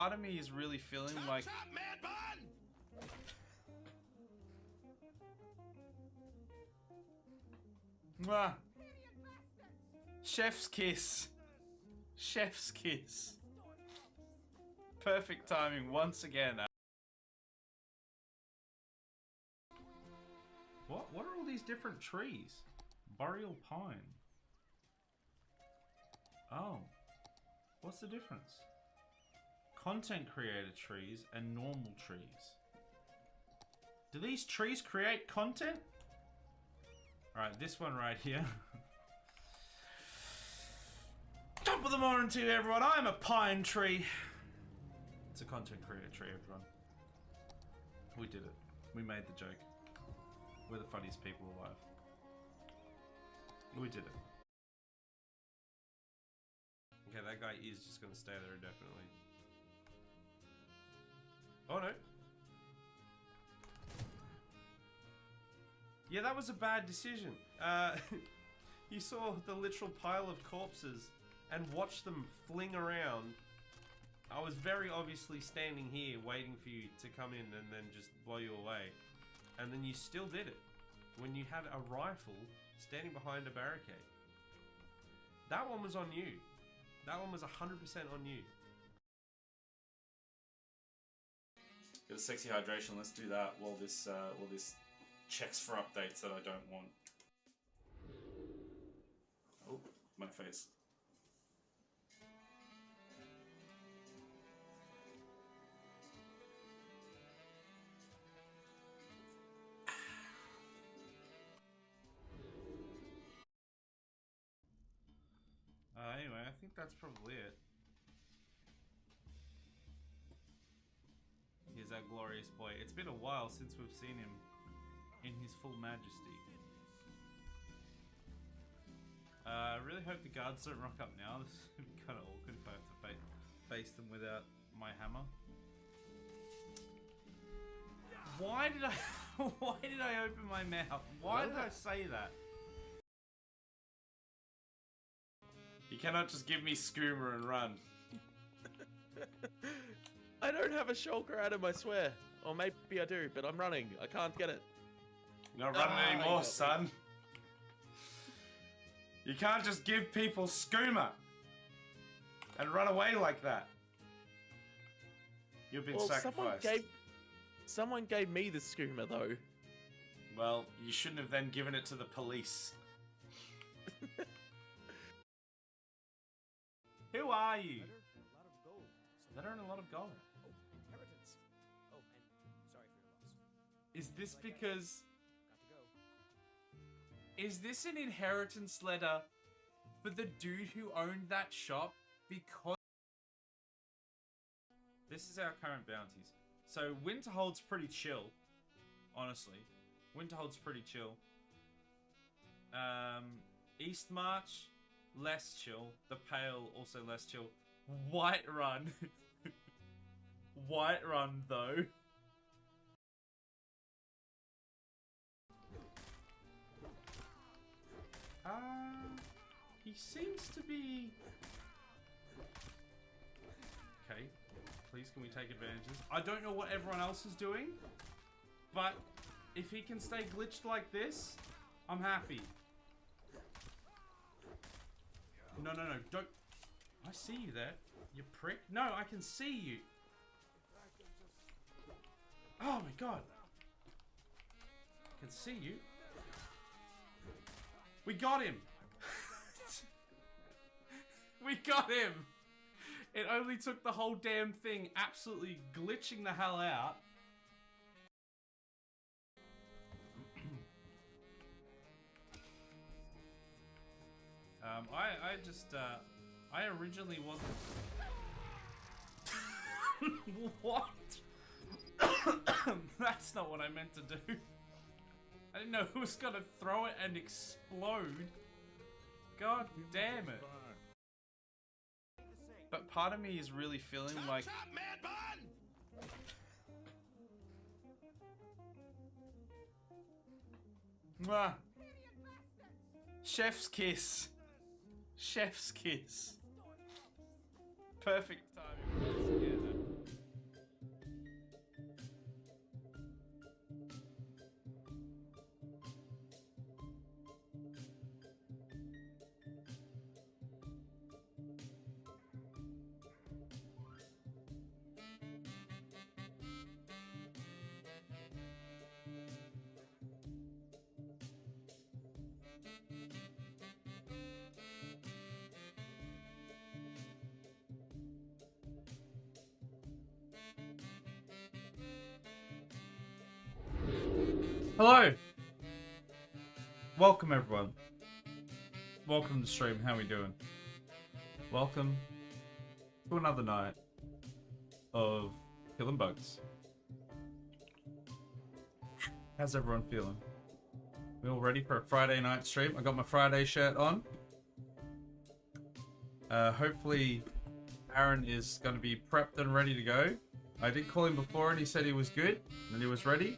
Part of me is really feeling like... Mwah. Chef's kiss. Chef's kiss. Perfect timing once again. What are all these different trees? Boreal pine. Oh. What's the difference? Content creator trees and normal trees. Do these trees create content? Alright, this one right here. Top of the morning to you, everyone. I'm a pine tree. It's a content creator tree, everyone. We did it. We made the joke. We're the funniest people alive. We did it. Okay, that guy is just gonna stay there indefinitely. Oh no. Yeah, that was a bad decision. You saw the literal pile of corpses and watched them fling around. I was very obviously standing here waiting for you to come in and then just blow you away. And then you still did it. When you had a rifle standing behind a barricade. That one was on you. That one was 100% on you. Get a sexy hydration. Let's do that while this checks for updates that I don't want. Oh, my face. Anyway, I think that's probably it. Here's our glorious boy. It's been a while since we've seen him in his full majesty. I really hope the guards don't rock up now. This would be kind of awkward if I have to face them without my hammer. Why did I open my mouth? Why did I say that? You cannot just give me skooma and run. I don't have a shulker Adam, I swear. Or maybe I do, but I'm running. I can't get it. You're not running anymore, son. You can't just give people skooma and run away like that. You've been sacrificed. Someone gave me the skooma, though. Well, you shouldn't have then given it to the police. Who are you? That earn a lot of gold. Oh, inheritance. Oh, and sorry for your loss. Is this because... Got to go. Is this an inheritance letter for the dude who owned that shop? Because... This is our current bounties. So, Winterhold's pretty chill. Honestly. Winterhold's pretty chill. Eastmarch... less chill. The Pale, also less chill. Whiterun. Whiterun, though. He seems to be... Okay. Please, can we take advantages? I don't know what everyone else is doing. But, if he can stay glitched like this, I'm happy. No, don't. I see you there, you prick. No, I can see you. Oh my god. I can see you. We got him. We got him. It only took the whole damn thing absolutely glitching the hell out. I originally wasn't... What? That's not what I meant to do. I didn't know it was gonna throw it and explode. God damn it. But part of me is really feeling like... Mwah. Chef's kiss. Chef's kiss. Perfect timing once again. Hello! Welcome everyone. Welcome to the stream, how we doing? Welcome to another night of killing bugs. How's everyone feeling? We all ready for a Friday night stream? I got my Friday shirt on. Hopefully Aaron is going to be prepped and ready to go. I did call him before and he said he was good and he was ready.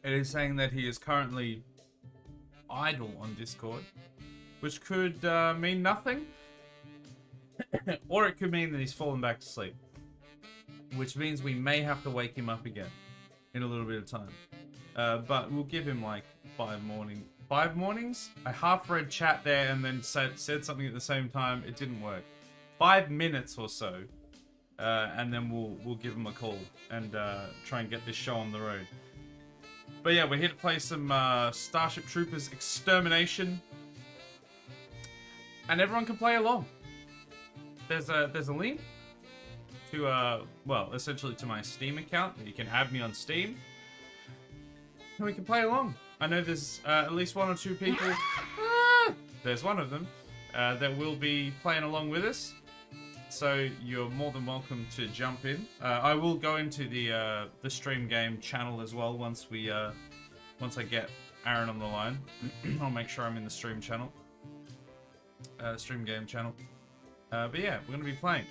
It is saying that he is currently idle on Discord, which could mean nothing. Or it could mean that he's fallen back to sleep, which means we may have to wake him up again in a little bit of time. But we'll give him like 5 mornings? I half read chat there and then said something at the same time. It didn't work. 5 minutes or so, and then we'll give him a call and try and get this show on the road. But yeah, we're here to play some Starship Troopers Extermination, and everyone can play along. There's a link to well, essentially to my Steam account that you can add me on Steam, and we can play along. I know there's at least 1 or 2 people. There's one of them that will be playing along with us. So you're more than welcome to jump in. I will go into the stream game channel as well once I get Aaron on the line. I'll make sure I'm in the stream channel, stream game channel. But yeah, we're gonna be playing.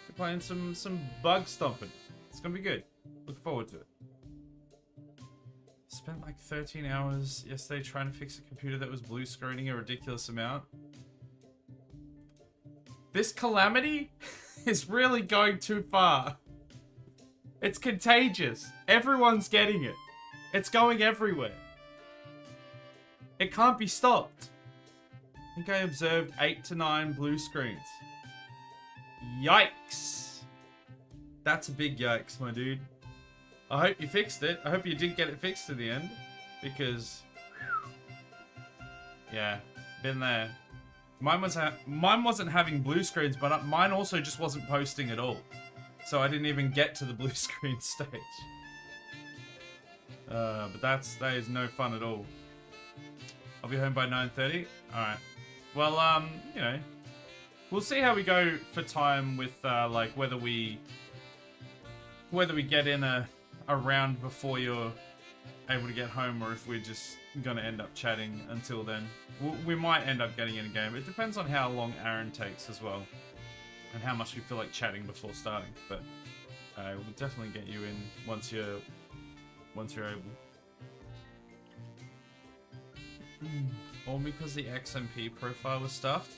We're playing some bug stomping. It's gonna be good. Look forward to it. Spent like 13 hours yesterday trying to fix a computer that was blue screening a ridiculous amount. This calamity is really going too far. It's contagious. Everyone's getting it. It's going everywhere. It can't be stopped. I think I observed 8 to 9 blue screens. Yikes. That's a big yikes, my dude. I hope you fixed it. I hope you did get it fixed in the end. Because, yeah, been there. Mine wasn't having blue screens, but mine also just wasn't posting at all. So I didn't even get to the blue screen stage. But that is no fun at all. I'll be home by 9:30. Alright. Well, you know, we'll see how we go for time with, like, whether we get in a round before you're able to get home, or if we're just gonna end up chatting until then. We might end up getting in a game. It depends on how long Aaron takes as well, and how much we feel like chatting before starting. But we'll definitely get you in once you're able. All because the XMP profile was stuffed.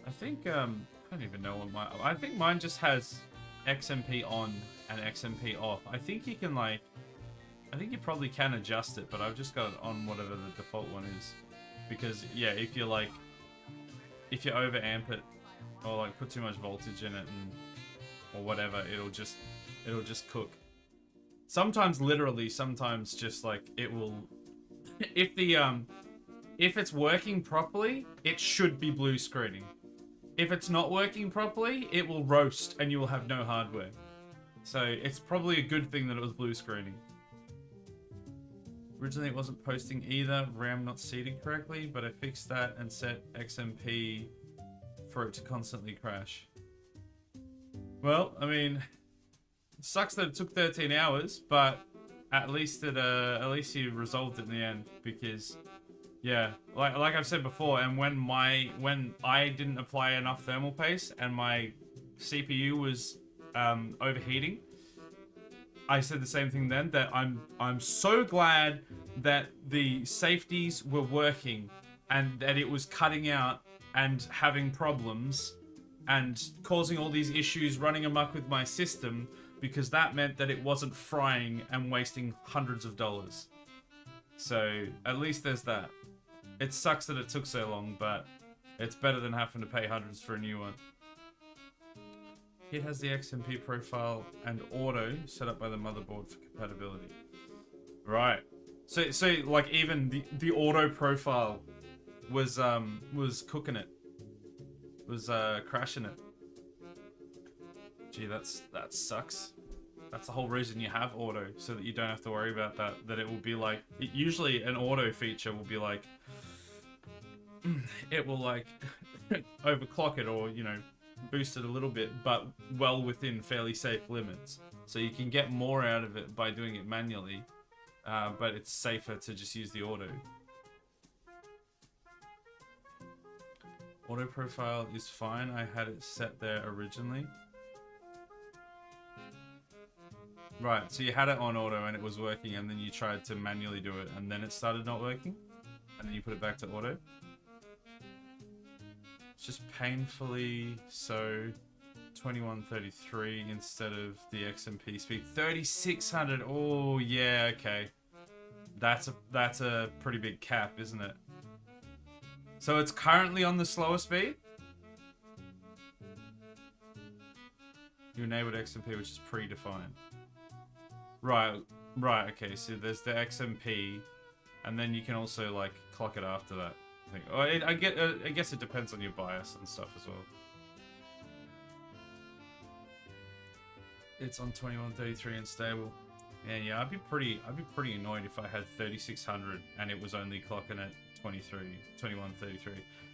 I think I don't even know what mine. I think mine just has XMP on and XMP off. I think you can like. I think you probably can adjust it, but I've just got it on whatever the default one is. Because yeah, if you over amp it or like put too much voltage in it or whatever, it'll just cook. Sometimes literally, sometimes just like it will. If it's working properly, it should be blue screening. If it's not working properly, it will roast and you will have no hardware. So it's probably a good thing that it was blue screening. Originally it wasn't posting either, RAM not seated correctly, but I fixed that and set XMP for it to constantly crash. Well, I mean, it sucks that it took 13 hours, but at least you resolved it in the end, because yeah, like I've said before, and when I didn't apply enough thermal paste and my CPU was overheating, I said the same thing then, that I'm so glad that the safeties were working and that it was cutting out and having problems and causing all these issues running amok with my system, because that meant that it wasn't frying and wasting hundreds of dollars. So at least there's that. It sucks that it took so long, but it's better than having to pay hundreds for a new one. It has the XMP profile and auto set up by the motherboard for compatibility. Right. So like even the auto profile was cooking it. Was crashing it. Gee, that sucks. That's the whole reason you have auto, so that you don't have to worry about that. That it will be like, usually an auto feature will be like, it will like overclock it or, you know, boost it a little bit, but well within fairly safe limits. So you can get more out of it by doing it manually, but it's safer to just use the auto. Auto profile is fine. I had it set there originally. Right, so you had it on auto and it was working, and then you tried to manually do it and then it started not working, and then you put it back to auto. It's just painfully so 2133 instead of the XMP speed. 3600. Oh yeah, okay. That's a pretty big cap, isn't it? So it's currently on the slower speed. You enabled XMP, which is predefined. Right, okay, so there's the XMP, and then you can also, like, clock it after that. I think. I guess it depends on your bias and stuff as well. It's on 2133 and stable. Yeah, I'd be pretty annoyed if I had 3600 and it was only clocking at 2133.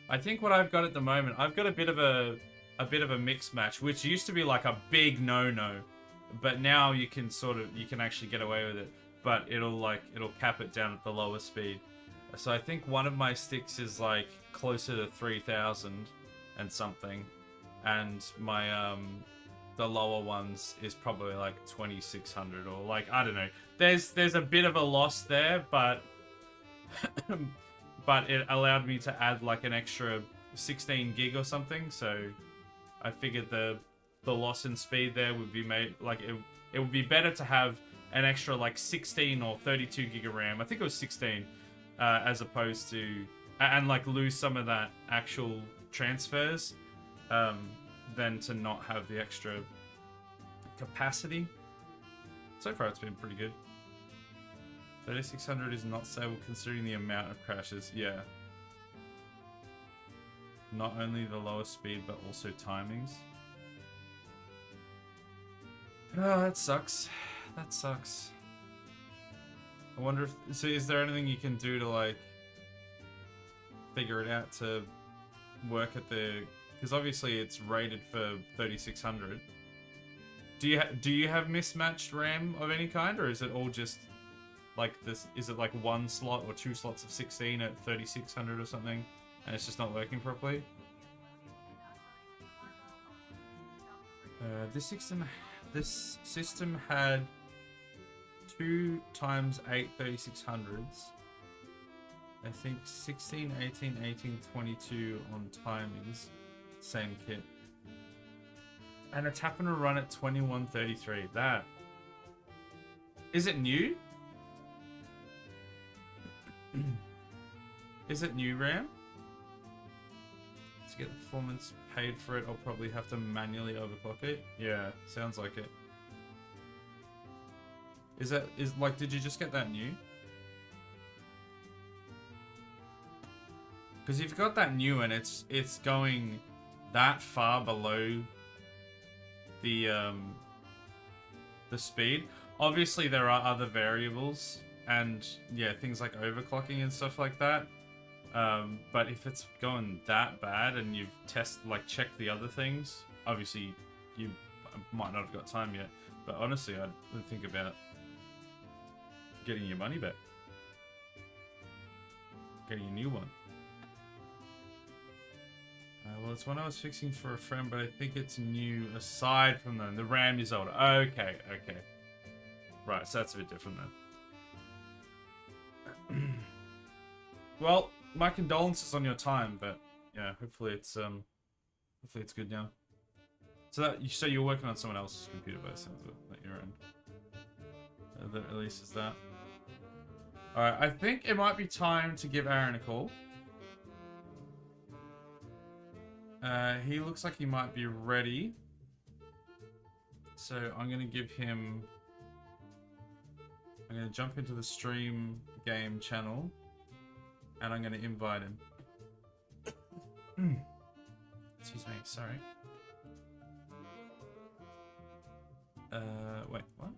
I think what I've got at the moment, I've got a bit of a mixed match, which used to be like a big no-no. But now you can actually get away with it, but it'll cap it down at the lower speed. So I think one of my sticks is like closer to 3000 and something, and my the lower ones is probably like 2600 or like, I don't know. There's a bit of a loss there, but but it allowed me to add like an extra 16 gig or something. So I figured the loss in speed there would be made, like, it would be better to have an extra like 16 or 32 gig of RAM. I think it was 16, as opposed to, and like lose some of that actual transfers, than to not have the extra capacity. So far it's been pretty good. 3600 is not stable considering the amount of crashes. Yeah. Not only the lower speed, but also timings. Oh, that sucks. That sucks. I wonder if... So is there anything you can do to, like, figure it out to work at the... Because obviously it's rated for 3600. Do you have mismatched RAM of any kind, or is it all just like this? Is it like one slot or two slots of 16 at 3600 or something, and it's just not working properly? This system had 2 times 8 3600s. I think 16, 18, 18, 22 on timings. Same kit. And it's happened to run at 2133. That... Is it new? Is it new RAM? To get the performance paid for it, I'll probably have to manually overclock it. Yeah, sounds like it. Did you just get that new? Because you've got that new and it's going that far below the speed. Obviously there are other variables and yeah, things like overclocking and stuff like that. But if it's going that bad and you've checked the other things, obviously you might not have got time yet. But honestly, I'd think about getting your money back, getting a new one. Well, it's one I was fixing for a friend, but I think it's new aside from them. The RAM is older. Okay. Right, so that's a bit different then. Well, my condolences on your time, but yeah, hopefully it's good now. So you're working on someone else's computer by the sounds of it at your end. That releases that. Alright, I think it might be time to give Aaron a call. He looks like he might be ready. So I'm going to jump into the stream game channel and I'm going to invite him. Excuse me, sorry. Wait, what?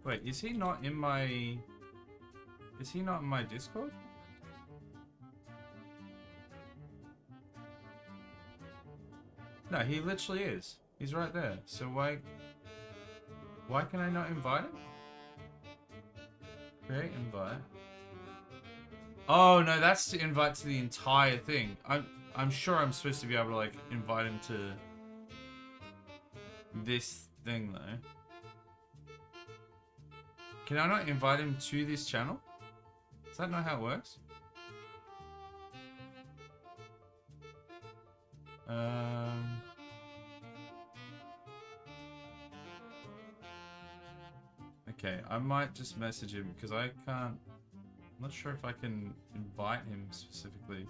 Wait, is he not in my... Is he not in my Discord? No, he literally is. He's right there. So why can I not invite him? Create invite. Oh no, that's to invite to the entire thing. I'm sure I'm supposed to be able to like invite him to this thing though. Can I not invite him to this channel? Is that not how it works? Okay, I might just message him because I can't. I'm not sure if I can invite him specifically.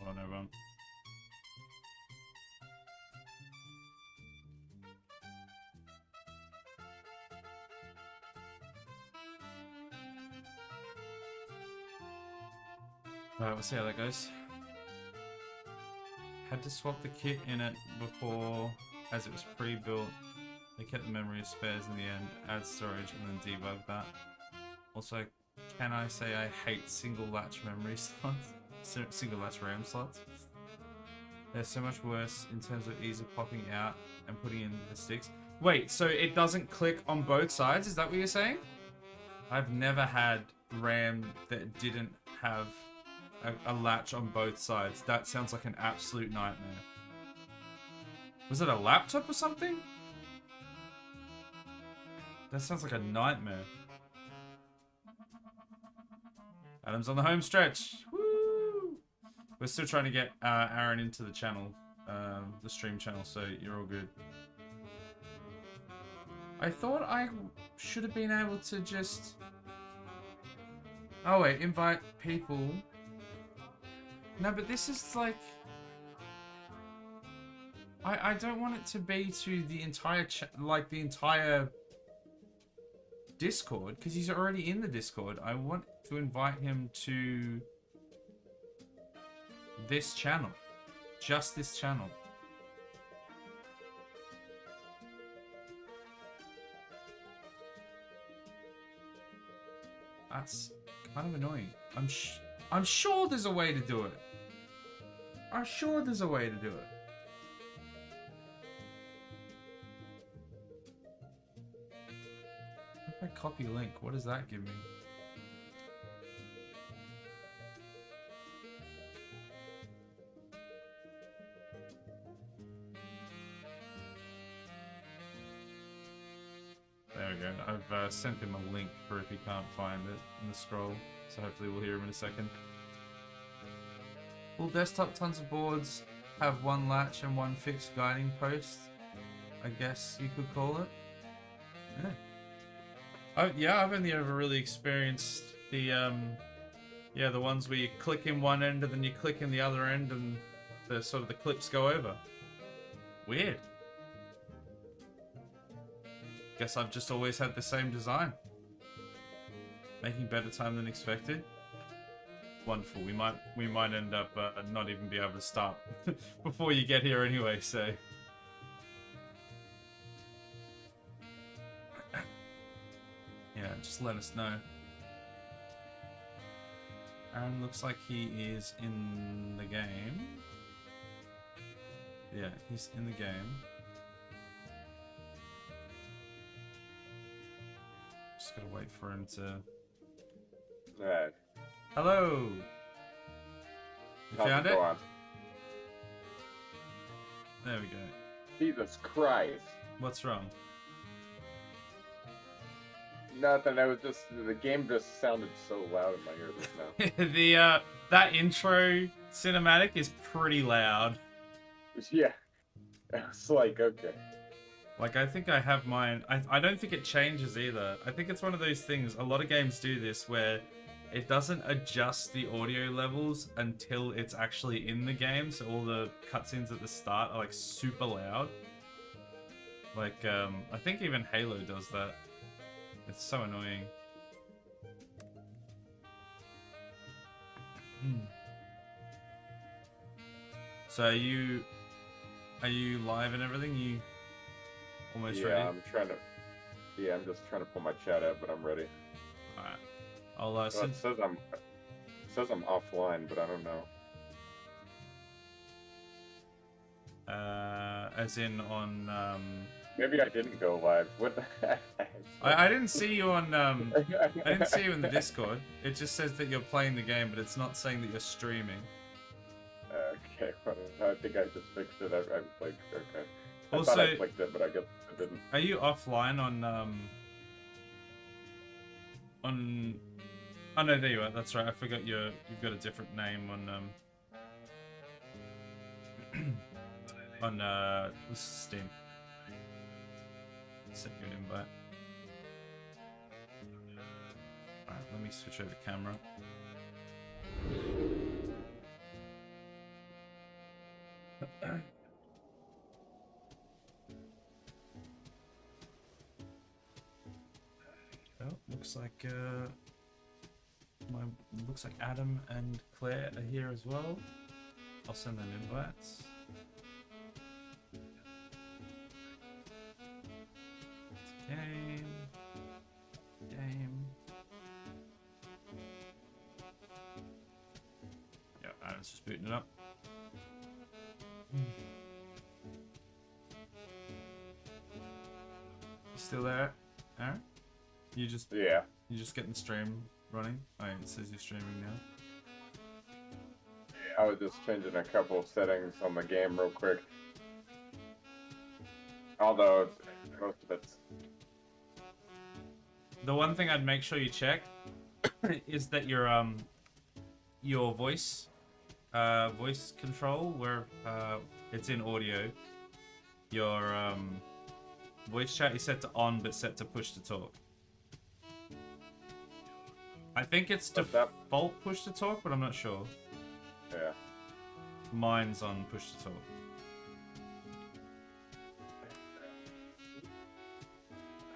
Hold on, everyone. Alright, we'll see how that goes. Had to swap the kit in it before, as it was pre-built. They kept the memory of spares in the end, add storage, and then debug that. Also, can I say I hate single latch memory slots? Single latch RAM slots? They're so much worse in terms of ease of popping out and putting in the sticks. Wait, so it doesn't click on both sides? Is that what you're saying? I've never had RAM that didn't have a latch on both sides. That sounds like an absolute nightmare. Was it a laptop or something? That sounds like a nightmare. Adam's on the home stretch. Woo! We're still trying to get Aaron into the channel, the stream channel, so you're all good. I thought I should have been able to just... Oh wait, invite people. No, but this is like... I don't want it to be to the entire the entire Discord, because he's already in the Discord. I want to invite him to this channel. Just this channel. That's kind of annoying. I'm sure there's a way to do it. I'm sure there's a way to do it. If I copy link, what does that give me? There we go. I've sent him a link for if he can't find it in the scroll. So hopefully we'll hear him in a second. Full desktop, tons of boards, have one latch and one fixed guiding post. I guess you could call it. Yeah. Yeah, I've only ever really experienced the the ones where you click in one end and then you click in the other end and the sort of the clips go over. Weird. Guess I've just always had the same design. Making better time than expected. Wonderful. We might end up not even be able to start before you get here anyway. So yeah, just let us know. Aaron looks like he is in the game. Yeah, he's in the game. Just gotta wait for him to... Alright. Hello! You found it? On? There we go. Jesus Christ. What's wrong? Nothing, I was just... The game just sounded so loud in my ears just now. The, that intro cinematic is pretty loud. Yeah. It's like, okay. Like, I think I have mine... I don't think it changes either. I think it's one of those things, a lot of games do this, where it doesn't adjust the audio levels until it's actually in the game, so all the cutscenes at the start are, like, super loud. Like, I think even Halo does that. It's so annoying. So are you live and everything? You almost ready? I'm trying to. Yeah, I'm just trying to pull my chat out, but I'm ready. Alright. I'll Well, it says I'm offline, but I don't know. As in on Maybe I didn't go live. What the heck? I didn't see you on I didn't see you in the Discord. It just says that you're playing the game, but it's not saying that you're streaming. Okay, well, I think I just fixed it. I like, okay. I Also, thought I clicked it, but I guess I didn't. are you offline on oh no, there you are. That's right. I forgot you've got a different name on Steam. Send you an invite. Alright, let me switch over camera. Oh, looks like looks like Adam and Claire are here as well. I'll send them invites. Game. Yeah, Adam's just booting it up. You still there, Aaron? You just getting the stream running? Oh, it says you're streaming now. I was just changing a couple of settings on the game real quick. Although most of it's. The one thing I'd make sure you check is that your voice control, where it's in audio, your voice chat is set to on but set to push to talk. I think it's default push to talk, but I'm not sure. Yeah. Mine's on push to talk.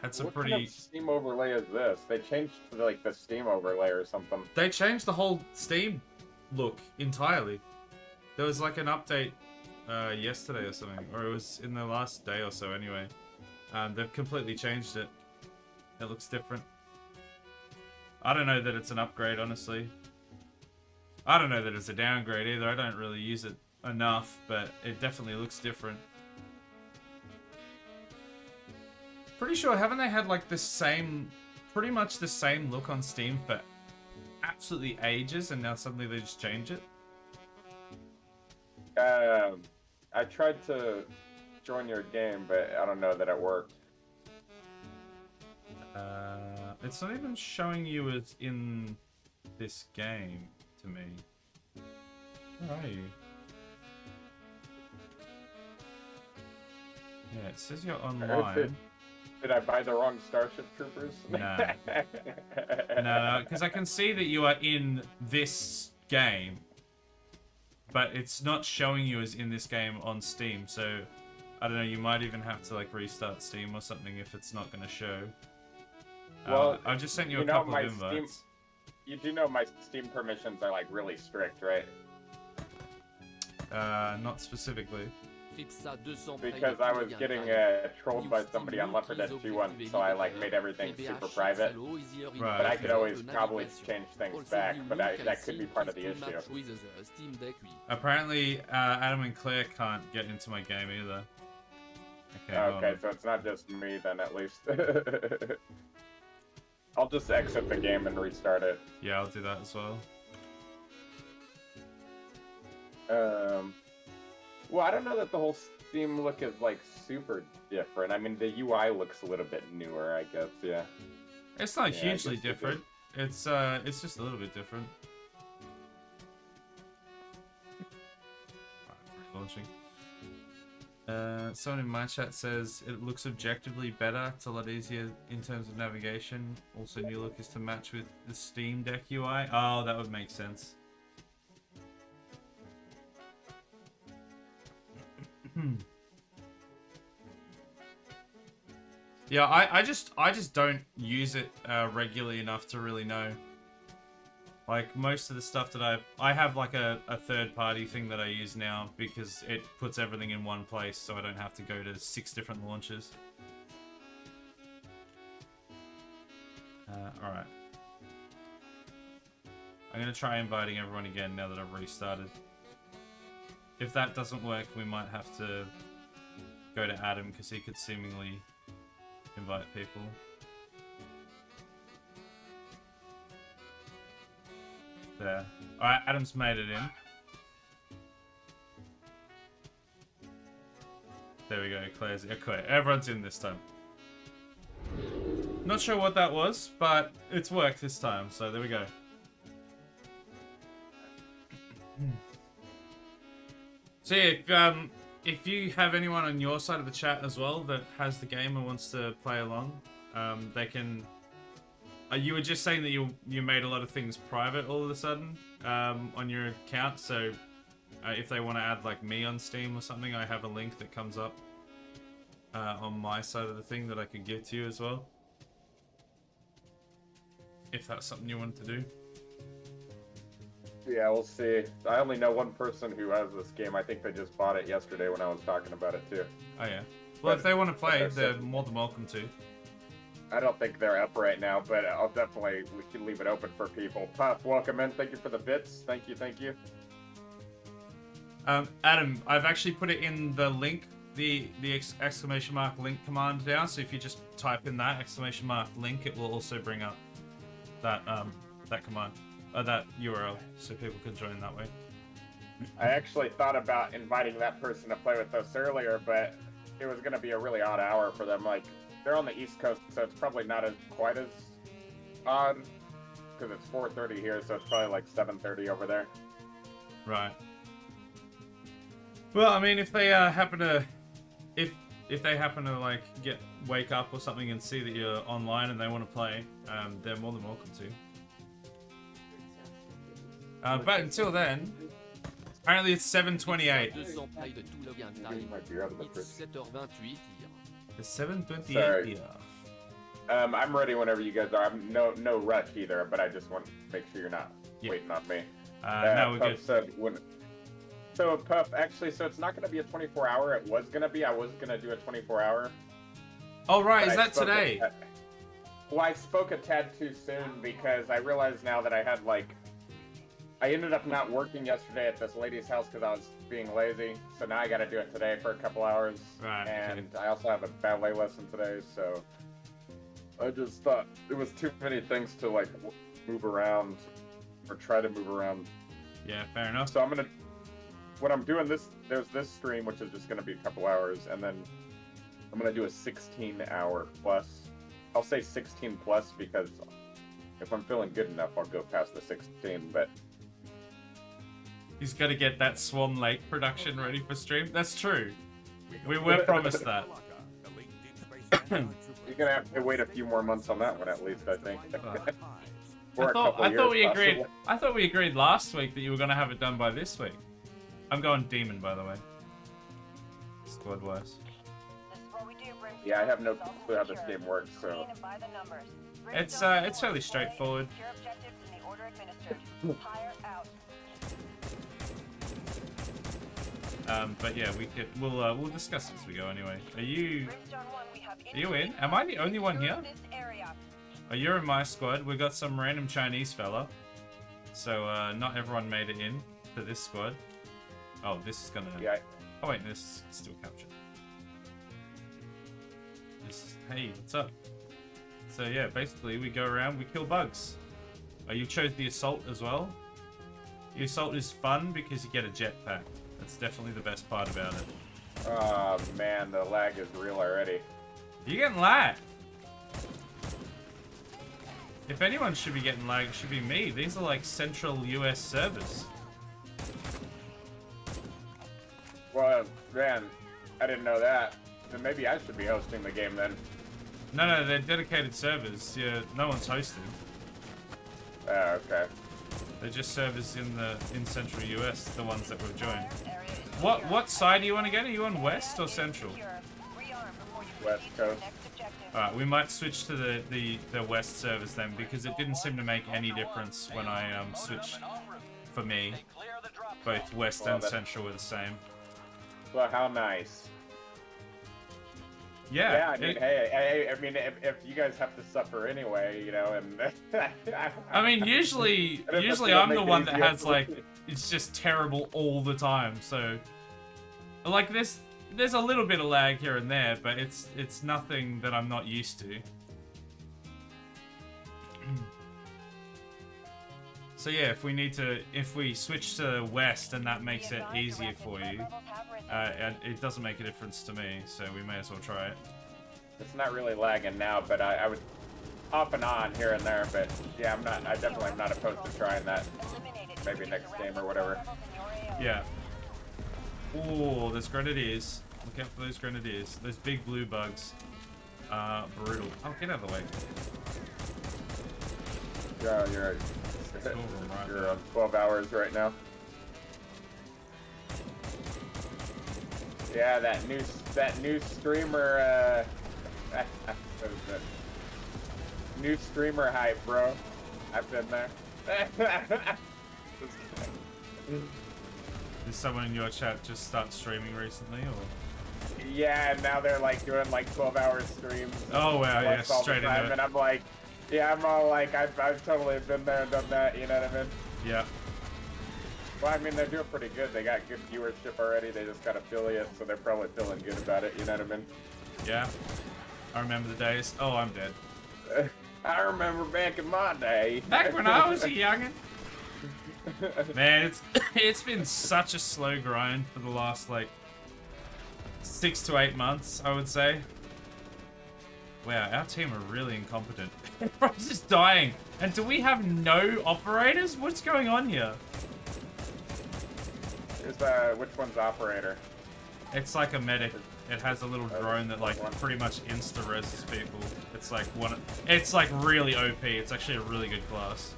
Had some What pretty. kind of Steam overlay is this? They changed like the Steam overlay or something. They changed the whole Steam look entirely. There was like an update yesterday or something, or it was in the last day or so anyway. They've completely changed it. It looks different. I don't know that it's an upgrade, honestly. I don't know that it's a downgrade either. I don't really use it enough, but it definitely looks different. Pretty sure, haven't they had like the same, pretty much the same look on Steam for absolutely ages, and now suddenly they just change it? I tried to join your game, but I don't know that it worked. It's not even showing you as in this game to me. Where are you? Yeah, it says you're online. Did I buy the wrong Starship Troopers? No. No, because I can see that you are in this game, but it's not showing you as in this game on Steam, so I don't know, you might even have to like restart Steam or something if it's not going to show. Well, I just sent you a couple of invites. You do know my Steam permissions are like really strict, right? Not specifically. Because I was getting trolled by somebody on Left 4 Dead 2 1, so I like made everything super private. Right. But I could always probably change things back, but that could be part of the issue. Apparently, Adam and Claire can't get into my game either. Okay, so it's not just me then, at least. I'll just exit the game and restart it. Yeah, I'll do that as well. Well, I don't know that the whole Steam look is like super different. I mean, the UI looks a little bit newer, I guess. Yeah. It's not hugely different. It's just a little bit different. Launching. Someone in my chat says it looks objectively better. It's a lot easier in terms of navigation. Also, new look is to match with the Steam Deck UI. Oh, that would make sense. Yeah, I just don't use it regularly enough to really know. Like most of the stuff that I have like a third party thing that I use now because it puts everything in one place, so I don't have to go to 6 different launchers. All right. I'm gonna try inviting everyone again now that I've restarted. If that doesn't work, we might have to go to Adam because he could seemingly invite people. There. Alright, Adam's made it in. There we go, Claire's... Okay, everyone's in this time. Not sure what that was, but it's worked this time, so there we go. So yeah, if you have anyone on your side of the chat as well that has the game and wants to play along, they can... you were just saying that you made a lot of things private all of a sudden on your account, so if they want to add like me on Steam or something, I have a link that comes up on my side of the thing that I could give to you as well. If that's something you want to do. Yeah, we'll see. I only know one person who has this game. I think they just bought it yesterday when I was talking about it too. Oh yeah. Well, if they want to play, like I they're said, more than welcome to. I don't think they're up right now, but I'll definitely, we can leave it open for people. Puff, welcome in. Thank you for the bits. Thank you, thank you. Adam, I've actually put it in the link, the exclamation mark link command now. So if you just type in that exclamation mark link, it will also bring up that that command, that URL, so people can join that way. I actually thought about inviting that person to play with us earlier, but it was going to be a really odd hour for them. Like, they're on the East Coast, so it's probably not quite as odd, because it's 4:30 here, so it's probably like 7:30 over there. Right. Well, I mean, if they happen to, if they happen to like wake up or something and see that you're online and they want to play, they're more than welcome to. But until then, apparently it's 7:28. My beer out of the fridge. It's 7:28 Sorry. here. I'm ready whenever you guys are. I'm no rush either, but I just want to make sure you're not waiting on me. No, we're Puff good. said so Puff, actually, so it's not going to be a 24-hour. It was going to be. I was going to do a 24-hour. Oh, right. But Is that today? Well, I spoke a tad too soon because I realized now that I had, like... I ended up not working yesterday at this lady's house because I was being lazy. So now I got to do it today for a couple hours. Right, And okay. I also have a ballet lesson today, so... I just thought it was too many things to, like, move around or try to move around. Yeah, fair enough. So I'm going to... When I'm doing this, there's this stream, which is just going to be a couple hours, and then I'm going to do a 16-hour plus. I'll say 16 plus because if I'm feeling good enough, I'll go past the 16, but... He's got to get that Swan Lake production ready for stream. That's true. We were promised that. You're going to have to wait a few more months on that one, at least, I think. Or a couple I years, thought we agreed. possibly. I thought we agreed last week that you were going to have it done by this week. I'm going demon, by the way. Squad wise. Yeah, I have no clue how this game works, so... It's fairly straightforward. But yeah, we'll discuss as we go anyway. Are you in? Am I the only one here? Oh, you're in my squad. We got some random Chinese fella. So not everyone made it in for this squad. Oh, this is gonna... Yeah. Oh wait, this is still captured. Hey, what's up? So yeah, basically we go around, we kill bugs. Oh, you chose the assault as well? The assault is fun because you get a jetpack. That's definitely the best part about it. Oh, man, the lag is real already. You're getting lag. If anyone should be getting lag, it should be me. These are like central US servers. Well, man, I didn't know that. Then maybe I should be hosting the game then. No, they're dedicated servers. Yeah, no one's hosting. Okay. They're just servers in central US, the ones that we've joined. What side do you want to get? Are you on west or central? West Coast. Alright, we might switch to the west servers then, because it didn't seem to make any difference when I switched for me. Both west and central were the same. Well, how nice. Yeah. I mean, hey, I mean, if you guys have to suffer anyway, you know, and I mean, usually I'm the one that has like, it's just terrible all the time. So, like there's a little bit of lag here and there, but it's nothing that I'm not used to. So yeah, if we switch to west and that makes it easier for you, it doesn't make a difference to me, so we may as well try it. It's not really lagging now, but I would off and on here and there, but yeah, I definitely am not opposed to trying that. Maybe next game or whatever. Yeah. Ooh, there's grenadiers. Look out for those grenadiers. Those big blue bugs. Brutal. Oh, get out of the way. Yeah, you're on 12 hours right now. Yeah, that new streamer, what is that? New streamer hype, bro. I've been there. Did someone in your chat just start streaming recently, or? Yeah, and now they're like doing like 12-hour streams. Oh wow, yeah, straight into it. And I'm like, yeah, I'm all like, I've totally been there and done that. You know what I mean? Yeah. Well, I mean, they're doing pretty good. They got good viewership already. They just got affiliates, so they're probably feeling good about it. You know what I mean? Yeah. I remember the days. Oh, I'm dead. I remember back in my day. Back when I was a youngin'. Man, it's been such a slow grind for the last like 6 to 8 months, I would say. Wow, our team are really incompetent. Everyone's just dying. And do we have no operators? What's going on here? Here's which one's operator? It's like a medic. It has a little drone that like pretty much insta-reses people. It's like it's like really OP. It's actually a really good class.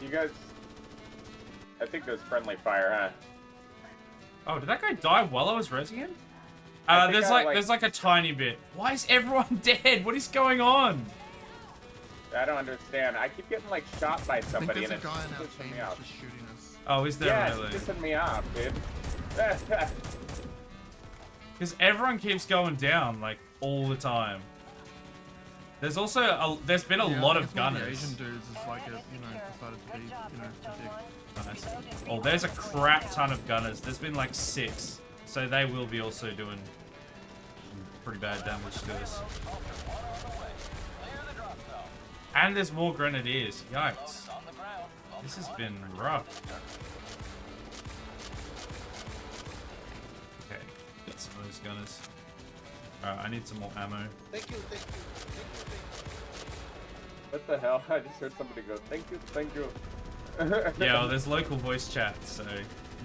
You guys, I think there's friendly fire, huh? Oh, did that guy die while I was resing him? There's like a tiny bit. Why is everyone dead? What is going on? I don't understand. I keep getting like shot by somebody and it's guy in our pissing team me off. just shooting us. Oh, is there Yeah, really? it's pissing me off, dude. Because everyone keeps going down like all the time. There's also there's been a lot of gunners. The Asian dudes is like decided to be too big. Nice. Oh, there's a crap ton of gunners. There's been like 6, so they will be also doing pretty bad damage to us. And there's more grenadiers. Yikes. This has been rough. Okay, get some of those gunners. Alright, I need some more ammo. Thank you. What the hell? I just heard somebody go, thank you. Yeah, well, there's local voice chat, so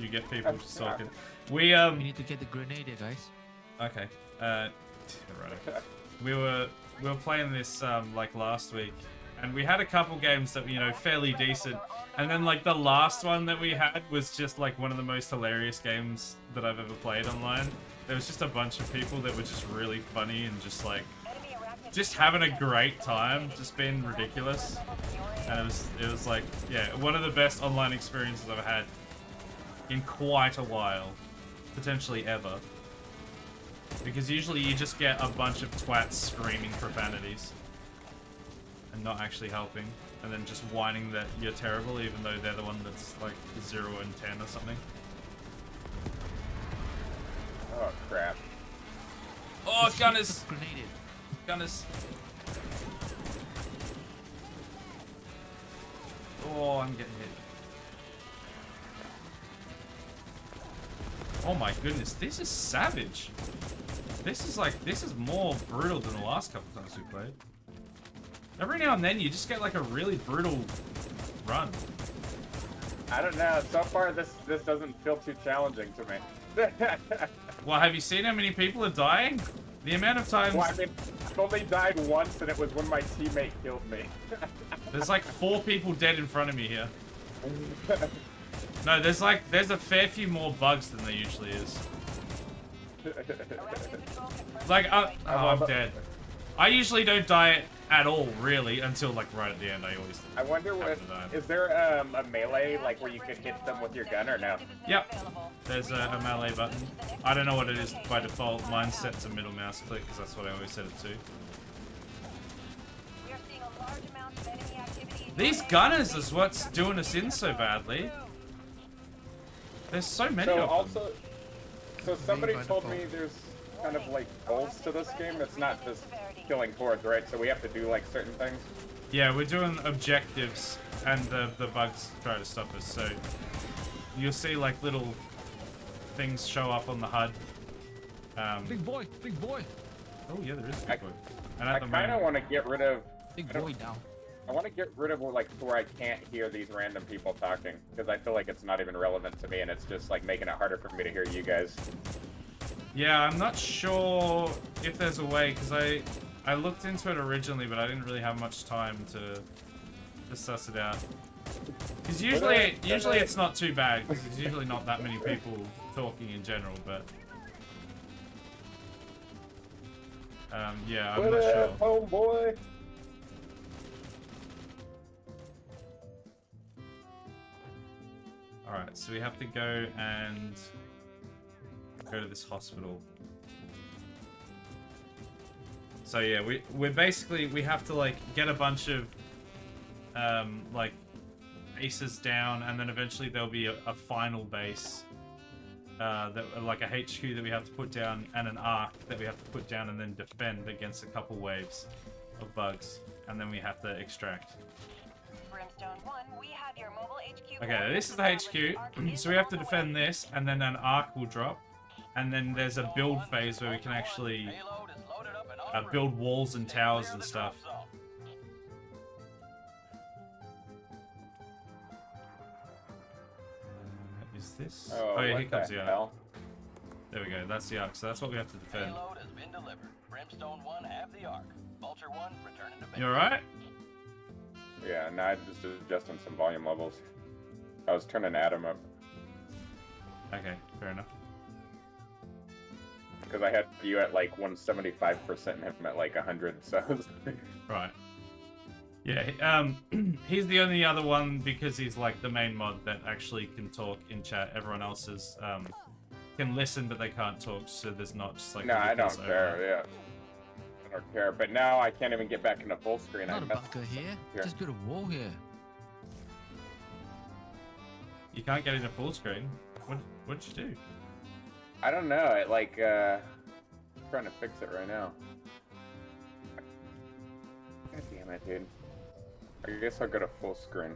you get people just talking. We need to get the grenade, guys. Okay. Right. We were playing this like last week, and we had a couple games that were fairly decent, and then like the last one that we had was just like one of the most hilarious games that I've ever played online. There was just a bunch of people that were just really funny and just having a great time, just being ridiculous. And it was like, yeah, one of the best online experiences I've had in quite a while, potentially ever. Because usually you just get a bunch of twats screaming profanities and not actually helping, and then just whining that you're terrible even though they're the one that's like 0 and 10 or something. Oh crap. Oh, gunners! Grenaded. Gunners. Oh, I'm getting hit. Oh my goodness, this is savage. This is more brutal than the last couple times we played. Every now and then you just get like a really brutal run. I don't know. So far, this doesn't feel too challenging to me. Well, have you seen how many people are dying? The amount of times... Well, I mean, I've only died once, and it was when my teammate killed me. There's like 4 people dead in front of me here. No, there's a fair few more bugs than there usually is. Like, I'm dead. I usually don't die at all, really, until like right at the end. I always. I wonder what is there a melee like where you could hit them with your gun or no? Yep. There's a melee button. I don't know what it is by default. Mine's set to middle mouse click because that's what I always set it to. These gunners is what's doing us in so badly. There's so many of them. Also, so somebody told me there's kind of like goals to this game. It's not just killing hordes, right? So we have to do like certain things. Yeah, we're doing objectives, and the bugs try to stop us. So you'll see like little things show up on the HUD. Big boy, big boy. Oh yeah, there is a big boy. And I kind of want to get rid of. Big boy down. I want to get rid of like where I can't hear these random people talking because I feel like it's not even relevant to me and it's just like making it harder for me to hear you guys. Yeah, I'm not sure if there's a way because I looked into it originally, but I didn't really have much time to suss it out. Because usually it's not too bad because there's usually not that many people talking in general, but yeah, I'm not sure. Homeboy. Alright, so we have to go and go to this hospital. So yeah, we basically have to like get a bunch of like bases down, and then eventually there'll be a final base that like a HQ that we have to put down, and an arc that we have to put down and then defend against a couple waves of bugs, and then we have to extract. Okay, this is the HQ, so we have to defend this, and then an arc will drop, and then there's a build phase where we can actually build walls and towers and stuff. Is this? Oh yeah, what here comes the arc. hell? There we go, that's the arc, so that's what we have to defend. Payload has been delivered. Brimstone 1, have the arc. Vulture 1, returning to base. You alright? Yeah, no, I'm just adjusting some volume levels. I was turning Adam up Okay, fair enough. because I had you at like 175% and him at like 100. So Right. Yeah, he's the only other one because he's like the main mod that actually can talk in chat. Everyone else is can listen, but they can't talk. So there's not just like. no, I don't care. Yeah, I don't care. But now I can't even get back into full screen. Not I a messed bunker here. here. Just build a wall here. You can't get into full screen. What'd you do? I don't know. It like I'm trying to fix it right now. God damn it, dude. I guess I'll go to full screen.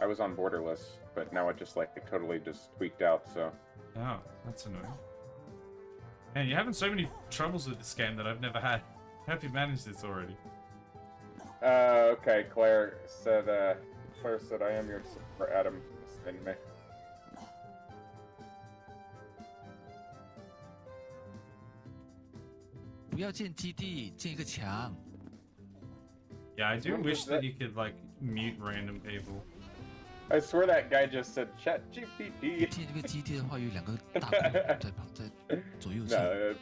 I was on borderless, but now it just like totally just tweaked out. So. Oh, that's annoying. Man, you're having so many troubles with this game that I've never had. How have you managed this already? Okay. Claire said I am your for Adam. Send me. Yeah, I do wish that you could like mute random people. I swear that guy just said ChatGPT. 建这个基地的话，有两个大炮在跑在左右侧。 No, it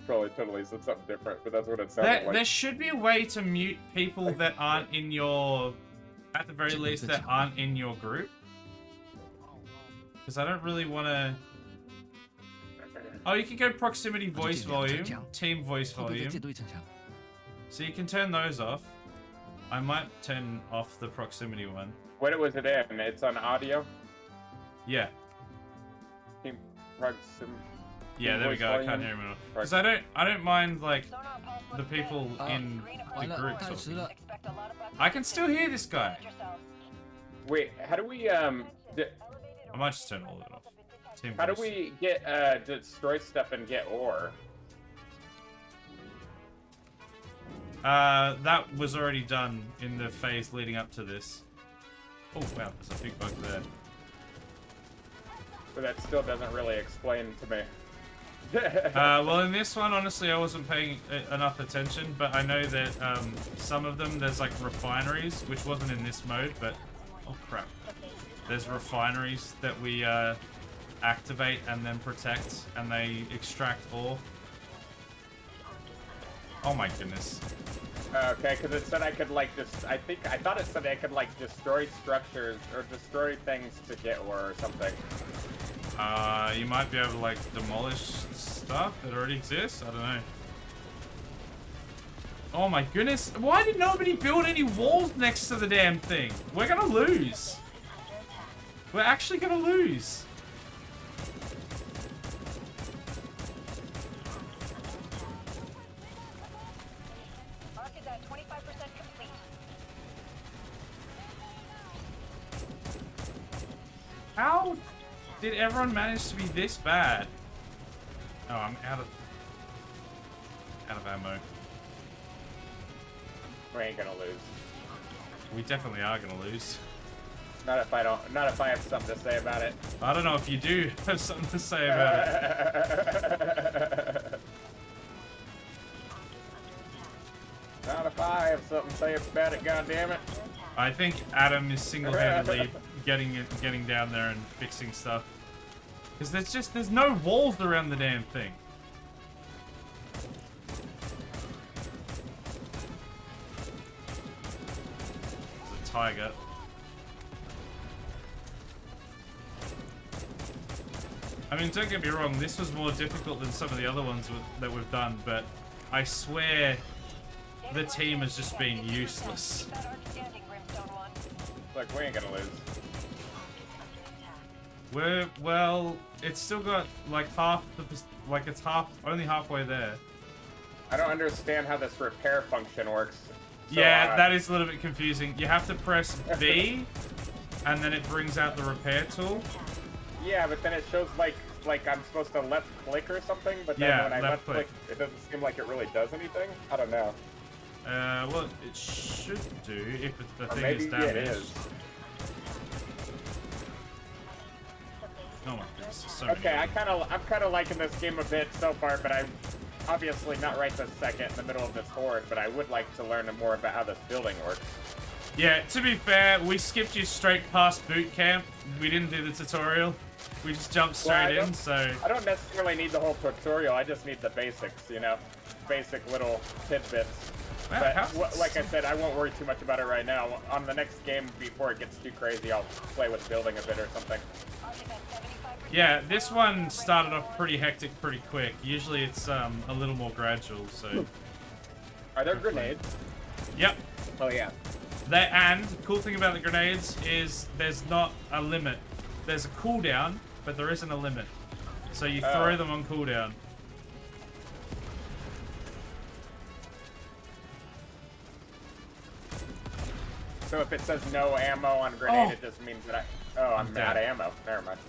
probably totally said something different, but that's what it sounded There like. should be a way to mute people that aren't in your, at the very least, that aren't in your group. Because I don't really want to. Oh, you can go proximity voice volume, team voice 后面再 volume. 建多一层墙。 So you can turn those off. I might turn off the proximity one. What was it in? It's on audio. Yeah. Team proxim. Yeah, there we go. I can't hear him at all. Because I don't mind like the people in the 完了， group 太迟 talking. 了。 I can still hear this guy. Wait, how do we I might just turn all of it off. Team how do voice. we get destroy stuff and get ore? That was already done in the phase leading up to this. Oh wow, there's a big bug there. But that still doesn't really explain to me. Well, in this one, honestly, I wasn't paying enough attention, but I know that some of them, there's like refineries, which wasn't in this mode, but oh crap. There's refineries that we activate and then protect, and they extract ore. Oh my goodness. Okay, because it said I could like just. I thought it said I could like destroy structures or destroy things to get ore or something. You might be able to like demolish stuff that already exists. I don't know. Oh my goodness! Why did nobody build any walls next to the damn thing? We're gonna lose. We're actually gonna lose. Arc is at 25% complete. How did everyone manage to be this bad? Oh, I'm out of ammo. We ain't gonna lose. We definitely are gonna lose. Not if I don't. Not if I have something to say about it. I don't know if you do have something to say about it. Not if I have something to say about it. God damn it! I think Adam is single-handedly getting down there and fixing stuff. Because there's no walls around the damn thing. There's a tiger. I mean, don't get me wrong, this was more difficult than some of the other ones that we've done, but I swear the team has just been useless. Look, we ain't gonna lose. Well, it's still got like half the, like it's only halfway there. I don't understand how this repair function works. So, Yeah, that is a little bit confusing. You have to press B, and then it brings out the repair tool. Yeah, but then it shows like I'm supposed to left click or something, but then Yeah, when I left left click, it doesn't seem like it really does anything. I don't know. Well, it should do if the Or thing maybe is damaged. it is. Oh my goodness, so many Okay, of them. I'm kind of liking this game a bit so far, but I'm obviously not right this second in the middle of this horde. But I would like to learn more about how this building works. Yeah, to be fair, we skipped you straight past boot camp. We didn't do the tutorial. We just jumped straight in, so... I don't necessarily need the whole tutorial. I just need the basics, you know, basic little tidbits. Wow, But like I said, I won't worry too much about it right now. On the next game, before it gets too crazy, I'll play with building a bit or something. Yeah, this one started off pretty hectic pretty quick. Usually it's a little more gradual, so... Are there grenades? Yep. Oh, yeah. And the cool thing about the grenades is there's not a limit. There's a cooldown, but there isn't a limit. So you throw them on cooldown. So if it says no ammo on grenade, it just means that I'm out of ammo. Never mind.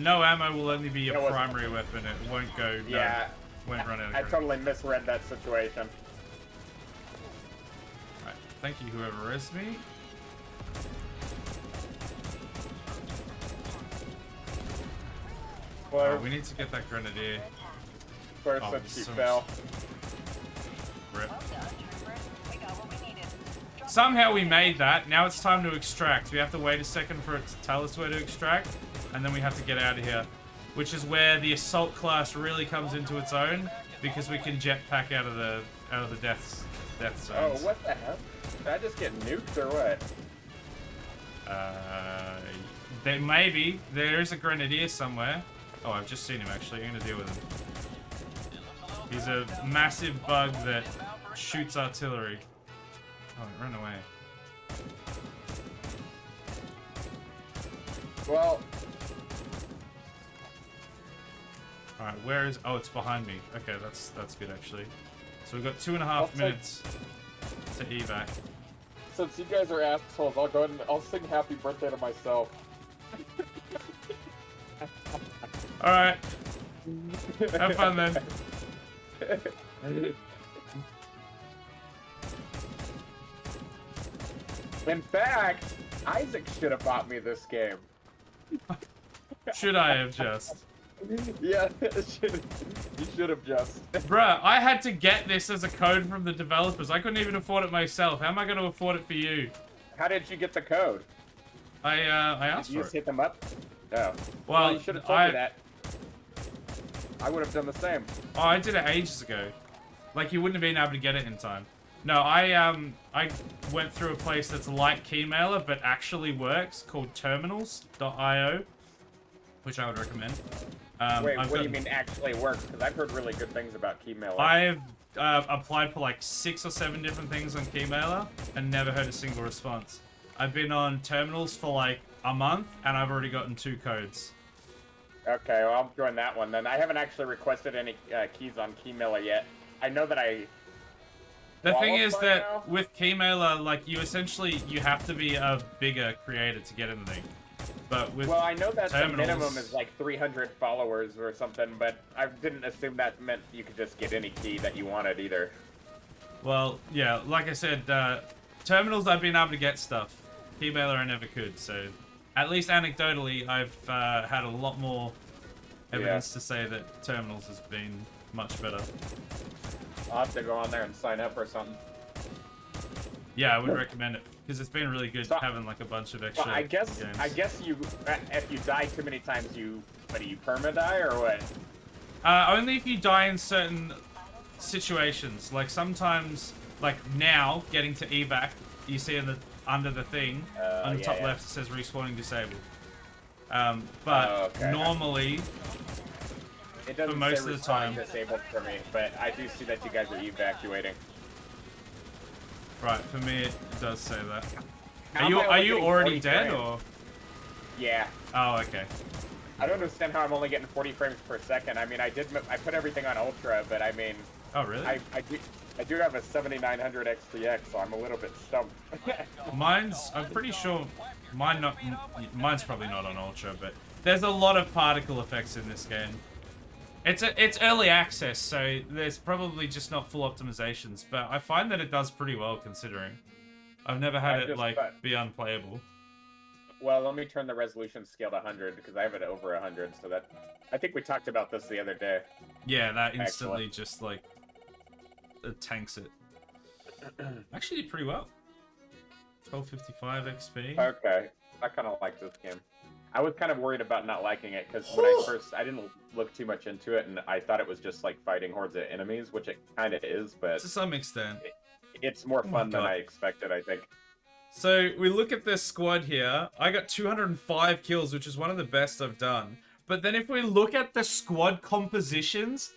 No ammo will only be your primary weapon. It won't go. Yeah. Won't run out of I grenades. totally misread that situation. Right. Thank you, whoever is me. Well, We need to get that grenadier. first Oh, that there's she so fell. Rip. Well done, troopers. We got what we needed. Drop Somehow we made that. Now it's time to extract. We have to wait a second for it to tell us where to extract, and then we have to get out of here. Which is where the assault class really comes into its own, because we can jetpack out of the death zones. Oh, what the hell? Did I just get nuked or what? There is a grenadier somewhere. Oh, I've just seen him actually. I'm gonna deal with him. He's a massive bug that shoots artillery. Oh, it ran away. Well, Alright, where is... Oh, it's behind me. Okay, that's good, actually. So we've got 2.5 minutes to evac. since you guys are assholes, I'll go ahead and I'll sing happy birthday to myself. Alright. Have fun, then. In fact, Isaac should have bought me this game. Should I have just? Yeah, you should have just. Bruh, I had to get this as a code from the developers. I couldn't even afford it myself. How am I going to afford it for you? How did you get the code? I asked Did you for just it. hit them up? Oh. Well, you should have told me that. I would have done the same. Oh, I did it ages ago. Like, you wouldn't have been able to get it in time. No, I went through a place that's like Keymailer, but actually works, called terminals.io, which I would recommend. Wait, what do you mean actually works? Because I've heard really good things about Keymailer. I've applied for like 6 or 7 different things on Keymailer and never heard a single response. I've been on terminals for like a month, and I've already gotten 2 codes. Okay, well, I'll join that one then. I haven't actually requested any keys on Keymailer yet. I know that I... The thing is that now? with Keymailer, like, you have to be a bigger creator to get anything. But with Well, I know that terminals, the minimum is like 300 followers or something, but I didn't assume that meant you could just get any key that you wanted either. Well, yeah, like I said, terminals I've been able to get stuff. Keymailer I never could, so... At least anecdotally, I've had a lot more evidence to say that terminals has been much better. I'll have to go on there and sign up or something. Yeah, I would recommend it, because it's been really good So, having like a bunch of extra well, I guess you, if you die too many times, you perma-die or what? Only if you die in certain situations. Like sometimes, like now, getting to evac, you see in the under the thing on the top left it says respawning disabled. But normally, it doesn't for most say of the time, disabled for me, but I do see that you guys are evacuating. Right, for me it does say that. How Are you getting already 40 dead frames? or? Yeah. Oh, okay. I don't understand how I'm only getting 40 frames per second. I mean, I put everything on ultra, but I mean. Oh really? I do have a 7900 XTX, so I'm a little bit stumped. I'm pretty sure mine's probably not on ultra, but there's a lot of particle effects in this game. It's early access, so there's probably just not full optimizations, but I find that it does pretty well considering. I've never had it like be unplayable. Well, let me turn the resolution scale to 100 because I have it over 100, so that I think we talked about this the other day. Yeah, that instantly just like it tanks it. Actually did pretty well. 1255 XP. Okay, I kind of like this game. I was kind of worried about not liking it because when I didn't look too much into it, and I thought it was just like fighting hordes of enemies, which it kind of is, but to some extent, it's more fun than I expected, I think. So we look at this squad here. I got 205 kills, which is one of the best I've done. But then if we look at the squad compositions,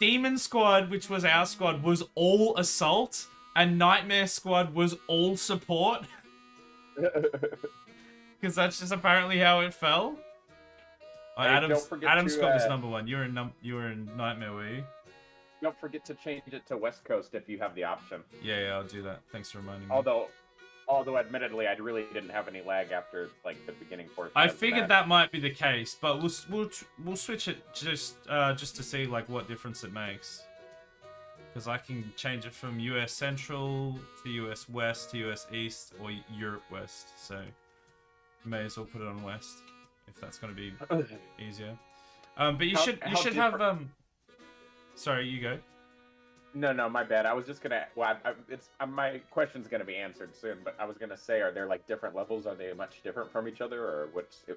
Demon Squad, which was our squad, was all assault, and Nightmare Squad was all support. Because that's just apparently how it fell. Oh, Hey, Adam Scott was number 1. You were in Nightmare, were you? Don't forget to change it to West Coast if you have the option. Yeah, I'll do that. Thanks for reminding me. Although admittedly, I really didn't have any lag after like the beginning portion. I figured that might be the case, but we'll switch it just to see like what difference it makes. Because I can change it from US Central to US West to US East or Europe West. So may as well put it on West if that's going to be easier. But you should have Sorry, you go. No, my bad. I was just gonna. Well, my question's gonna be answered soon. But I was gonna say, are there like different levels? Are they much different from each other, or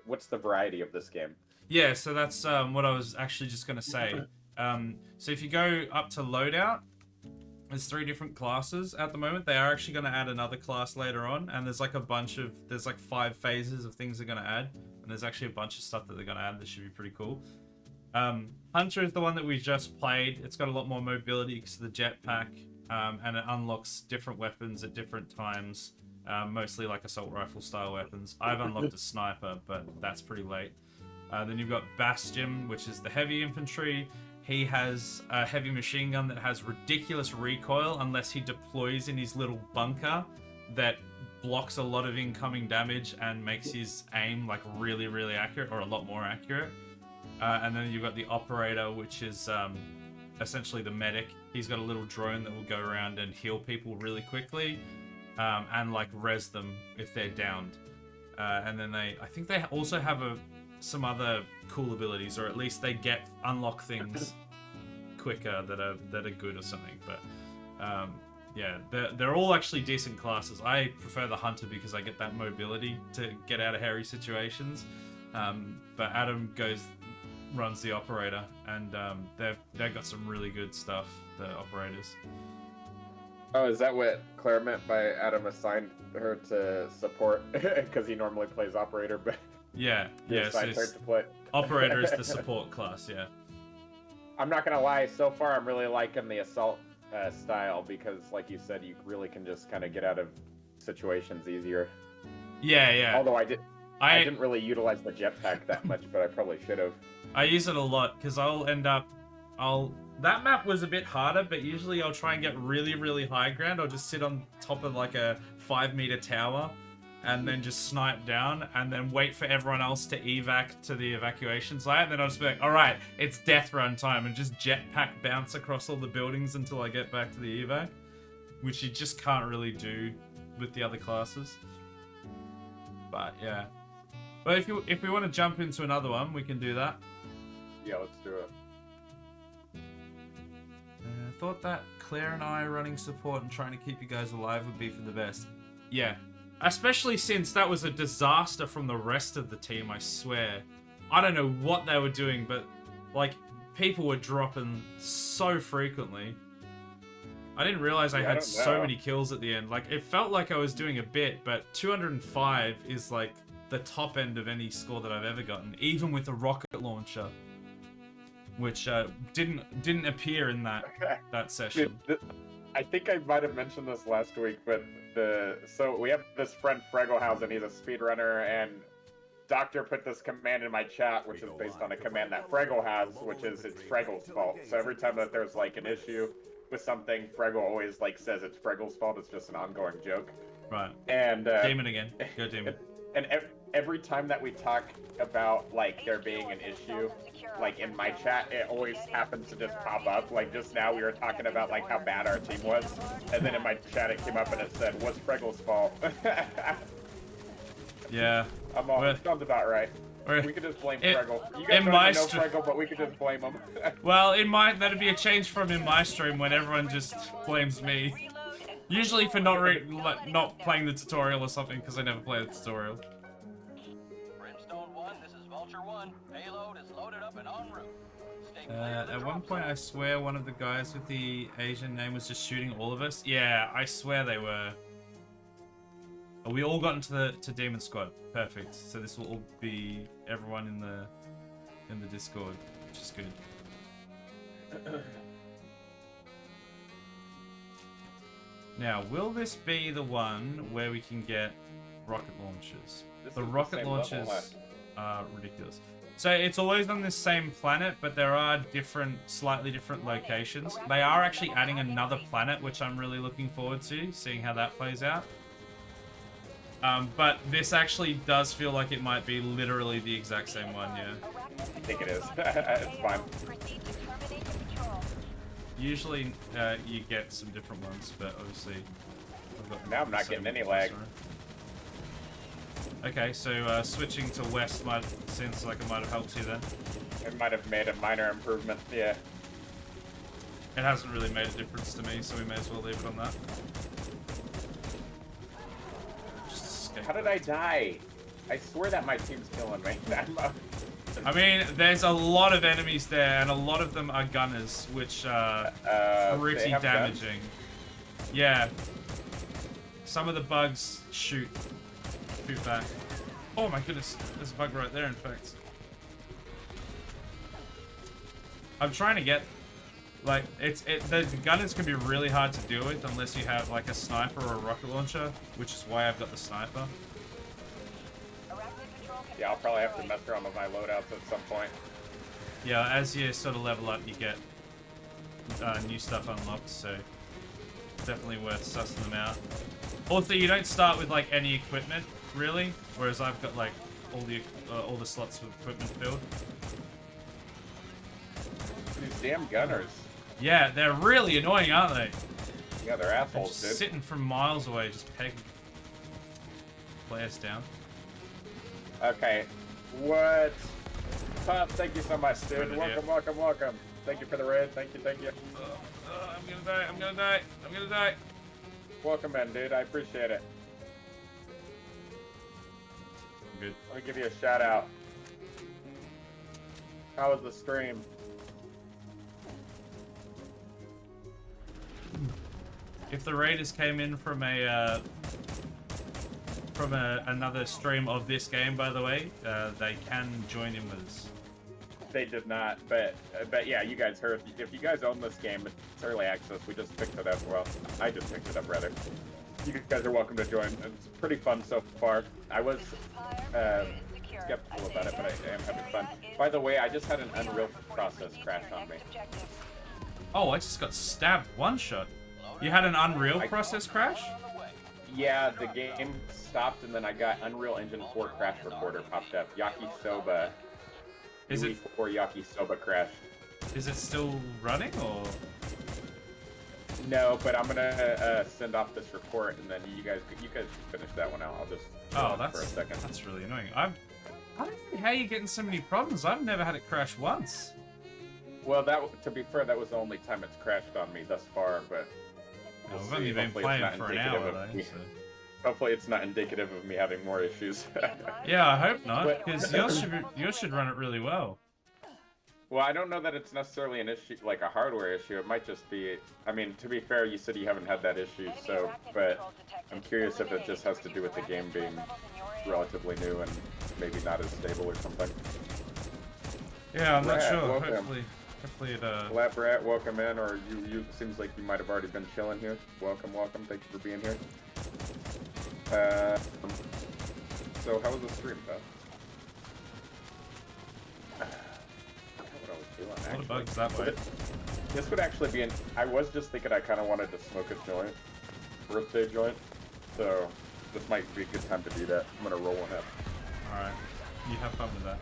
what's the variety of this game? Yeah, so that's what I was actually just gonna say. So if you go up to loadout, there's 3 different classes at the moment. They are actually gonna add another class later on, and there's like 5 phases of things they're gonna add, and there's actually a bunch of stuff that they're gonna add that should be pretty cool. Hunter is the one that we just played. It's got a lot more mobility because of the jetpack, and it unlocks different weapons at different times, mostly like assault rifle style weapons. I've unlocked a sniper, but that's pretty late. Then you've got Bastion, which is the heavy infantry. He has a heavy machine gun that has ridiculous recoil unless he deploys in his little bunker that blocks a lot of incoming damage and makes his aim like really, really accurate, or a lot more accurate. And then you've got the operator, which is essentially the medic. He's got a little drone that will go around and heal people really quickly, and like res them if they're downed. And then I think they also have some other cool abilities, or at least they unlock things quicker that are good or something. But yeah, they're all actually decent classes. I prefer the Hunter because I get that mobility to get out of hairy situations. But Adam runs the operator, and they've got some really good stuff. The operators. Oh, is that what Claire meant by Adam assigned her to support? Because he normally plays operator, but Yeah, yeah. So assigned her to play. operator is the support class. Yeah. I'm not gonna lie. So far, I'm really liking the assault style because, like you said, you really can just kind of get out of situations easier. Yeah, yeah. Although I didn't really utilize the jetpack that much, but I probably should have. I use it a lot because that map was a bit harder, but usually I'll try and get really, really high ground. I'll just sit on top of like a 5-meter tower and then just snipe down and then wait for everyone else to evac to the evacuation site. And then I'll just be like, all right, it's death run time, and just jetpack bounce across all the buildings until I get back to the evac, which you just can't really do with the other classes. But yeah. But if we want to jump into another one, we can do that. Yeah, let's do it. Thought that Claire and I running support and trying to keep you guys alive would be for the best. Yeah. Especially since that was a disaster from the rest of the team, I swear. I don't know what they were doing, but, like, people were dropping so frequently. I didn't realize I had so many kills at the end. Like, it felt like I was doing a bit, but 205 is, like, the top end of any score that I've ever gotten, even with a rocket launcher. Which didn't appear in that session. I think I might have mentioned this last week, but so we have this friend Fregelhausen. He's a speedrunner, and Doctor put this command in my chat, which is based on a command that Fregel has, which is it's Fregel's fault. So every time that there's like an issue with something, Fregel always like says it's Fregel's fault. It's just an ongoing joke. Right. And Demon again. Go Demon. And every time that we talk about like there being an issue, like in my chat, it always happens to just pop up. Like just now, we were talking about like how bad our team was, and then in my chat it came up and it said, "What's Fregel's fault?" Yeah. Sounds about right. We could just blame Fregel. You guys in don't my even know Fregel, but we could just blame him. Well, that'd be a change from in my stream when everyone just blames me. Usually for not playing the tutorial or something, because I never play the tutorial. Brimstone 1, this is Vulture 1. Payload is loaded up and en route. Stay clear of the At drop one point, zone. I swear one of the guys with the Asian name was just shooting all of us. Yeah, I swear they were. We all got into Demon Squad. Perfect. So this will all be everyone in the Discord, which is good. Now, will this be the one where we can get rocket launchers? The rocket launchers are ridiculous. So it's always on this same planet, but there are slightly different locations. They are actually adding another planet, which I'm really looking forward to, seeing how that plays out. But this actually does feel like it might be literally the exact same one, yeah. I think it is. It's fine. Usually you get some different ones, but obviously I've got Now I'm not getting any lag. Okay, so switching to west seems like it might have helped you then. It might have made a minor improvement, yeah. It hasn't really made a difference to me, so we may as well leave it on that. Just escape. How did I die? I swear that my team's killing me. I mean, there's a lot of enemies there, and a lot of them are gunners, which are pretty damaging. Guns? Yeah. Some of the bugs shoot back. Oh my goodness, there's a bug right there, in fact. I'm trying to get, like, the gunners can be really hard to deal with unless you have, like, a sniper or a rocket launcher, which is why I've got the sniper. Yeah, I'll probably have to mess around with my loadouts at some point. Yeah, as you sort of level up, you get new stuff unlocked, so definitely worth sussing them out. Also, you don't start with like any equipment, really, whereas I've got like all the slots with equipment filled. These damn gunners. Yeah, they're really annoying, aren't they? Yeah, they're assholes, they're just dude. sitting from miles away, just pegging players down. Okay, what? Top, thank you so much, dude. Spread it Welcome, out. welcome, welcome. Thank you for the raid. Thank you, thank you. I'm gonna die. I'm gonna die. I'm gonna die. Welcome in, dude. I appreciate it. I'm good. Let me give you a shout out. How was the stream? If the raiders came in from another stream of this game, by the way, they can join in with us. They did not, but yeah, you guys heard. If you guys own this game, it's early access. We just picked it up. Well, I just picked it up rather. You guys are welcome to join. It's pretty fun so far. I was skeptical about it, but I am having fun. By the way, I just had an Unreal process crash on me. Oh, I just got stabbed one shot. You had an Unreal process crash? Yeah, the game stopped, and then I got Unreal Engine 4 crash reporter popped up. Yakisoba. Is it for Yakisoba crash? Is it still running or? No, but I'm gonna send off this report, and then you guys finish that one out. I'll just for a second. That's really annoying. I don't see how you're getting so many problems. I've never had it crash once. Well, to be fair, that was the only time it's crashed on me thus far, but well, we've only been playing for an hour though. So. Hopefully it's not indicative of me having more issues. Yeah, I hope not, because yours should run it really well. Well, I don't know that it's necessarily an issue, like a hardware issue. It might just be, I mean, to be fair, you said you haven't had that issue, so, but I'm curious if it just has to do with the game being relatively new and maybe not as stable or something. Yeah, I'm not Rat, sure. Welcome. Hopefully it, Lab Rat, welcome in, or you seems like you might have already been chilling here. Welcome. Thank you for being here. So how was the stream, Beth? A lot of bugs that way. This would actually be I was just thinking I kind of wanted to smoke a joint. Birthday joint. So this might be a good time to do that. I'm going to roll one up. Alright. You have fun with that.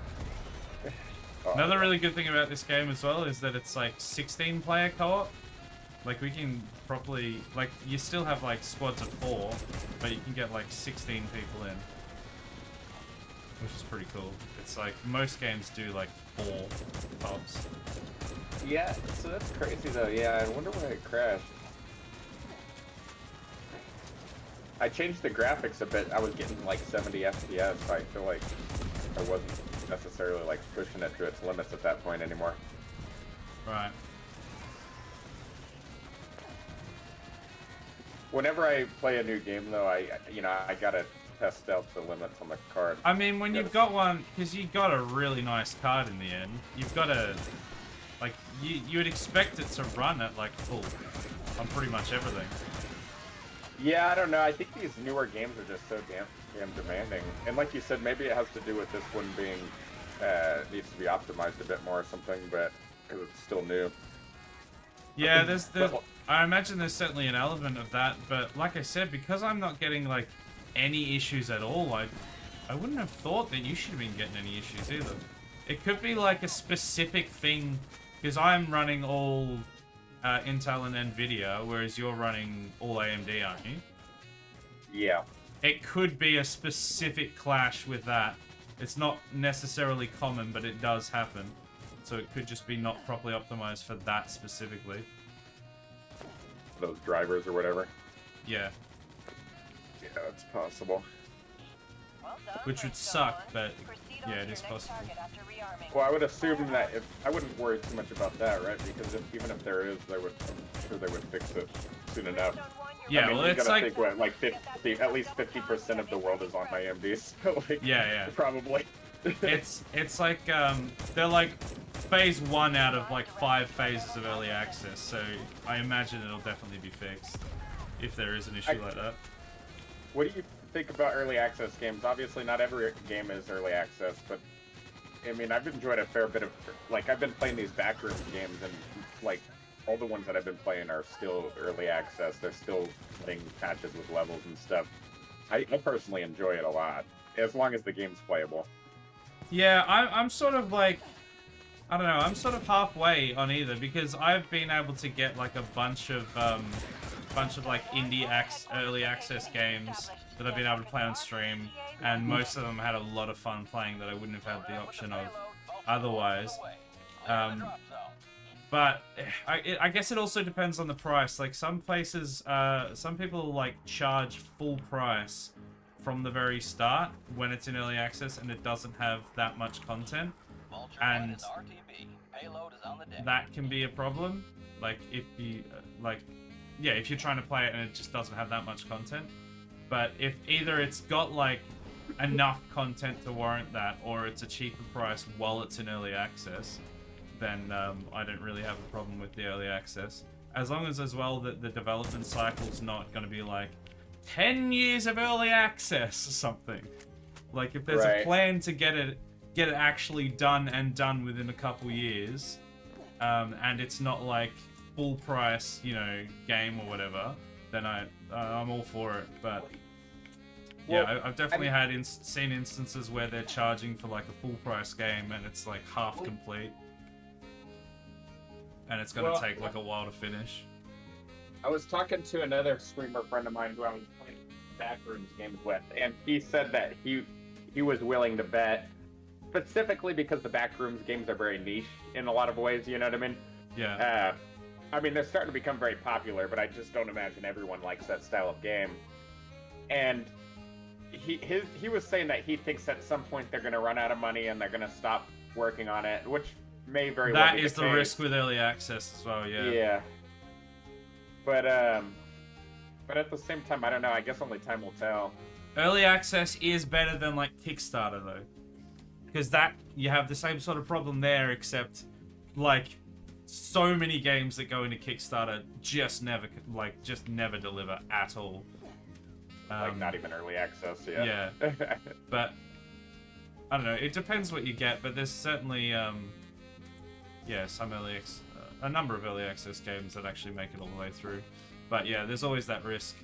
Another really good thing about this game as well is that it's like 16 player co-op. Like we can properly, like you still have like squads of 4, but you can get like 16 people in. Which is pretty cool. It's like most games do like 4 tops. Yeah, so that's crazy though. Yeah, I wonder why it crashed. I changed the graphics a bit. I was getting like 70 FPS, so I feel like I wasn't necessarily like pushing it to its limits at that point anymore. Right. Whenever I play a new game though, I gotta test out the limits on the card. I mean, when you've got one, because you got a really nice card in the end, you've got to, like, you would expect it to run at like full on pretty much everything. Yeah, I don't know. I think these newer games are just so damn demanding. And like you said, maybe it has to do with this one being needs to be optimized a bit more or something, but because it's still new. Yeah, there's I imagine there's certainly an element of that, but like I said, because I'm not getting like any issues at all, I wouldn't have thought that you should have been getting any issues either. It could be like a specific thing, because I'm running all Intel and Nvidia, whereas you're running all AMD, aren't you? Yeah. It could be a specific clash with that. It's not necessarily common, but it does happen. So it could just be not properly optimized for that specifically. Those drivers or whatever. Yeah. Yeah, it's possible. Which would suck, but yeah, it is possible. Well, I would assume that I wouldn't worry too much about that, right? Because even if there is, I'm sure they would fix it soon enough. Yeah, I mean, well, you it's gotta like think, what, like at least 50% of the world is on AMD, so like, yeah, probably. it's like they're like phase 1 out of like 5 phases of early access, so I imagine it'll definitely be fixed if there is an issue like that. What do you think about early access games? Obviously, not every game is early access, but I mean, I've enjoyed a fair bit of, like, I've been playing these backroom games, and like all the ones that I've been playing are still early access. They're still playing patches with levels and stuff. I personally enjoy it a lot, as long as the game's playable. Yeah, I'm sort of like, I don't know, I'm sort of halfway on either, because I've been able to get like a bunch of like early access games that I've been able to play on stream, and most of them had a lot of fun playing that I wouldn't have had the option of otherwise. But I guess it also depends on the price. Like some places, some people like charge full price from the very start when it's in early access and it doesn't have that much content. Vulture And 1 is RTB. Payload is on the deck. that can be a problem. Like if you yeah, if you're trying to play it and it just doesn't have that much content. But if either it's got like enough content to warrant that, or it's a cheaper price while it's in early access, then I don't really have a problem with the early access. As long as well that the development cycle's not going to be like 10 years of early access or something. Like if there's a plan to get it actually done within a couple years, and it's not like full price, you know, game or whatever, then I'm all for it. But yeah, Well, I've definitely seen instances where they're charging for like a full price game and it's like half complete, and it's gonna take like a while to finish. I was talking to another streamer friend of mine who I was playing Backrooms games with, and he said that he was willing to bet, specifically because the Backrooms games are very niche in a lot of ways, you know what I mean? Yeah. I mean, they're starting to become very popular, but I just don't imagine everyone likes that style of game. And he was saying that he thinks at some point they're going to run out of money and they're going to stop working on it, which may very well be That is the risk with early access as well, yeah. Yeah. But at the same time, I don't know. I guess only time will tell. Early access is better than like Kickstarter though, because that you have the same sort of problem there, except like so many games that go into Kickstarter just never deliver at all. Like not even early access, yeah. Yeah. But I don't know. It depends what you get, but there's certainly some a number of early access games that actually make it all the way through. But yeah, there's always that risk.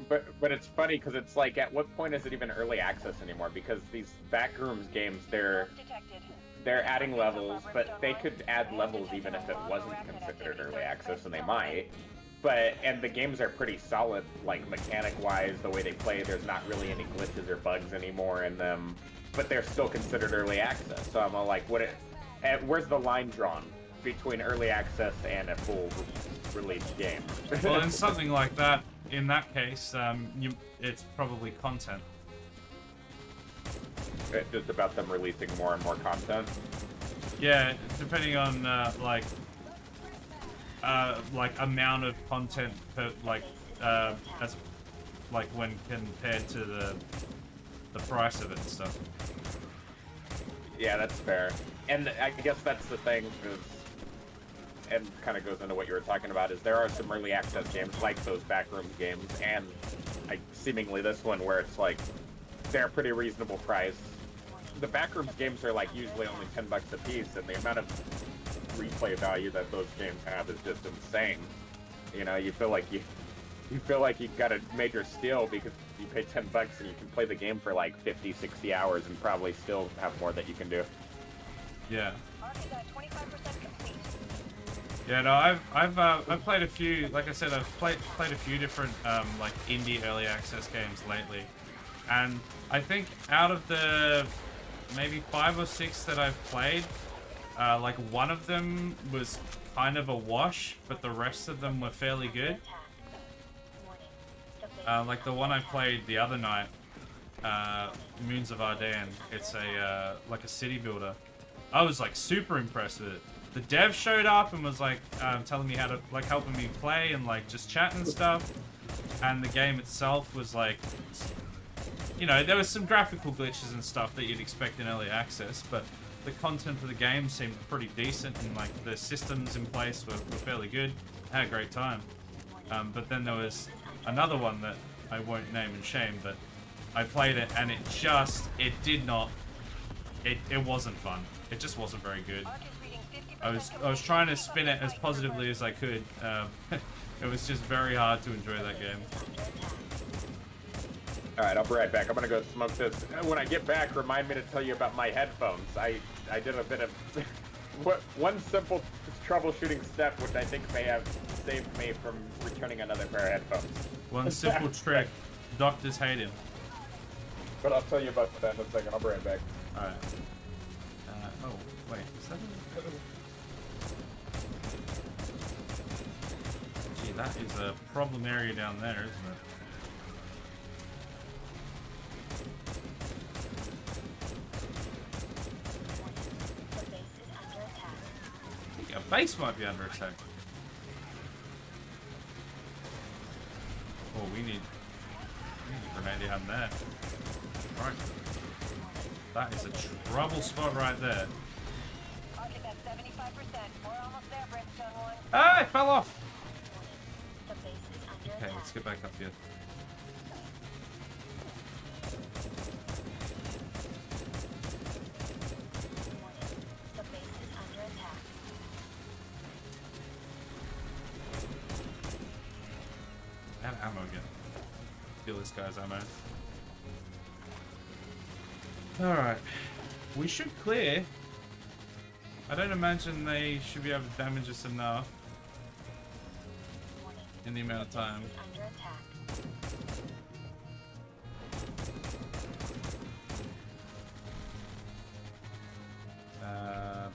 But it's funny because it's like, at what point is it even early access anymore? Because these Backrooms games, they're adding levels, but they could add levels even if it wasn't considered early access, and they might. And the games are pretty solid, like mechanic-wise, the way they play. There's not really any glitches or bugs anymore in them, but they're still considered early access. So I'm all like, where's the line drawn between early access and a full release game? Well, in something like that, in that case, it's probably content. It's just about them releasing more and more content. Yeah, depending on amount of content per as when compared to the price of it and stuff. Yeah, that's fair. And I guess that's the thing, and kind of goes into what you were talking about, is there are some early access games like those Backrooms games, and seemingly this one where it's like they're a pretty reasonable price. The Backrooms games are like usually only $10 a piece, and the amount of replay value that those games have is just insane. You know, you feel like you got a major steal because you pay $10 and you can play the game for like 50, 60 hours and probably still have more that you can do. Yeah. 25% complete. Yeah, no, I've played a few. Like I said, I've played a few different like indie early access games lately, and I think out of the maybe 5 or 6 that I've played, like one of them was kind of a wash, but the rest of them were fairly good. Like the one I played the other night, Moons of Ardennes. It's a like a city builder. I was like super impressed with it. The dev showed up and was like telling me how to, like, helping me play and like just chat and stuff. And the game itself was like, you know, there was some graphical glitches and stuff that you'd expect in early access, but the content for the game seemed pretty decent, and like the systems in place were fairly good. I had a great time. But then there was another one that I won't name and shame, but I played it and it wasn't fun. It just wasn't very good. I was trying to spin it as positively as I could. It was just very hard to enjoy that game. Alright, I'll be right back. I'm gonna go smoke this. When I get back, remind me to tell you about my headphones. I did a bit of one simple troubleshooting step, which I think may have saved me from returning another pair of headphones. One simple trick. Doctors hate him. But I'll tell you about that in a second. I'll be right back. Alright. Oh, wait. Is that Gee, that is a problem area down there, isn't it? Base might be under attack. Oh, we need a grenade on there. Right. That is a trouble spot right there. Target at 75%. We're almost there, Brimstone 1. Ah, I fell off. The base is under Okay, attack. let's get back up here. The base is under attack. And ammo again. Steal this guy's ammo. Alright. We should clear. I don't imagine they should be able to damage us enough in the amount of time. Under attack.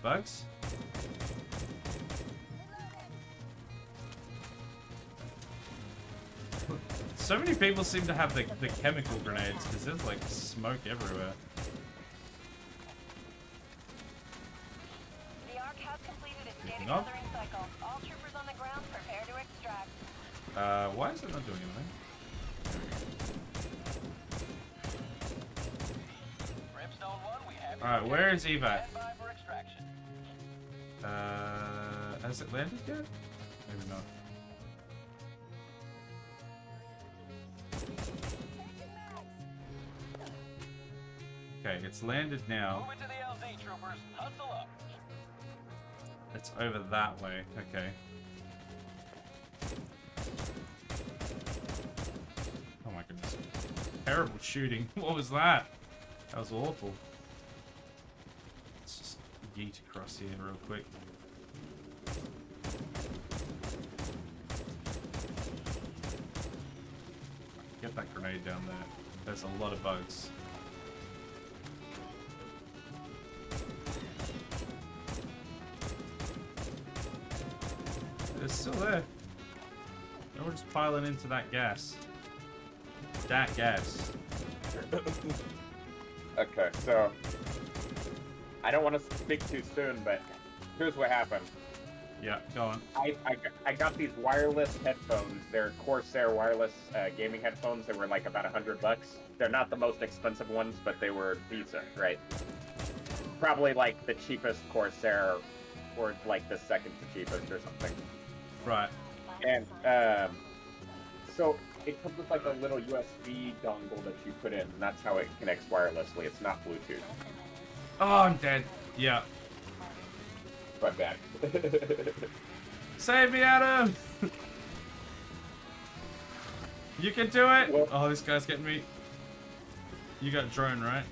Bugs? So many people seem to have the chemical grenades because there's like smoke everywhere. The Ark has completed its data No. gathering cycle. All troopers on the ground, prepare to extract. Why is it not doing anything? Brimstone 1, we have Alright, where is evac? Stand by for extraction. Has it landed yet? Maybe not. Okay, it's landed now. Move it to the LZ, troopers. Hustle up. It's over that way. Okay. Oh my goodness. Terrible shooting. What was that? That was awful. Let's just yeet across here real quick. Get that grenade down there. There's a lot of bugs. It's still there. And we're just piling into that gas. That gas. Okay, so I don't want to speak too soon, but here's what happened. Yeah, go on. I got these wireless headphones. They're Corsair wireless gaming headphones. They were like about $100. They're not the most expensive ones, but they were decent, right? Probably like the cheapest Corsair, or like the second to cheapest or something. Right. And so it comes with like a little USB dongle that you put in, and that's how it connects wirelessly. It's not Bluetooth. Oh, I'm dead. Yeah. But bad. Save me, Adam! You can do it! Well- Oh, this guy's getting me. You got drone, right?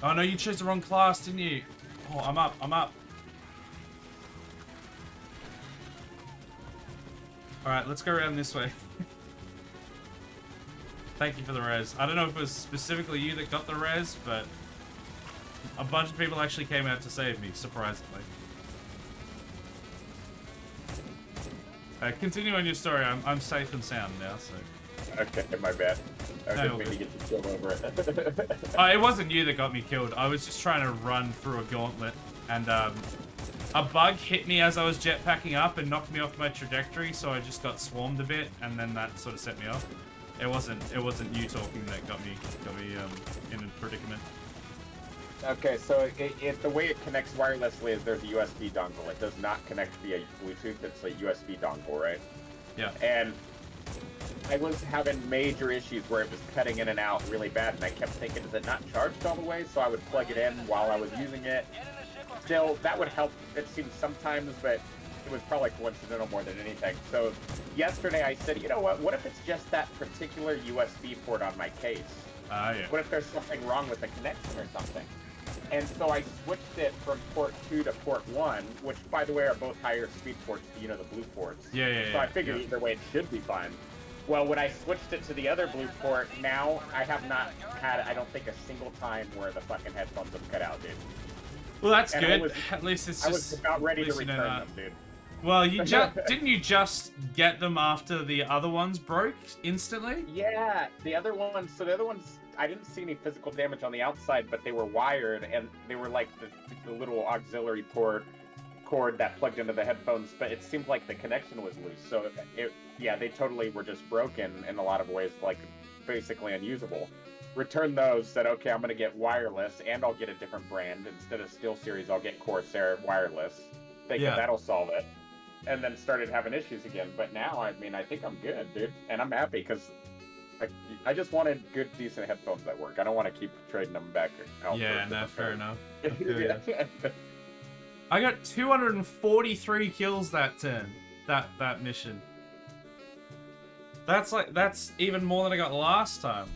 Oh no, you chose the wrong class, didn't you? Oh, I'm up, I'm up. Alright, let's go around this way. Thank you for the res. I don't know if it was specifically you that got the res, but a bunch of people actually came out to save me, surprisingly. Continue on your story. I'm safe and sound now, so. Okay, my bad. I No, didn't mean to get you killed over it. It wasn't you that got me killed. I was just trying to run through a gauntlet, and a bug hit me as I was jetpacking up and knocked me off my trajectory, so I just got swarmed a bit, and then that sort of set me off. It wasn't you talking that got me in a predicament. Okay, so the way it connects wirelessly is there's a USB dongle. It does not connect via Bluetooth. It's a USB dongle, right? Yeah. And I was having major issues where it was cutting in and out really bad, and I kept thinking, is it not charged all the way? So I would plug it in while I was using it. Still, that would help, it seems sometimes, but it was probably coincidental more than anything. So yesterday I said, you know what if it's just that particular USB port on my case? Yeah. What if there's something wrong with the connection or something? And so I switched it from port 2 to port 1, which, by the way, are both higher speed ports, you know, the blue ports. Yeah. So I figured either way it should be fine. Well, when I switched it to the other blue port, now I have not had, I don't think, a single time where the fucking headphones have cut out, dude. Well, that's And good. At least it's just. I was about ready to at least you know return that. them, dude. Well, you didn't you just get them after the other ones broke instantly? Yeah, the other ones, I didn't see any physical damage on the outside, but they were wired, and they were like the little auxiliary port cord that plugged into the headphones, but it seemed like the connection was loose. So yeah, they totally were just broken in a lot of ways, like basically unusable. Returned those, said, okay, I'm gonna get wireless, and I'll get a different brand. Instead of SteelSeries, I'll get Corsair wireless. Thinking that'll solve it. And then started having issues again. But now, I mean, I think I'm good, dude. And I'm happy, because I just wanted good, decent headphones that work. I don't want to keep trading them back out. Yeah, no, fair enough. Yeah. I got 243 kills that turn. That mission. That's even more than I got last time.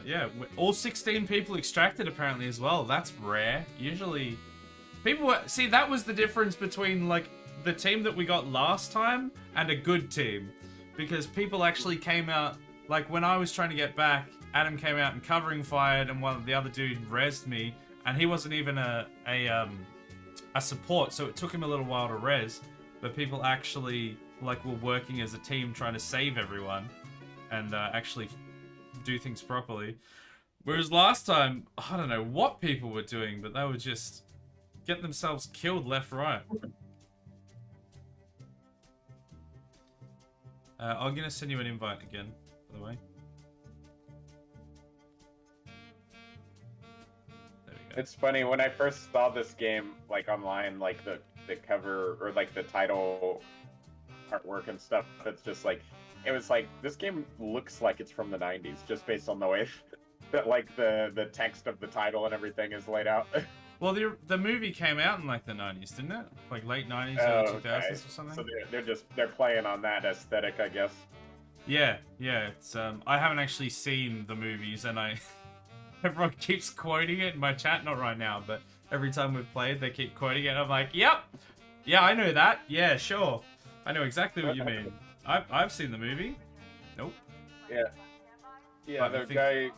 Yeah, all 16 people extracted apparently as well. That's rare. Usually, people were... See, that was the difference between, like, the team that we got last time and a good team. Because people actually came out... Like, when I was trying to get back, Adam came out and covering fired, and one of the other dude rezzed me, and he wasn't even a support, so it took him a little while to res. But people actually, like, were working as a team trying to save everyone and actually do things properly. Whereas last time, I don't know what people were doing, but they would just get themselves killed left, right. I'm gonna send you an invite again, by the way. There we go. It's funny, when I first saw this game, like, online, like, the cover, or, like, the title artwork and stuff, it's just, like, it was like, this game looks like it's from the 90s, just based on the way that, like, the text of the title and everything is laid out. Well, the movie came out in, like, the 90s, didn't it? Like, late 90s, early 2000s or something? So they're playing on that aesthetic, I guess. Yeah, it's, I haven't actually seen the movies, and everyone keeps quoting it in my chat, not right now, but every time we've played, they keep quoting it, and I'm like, yep! Yeah, I know that. Yeah, sure. I know exactly what you mean. I've seen the movie. Nope. Yeah. Yeah, the guy,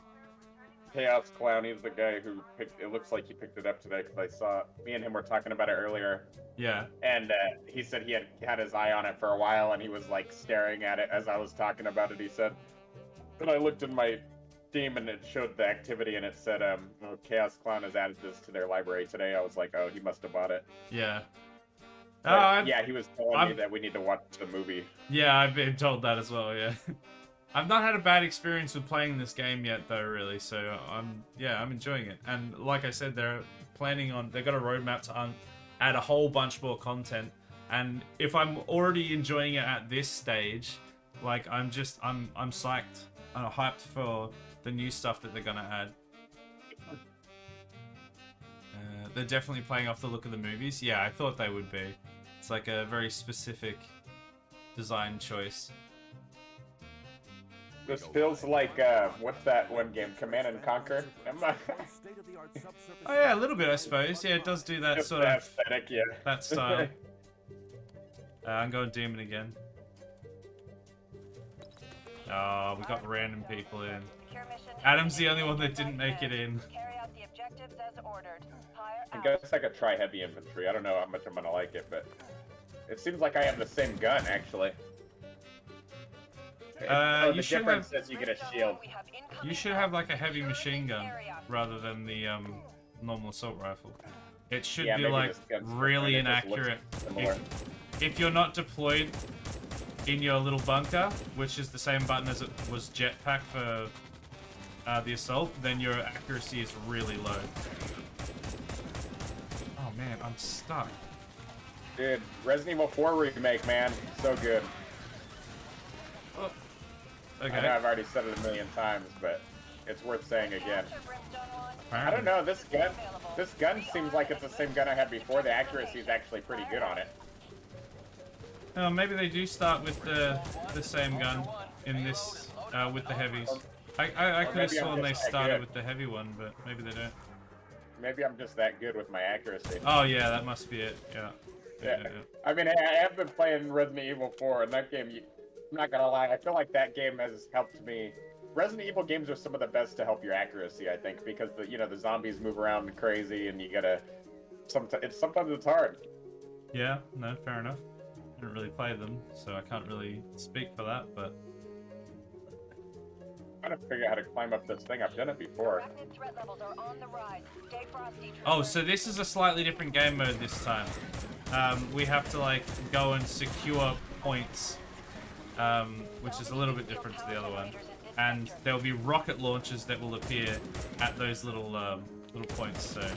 Chaos Clown, he's the guy who picked, it looks like he picked it up today, because I saw, me and him were talking about it earlier. Yeah. And he said he had his eye on it for a while, and he was, like, staring at it as I was talking about it, he said. And I looked in my Steam, and it showed the activity, and it said, oh, Chaos Clown has added this to their library today. I was like, oh, he must have bought it. Yeah. Yeah, he was telling me that we need to watch the movie. Yeah, I've been told that as well, yeah. I've not had a bad experience with playing this game yet, though, really, so I'm enjoying it. And like I said, they've got a roadmap to add a whole bunch more content, and if I'm already enjoying it at this stage, like, I'm psyched. I'm hyped for the new stuff that they're gonna add. They're definitely playing off the look of the movies. Yeah, I thought they would be. It's like a very specific design choice. This feels like, what's that one game? Command and Conquer? Oh yeah, a little bit, I suppose. Yeah, it does do that just sort of aesthetic, yeah. that style. I'm going Demon again. Oh, we got random people in. Adam's the only one that didn't make it in. I guess I could try heavy infantry. I don't know how much I'm gonna like it, but it seems like I have the same gun, actually. The difference is you get a shield. You should have like a heavy machine gun rather than the normal assault rifle. It should be like really inaccurate. If you're not deployed in your little bunker, which is the same button as it was jetpack for the assault, then your accuracy is really low. Oh man, I'm stuck. Dude, Resident Evil 4 remake, man, so good. Okay. I know I've already said it a million times, but it's worth saying again. I don't know, this gun seems like it's the same gun I had before. The accuracy is actually pretty good on it. Oh, maybe they do start with the same gun in this with the heavies. I could have sworn they started with the heavy one, but maybe they don't. Maybe I'm just that good with my accuracy. Oh yeah, that must be it. Yeah. I mean, I have been playing Resident Evil 4, and that game, I'm not gonna lie, I feel like that game has helped me. Resident Evil games are some of the best to help your accuracy, I think, because the zombies move around crazy, and you gotta. Sometimes it's hard. Yeah. No, fair enough. I didn't really play them, so I can't really speak for that, but. trying to figure out how to climb up this thing. I've done it before. Arachnid threat levels are on the rise. Stay frosty, Oh, troopers. so this is a slightly different game mode this time. We have to like go and secure points, which is a little bit different to the other one. And there will be rocket launchers that will appear at those little points. So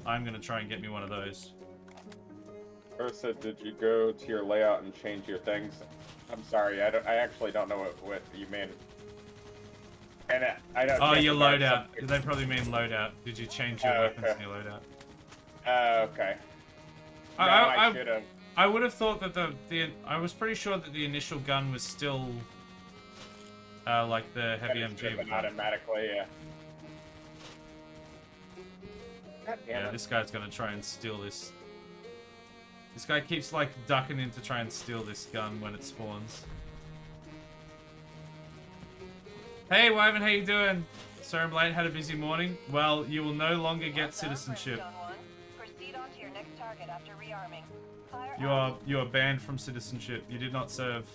I'm gonna try and get me one of those. Ursa, did you go to your layout and change your things? I'm sorry, I actually don't know what you mean. And I don't. Oh, your loadout. They probably mean loadout. Did you change your weapons in your loadout? Okay. No, I should have. I would have thought that I was pretty sure that the initial gun was still like the heavy MG. But automatically, yeah. God damn Yeah, it. this guy's gonna try and steal this. This guy keeps like ducking in to try and steal this gun when it spawns. Hey Wyvern, how you doing? Sorry I'm late, had a busy morning. Well, you will no longer get citizenship. Proceed on to your next target after rearming. Fire You are banned from citizenship. You did not serve.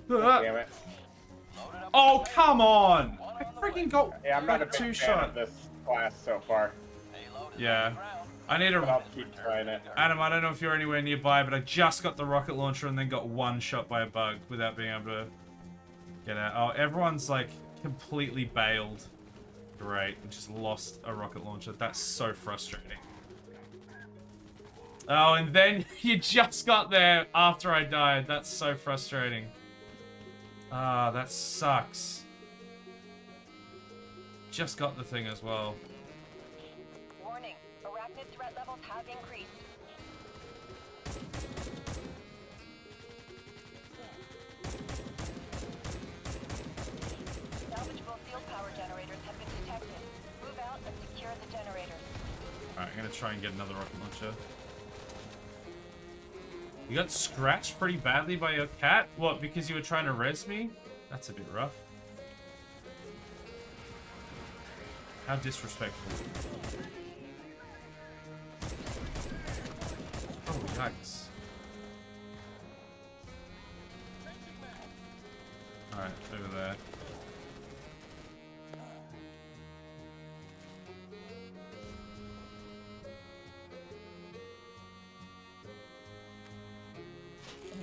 Damn it. Oh come on! I freaking got Yeah, I'm not a like big fan two-shot. of this class so far. Yeah. I need But a... I'll keep trying it. Adam, I don't know if you're anywhere nearby, but I just got the rocket launcher and then got one shot by a bug without being able to get out. Oh, everyone's like completely bailed. Great. We just lost a rocket launcher. That's so frustrating. Oh, and then you just got there after I died. That's so frustrating. Ah, that sucks. Just got the thing as well. warning. Arachnid threat levels have increased. Salvageable field power generators have been detected. Move out and secure the generators. Alright, I'm gonna try and get another rocket launcher. You got scratched pretty badly by your cat? What, because you were trying to res me? That's a bit rough. How disrespectful. Oh, yikes. Alright, over there.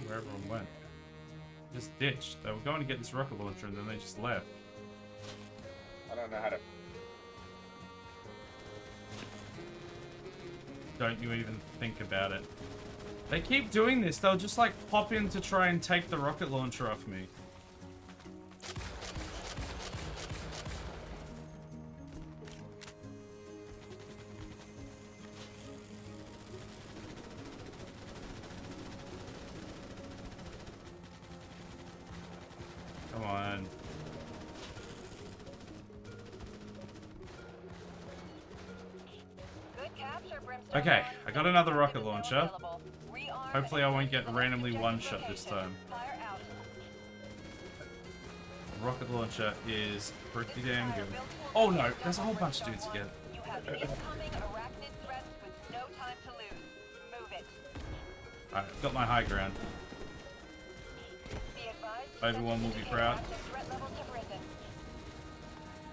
Where everyone went. Just ditched. They were going to get this rocket launcher and then they just left. I don't know how to. Don't you even think about it. They keep doing this. They'll just like pop in to try and take the rocket launcher off me. Come on. Good capture, Brimstone. Okay, I got another rocket launcher. Available. Rearm Hopefully I and won't get select randomly objective one-shot this location. time. Fire out. Rocket launcher is pretty damn good. Oh no, there's a whole bunch of dudes again. You have incoming arachnid threats with no time to lose. Move it. Alright, got my high ground. Be advised. Everyone will be proud. Arachnid threat levels have risen.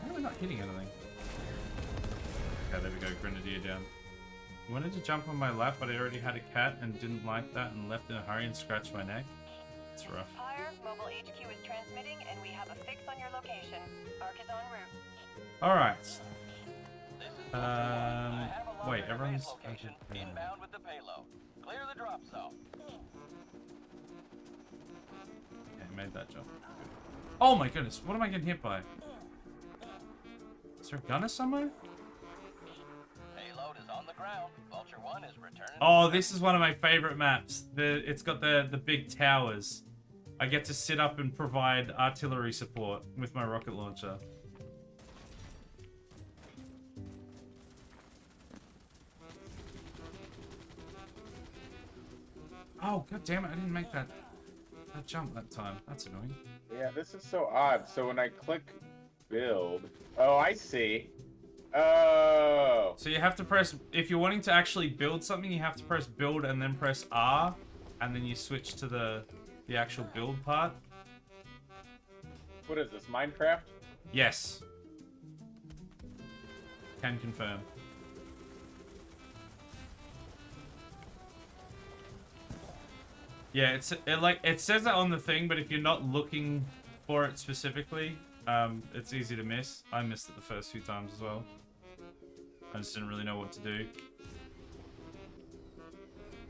Why am I not hitting anything? Okay, there we go, Grenadier down. You wanted to jump on my lap, but I already had a cat and didn't like that and left in a hurry and scratched my neck. It's rough. Fire, mobile HQ is transmitting and we have a fix on your location. Arc is en route. Alright. Wait, everyone's... Location inbound with the payload. Clear the drop zone. Okay, made that jump. Good. Oh my goodness, what am I getting hit by? Is there a gunner somewhere? Payload is on the ground. Vulture 1 is returning. Oh, this is one of my favorite maps. It's got the big towers. I get to sit up and provide artillery support with my rocket launcher. Oh, god damn it, I didn't make that jump that time. That's annoying. Yeah, this is so odd. So when I click build, oh, I see. Oh. So you have to press, if you're wanting to actually build something, you have to press build and then press R, and then you switch to the actual build part. What is this, Minecraft? Yes. Can confirm. Yeah, it says that on the thing, but if you're not looking for it specifically, it's easy to miss. I missed it the first few times as well. I just didn't really know what to do.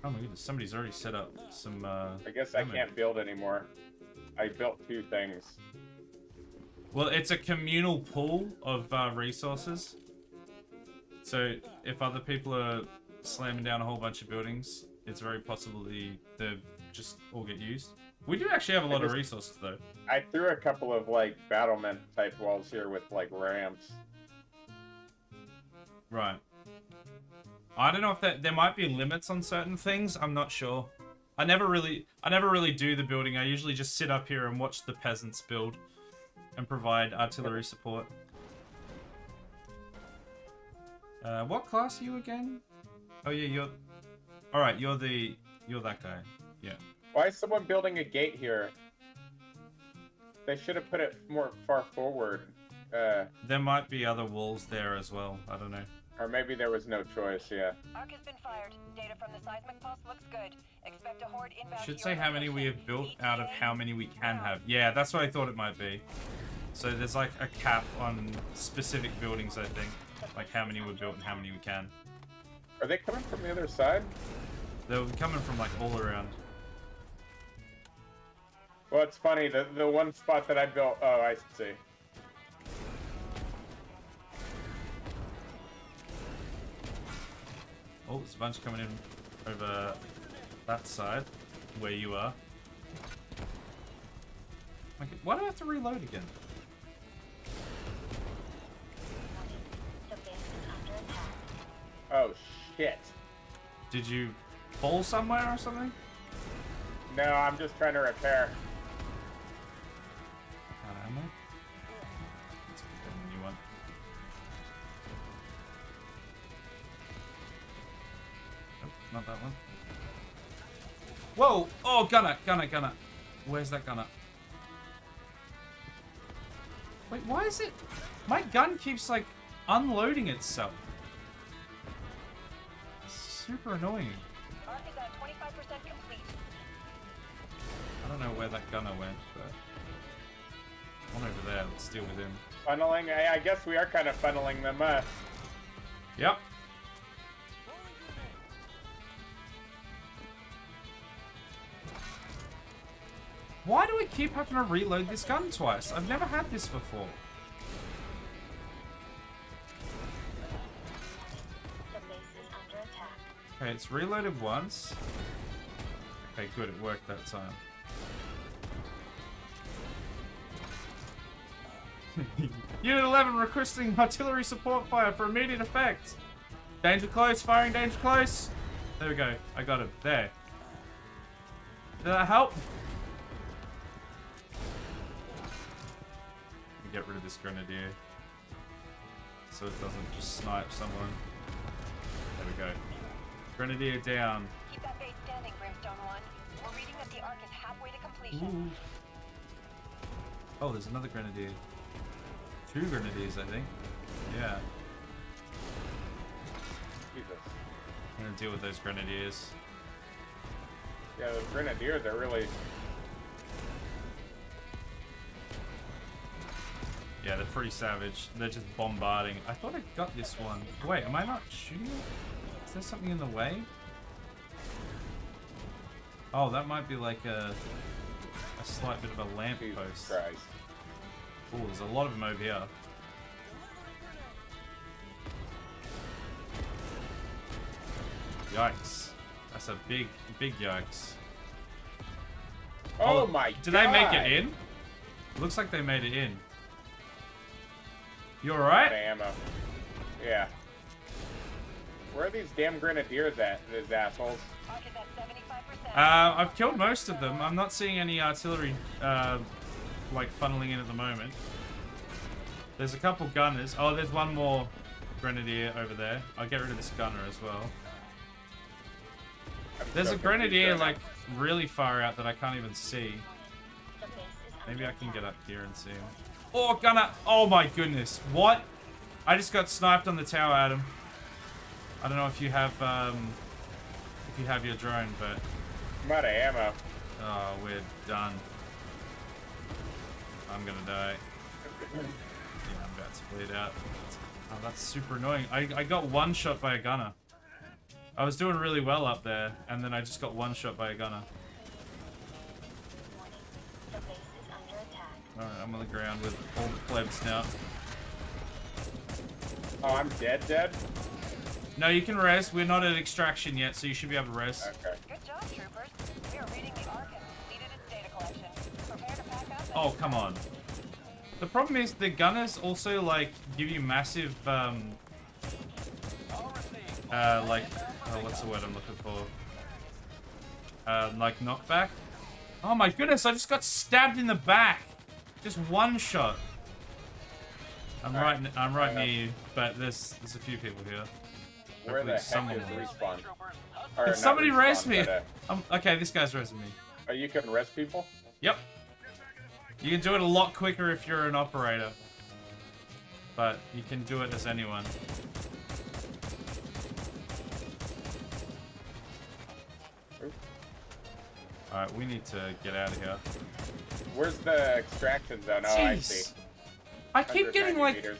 Oh my goodness, somebody's already set up some, I guess I can't build anymore. I built 2 things. Well, it's a communal pool of resources. So if other people are slamming down a whole bunch of buildings, it's very possible they just all get used. We do actually have a lot of resources, though. I threw a couple of, like, battlement type walls here with, like, ramps. Right. I don't know if there might be limits on certain things. I'm not sure. I never really do the building. I usually just sit up here and watch the peasants build and provide artillery support. What class are you again? Oh yeah, you're... Alright, you're that guy. Yeah. Why is someone building a gate here? They should have put it more far forward. There might be other walls there as well. I don't know. Or maybe there was no choice, yeah. Arc has been fired. Data from the seismic pulse looks good. Expect a horde inbound. Should say how many we have built out of how many we can have. Yeah, that's what I thought it might be. So there's like a cap on specific buildings, I think. Like how many we built and how many we can. Are they coming from the other side? They're coming from like all around. Well, it's funny, the one spot that I built... Oh, I see. Oh, there's a bunch coming in over that side, where you are. Okay, why do I have to reload again? Oh, shit. Did you fall somewhere or something? No, I'm just trying to repair. Ammo? Let's get a new one. Nope, not that one. Whoa! Oh, gunner! Where's that gunner? Wait, why is it... My gun keeps, like, unloading itself. Super annoying. Arc is at 25% complete. I don't know where that gunner went, but... One over there, let's deal with him. Funneling? I guess we are kind of funneling them, Yep. Why do we keep having to reload this gun twice? I've never had this before. The base is under attack. Okay, it's reloaded once. Okay, good, it worked that time. Unit 11 requesting artillery support fire for immediate effect. Danger close, firing danger close. There we go, I got him. There. Did that help? Get rid of this grenadier so it doesn't just snipe someone. There we go. Grenadier down. Keep that base standing, Brimstone 1. We're reading that the Arc is halfway to completion. Ooh. Oh, there's another grenadier. 2 grenadiers, I think. Yeah. Jesus. I'm gonna deal with those grenadiers. Yeah, those grenadiers are really... Yeah, they're pretty savage. They're just bombarding. I thought I got this one. Wait, am I not shooting it? Is there something in the way? Oh, that might be like a slight bit of a lamp post. Christ. Oh, there's a lot of them over here. Yikes. That's a big yikes. Oh my god! Did they make it in? Looks like they made it in. You alright? Ammo. Yeah. Where are these damn grenadiers at, these assholes? Arc is at 75%. I've killed most of them. I'm not seeing any artillery, like, funneling in at the moment. There's a couple gunners. Oh, there's one more grenadier over there. I'll get rid of this gunner as well. There's a grenadier, like, really far out that I can't even see. The base is Maybe I can get up here and see him. Oh, Gunner! Oh my goodness. What? I just got sniped on the tower, Adam. I don't know if you have your drone, but... I'm out of ammo. Oh, we're done. I'm gonna die. Yeah, I'm about to bleed out. Oh, that's super annoying. I got one shot by a gunner. I was doing really well up there, and then I just got one shot by a gunner. Alright, I'm on the ground with all the plebs now. Oh, I'm dead? No, you can res. We're not at extraction yet, so you should be able to res. Okay. Good job, troopers. We are reading the arc and completed its data collection. Prepare to pack up. Oh, come on. The problem is the gunners also, like, give you massive, like, oh, what's the word I'm looking for? Like, knockback. Oh my goodness, I just got stabbed in the back. Just one shot. I'm right near you, but there's a few people here. Where the Hopefully heck is someone will. respawn? Or Did not somebody respawn, res me? but, Okay, this guy's resing me. oh, you can res people? Yep. You can do it a lot quicker if you're an operator. But you can do it as anyone. Alright, we need to get out of here. Where's the extraction zone? Oh, I see. Jeez. I keep getting 190 meters.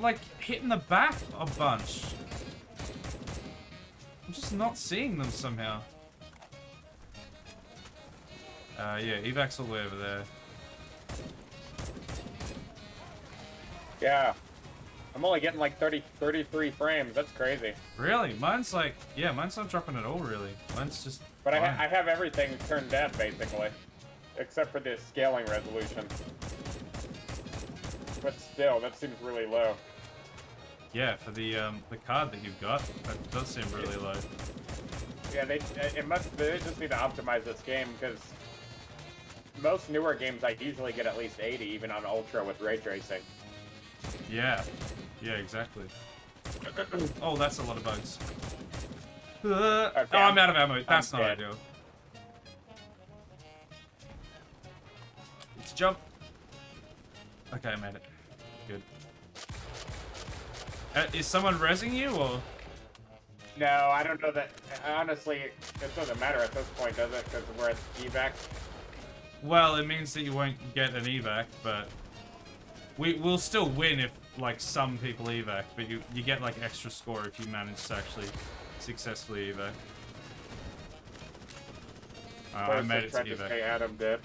like hit in the back a bunch. I'm just not seeing them somehow. Yeah, evac's all the way over there. Yeah. I'm only getting like 33 frames. That's crazy. Really? Mine's like, yeah, mine's not dropping at all, really. Mine's just But I fine. have everything turned down, basically. Except for the scaling resolution. But still, that seems really low. Yeah, for the card that you've got, that does seem really low. Yeah, they just need to optimize this game, because most newer games I usually get at least 80, even on Ultra with ray tracing. Yeah. Yeah, exactly. Oh, that's a lot of bugs. Oh, I'm out of ammo. That's not dead. ideal. Let's jump. Okay, I made it. Good. Is someone rezzing you, or? No, I don't know that. Honestly, it doesn't matter at this point, does it? Because we're at evac. Well, it means that you won't get an evac, but we'll still win if like some people evac, but you get like extra score if you manage to actually successfully evac. I made it to evac. Hey, Adam dead.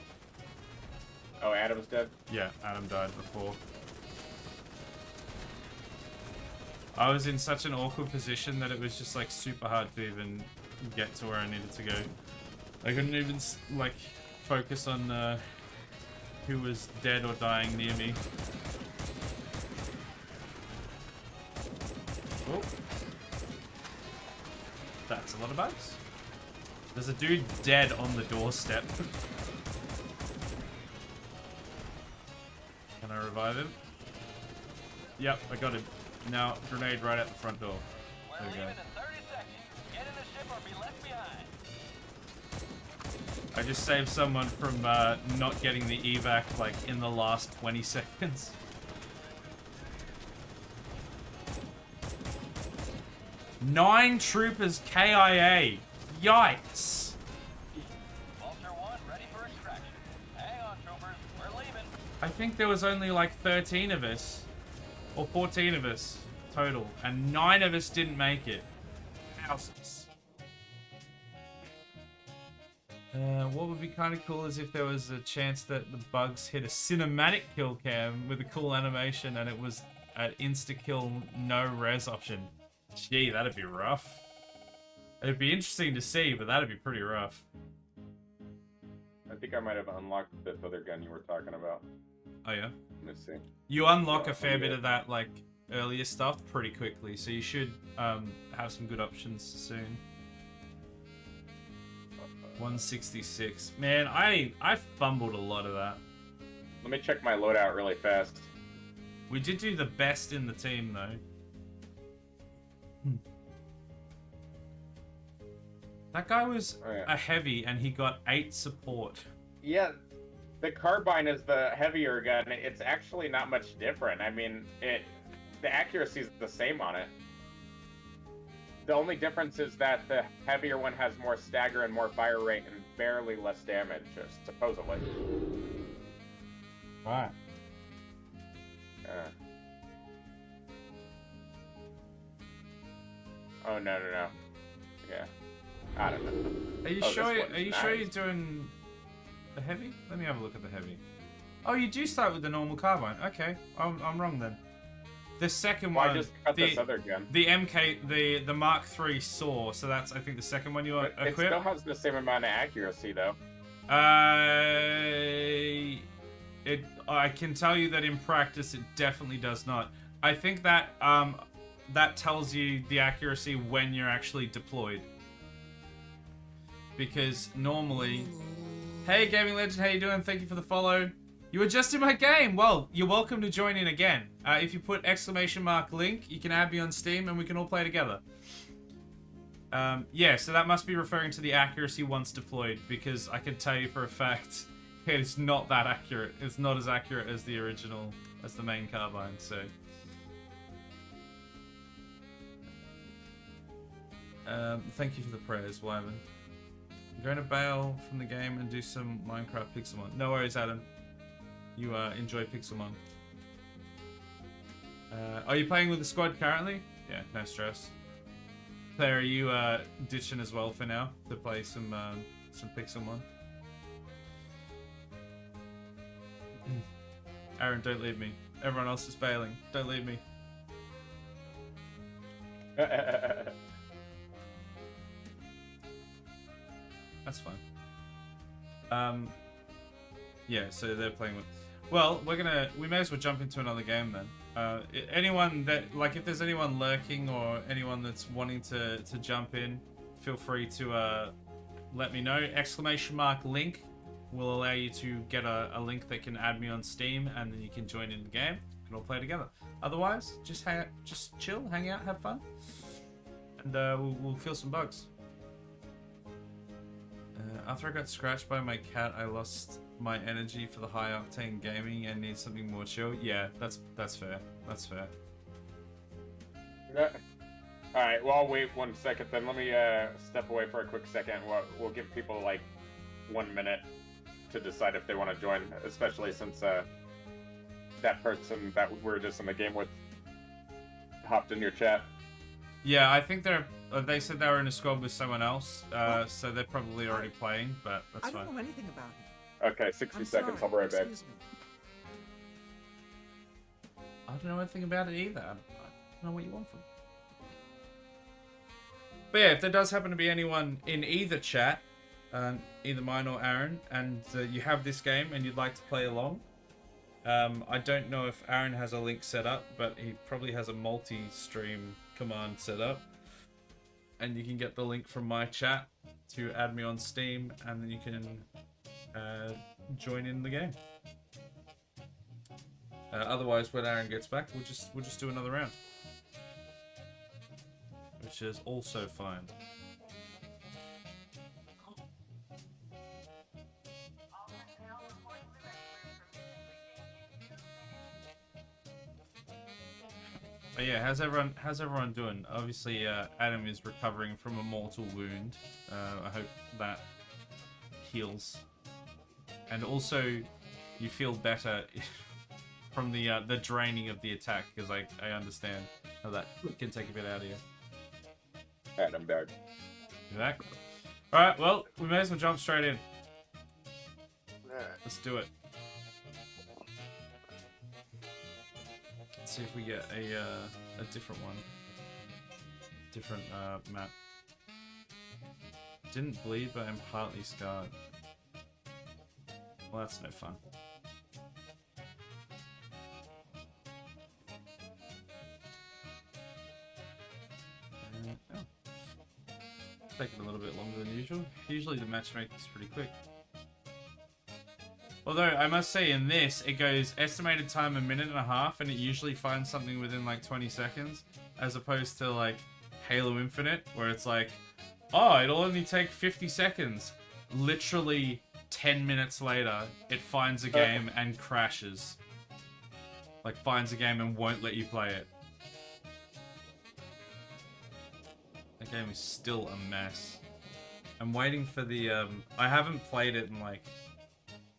Oh, Adam's dead? Yeah, Adam died before. I was in such an awkward position that it was just like super hard to even get to where I needed to go. I couldn't even like focus on who was dead or dying near me. Oh. That's a lot of bugs. There's a dude dead on the doorstep. Can I revive him? Yep, I got him. Now, grenade right at the front door. There we go. I just saved someone from not getting the evac like in the last 20 seconds. Nine troopers KIA. Yikes. Vulture 1 ready for extraction. Hang on, troopers. We're leaving. I think there was only like 13 of us. Or 14 of us total. And 9 of us didn't make it. Houses. What would be kind of cool is if there was a chance that the bugs hit a cinematic kill cam with a cool animation and it was an insta-kill no res option. Gee, that'd be rough. It'd be interesting to see, but that'd be pretty rough. I think I might have unlocked this other gun you were talking about. Oh yeah? Let me see. You unlock a fair bit of that like earlier stuff pretty quickly, so you should have some good options soon. 166. Man, I fumbled a lot of that. Let me check my loadout really fast. We did do the best in the team though. That guy was a heavy and he got 8 support. Yeah, the carbine is the heavier gun. It's actually not much different. I mean, the accuracy is the same on it. The only difference is that the heavier one has more stagger and more fire rate and barely less damage, supposedly. Right. Oh no. Yeah. I don't know. Are you sure you're doing the heavy? Let me have a look at the heavy. Oh, you do start with the normal carbine. Okay, I'm wrong then. The second one, I just got this other gun. The MK, the Mark III saw. So that's I think the second one you equip. It still has the same amount of accuracy though. I can tell you that in practice it definitely does not. I think that that tells you the accuracy when you're actually deployed. Because normally, hey Gaming Legend, how you doing? Thank you for the follow. You were just in my game. Well, you're welcome to join in again. If you put !link, you can add me on Steam and we can all play together. Yeah, so that must be referring to the accuracy once deployed, because I can tell you for a fact it is not that accurate. It's not as accurate as the original, as the main carbine, so. Thank you for the prayers, Wyvern. I'm going to bail from the game and do some Minecraft Pixelmon. No worries, Adam. You enjoy Pixelmon. Are you playing with the squad currently? Yeah, no stress. Claire, are you ditching as well for now to play some Pixelmon? Aaron, don't leave me. Everyone else is bailing. Don't leave me. That's fine. Yeah, so they're playing with. Well, we may as well jump into another game then. Anyone that, like, if there's anyone lurking or anyone that's wanting to jump in, feel free to let me know. !link will allow you to get a link that can add me on Steam, and then you can join in the game. We can all play together. Otherwise, just chill, hang out, have fun, and we'll feel some bugs. After I got scratched by my cat, I lost my energy for the high octane gaming and need something more chill. Yeah, that's fair. That's fair. Yeah. All right. Well, I'll wait 1 second. Then let me step away for a quick second. We'll give people like 1 minute to decide if they want to join, especially since that person that we were just in the game with hopped in your chat. Yeah, I think they said they were in a squad with someone else, so they're probably already playing, but that's fine. I don't know anything about it. Okay, 60 seconds. I'll be right back. I don't know anything about it either. I don't know what you want from me. But yeah, if there does happen to be anyone in either chat, either mine or Aaron, and you have this game and you'd like to play along, I don't know if Aaron has a link set up, but he probably has a multi-stream command set up. And you can get the link from my chat to add me on Steam, and then you can join in the game. Otherwise, when Aaron gets back, we'll just do another round, which is also fine. But yeah, how's everyone doing? Obviously, Adam is recovering from a mortal wound. I hope that heals, and also you feel better from the draining of the attack, because I understand how that can take a bit out of you. Alright, I'm back. You back? All right. Well, we may as well jump straight in. Let's do it. Let's see if we get a different one. Different map. Didn't bleed, but I'm partly scarred. Well, that's no fun. Oh. Taking a little bit longer than usual. Usually the matchmaking is pretty quick. Although, I must say, in this, it goes estimated time 1.5 minutes, and it usually finds something within, like, 20 seconds, as opposed to, like, Halo Infinite, where it's like, oh, it'll only take 50 seconds. Literally 10 minutes later, it finds a game and crashes. Like, finds a game and won't let you play it. The game is still a mess. I'm waiting for the, I haven't played it in, like,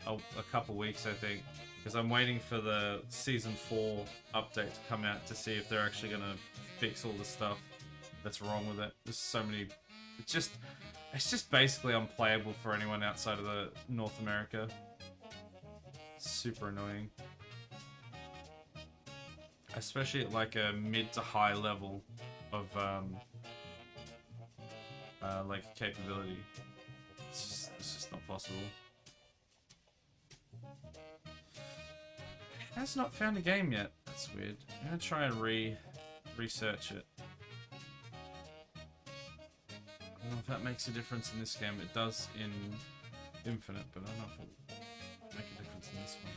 a couple weeks, I think. Because I'm waiting for the Season 4 update to come out to see if they're actually going to fix all the stuff that's wrong with it. There's so many... It's just basically unplayable for anyone outside of the North America. Super annoying. Especially at like a mid to high level of like capability. It's just not possible. It has not found a game yet. That's weird. I'm gonna try and research it. I don't know if that makes a difference in this game. It does in Infinite, but I don't know if it will make a difference in this one.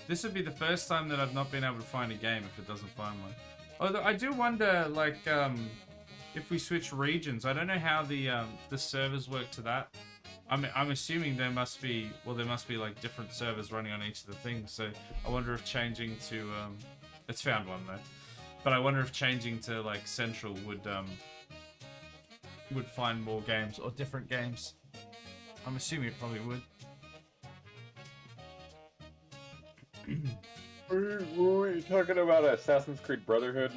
This would be the first time that I've not been able to find a game if it doesn't find one. Although I do wonder, like, if we switch regions, I don't know how the servers work to that. I'm assuming there must be like different servers running on each of the things. So I wonder if changing to it's found one though. But I wonder if changing to like Central would find more games or different games. I'm assuming it probably would. Were we talking about Assassin's Creed Brotherhood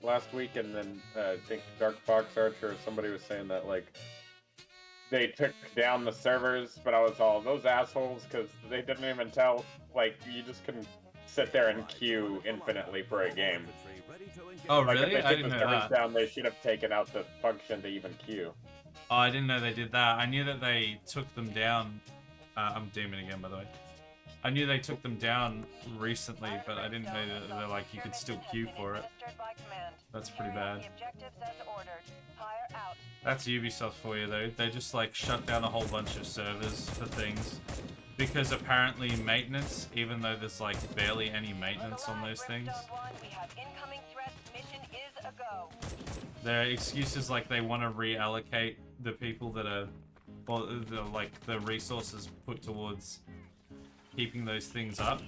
last week, and then I think Dark Fox Archer or somebody was saying that like they took down the servers, but I was all those assholes because they didn't even tell, like, you just couldn't sit there and queue infinitely for a game. Oh Like, really? if they I took didn't the know servers that. down, they should have taken out the function to even queue. Oh, I didn't know they did that. I knew that they took them down. I'm Demon again, by the way. I knew they took them down recently, but I didn't know that they're like you could still queue for it. That's pretty bad. That's Ubisoft for you though. They just like shut down a whole bunch of servers for things because apparently maintenance, even though there's like barely any maintenance on those things, their excuse is like they want to reallocate the people that are, or like the resources put towards keeping those things up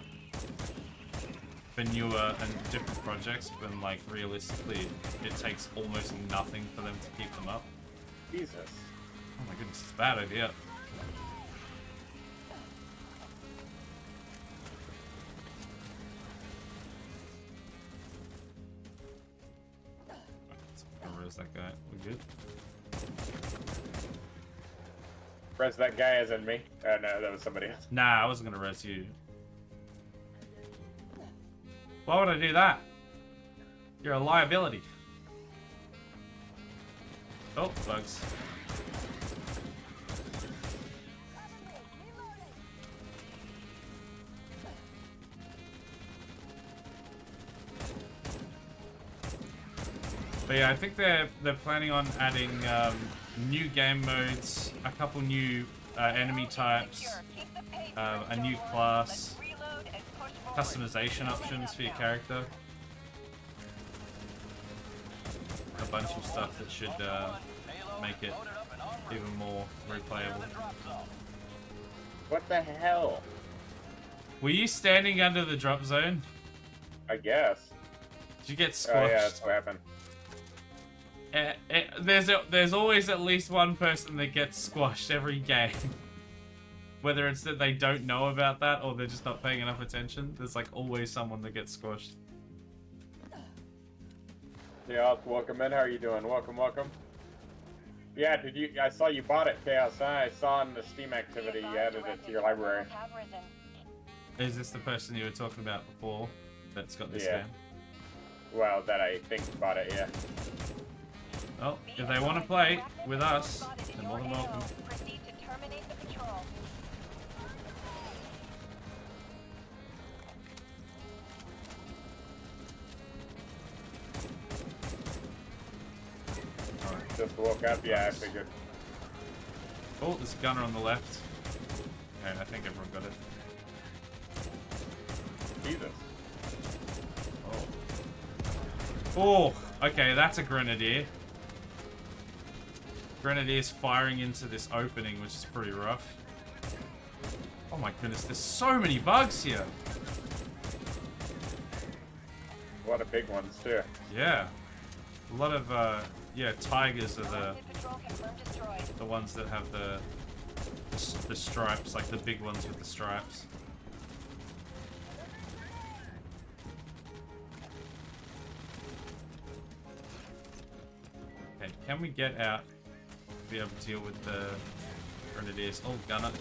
for newer and different projects, but like realistically it takes almost nothing for them to keep them up. Jesus. Oh my goodness, it's a bad idea. Where's that guy? We good? Res that guy as in me. Oh no, that was somebody else. Nah, I wasn't gonna res you. Why would I do that? You're a liability. Oh, bugs. But yeah, I think they're planning on adding new game modes, a couple new enemy types, a new class, customization options for your character, a bunch of stuff that should make it even more replayable. What the hell? Were you standing under the drop zone? I guess. Did you get squashed? Oh yeah, that's what happened. There's always at least one person that gets squashed every game. Whether it's that they don't know about that or they're just not paying enough attention, there's like always someone that gets squashed. Yeah, welcome in. How are you doing? Welcome, welcome. Yeah, did you? I saw you bought it, Chaos. I saw in the Steam activity you added it to your library. Is this the person you were talking about before that's got this game? Well, that I think bought it, yeah. Well, if they want to play with us, they're more than welcome. Just woke up, yeah, I figured. Oh, there's a gunner on the left. Okay, I think everyone got it. Jesus. Oh. Oh, okay, that's a grenadier. grenadiers firing into this opening, which is pretty rough. Oh my goodness, there's so many bugs here. A lot of big ones too. Yeah. A lot of, yeah, tigers are Galactic Patrol confirmed destroyed. the ones that have the stripes, like the big ones with the stripes. Okay, can we get out to be able to deal with the grenadiers? Oh, gunner.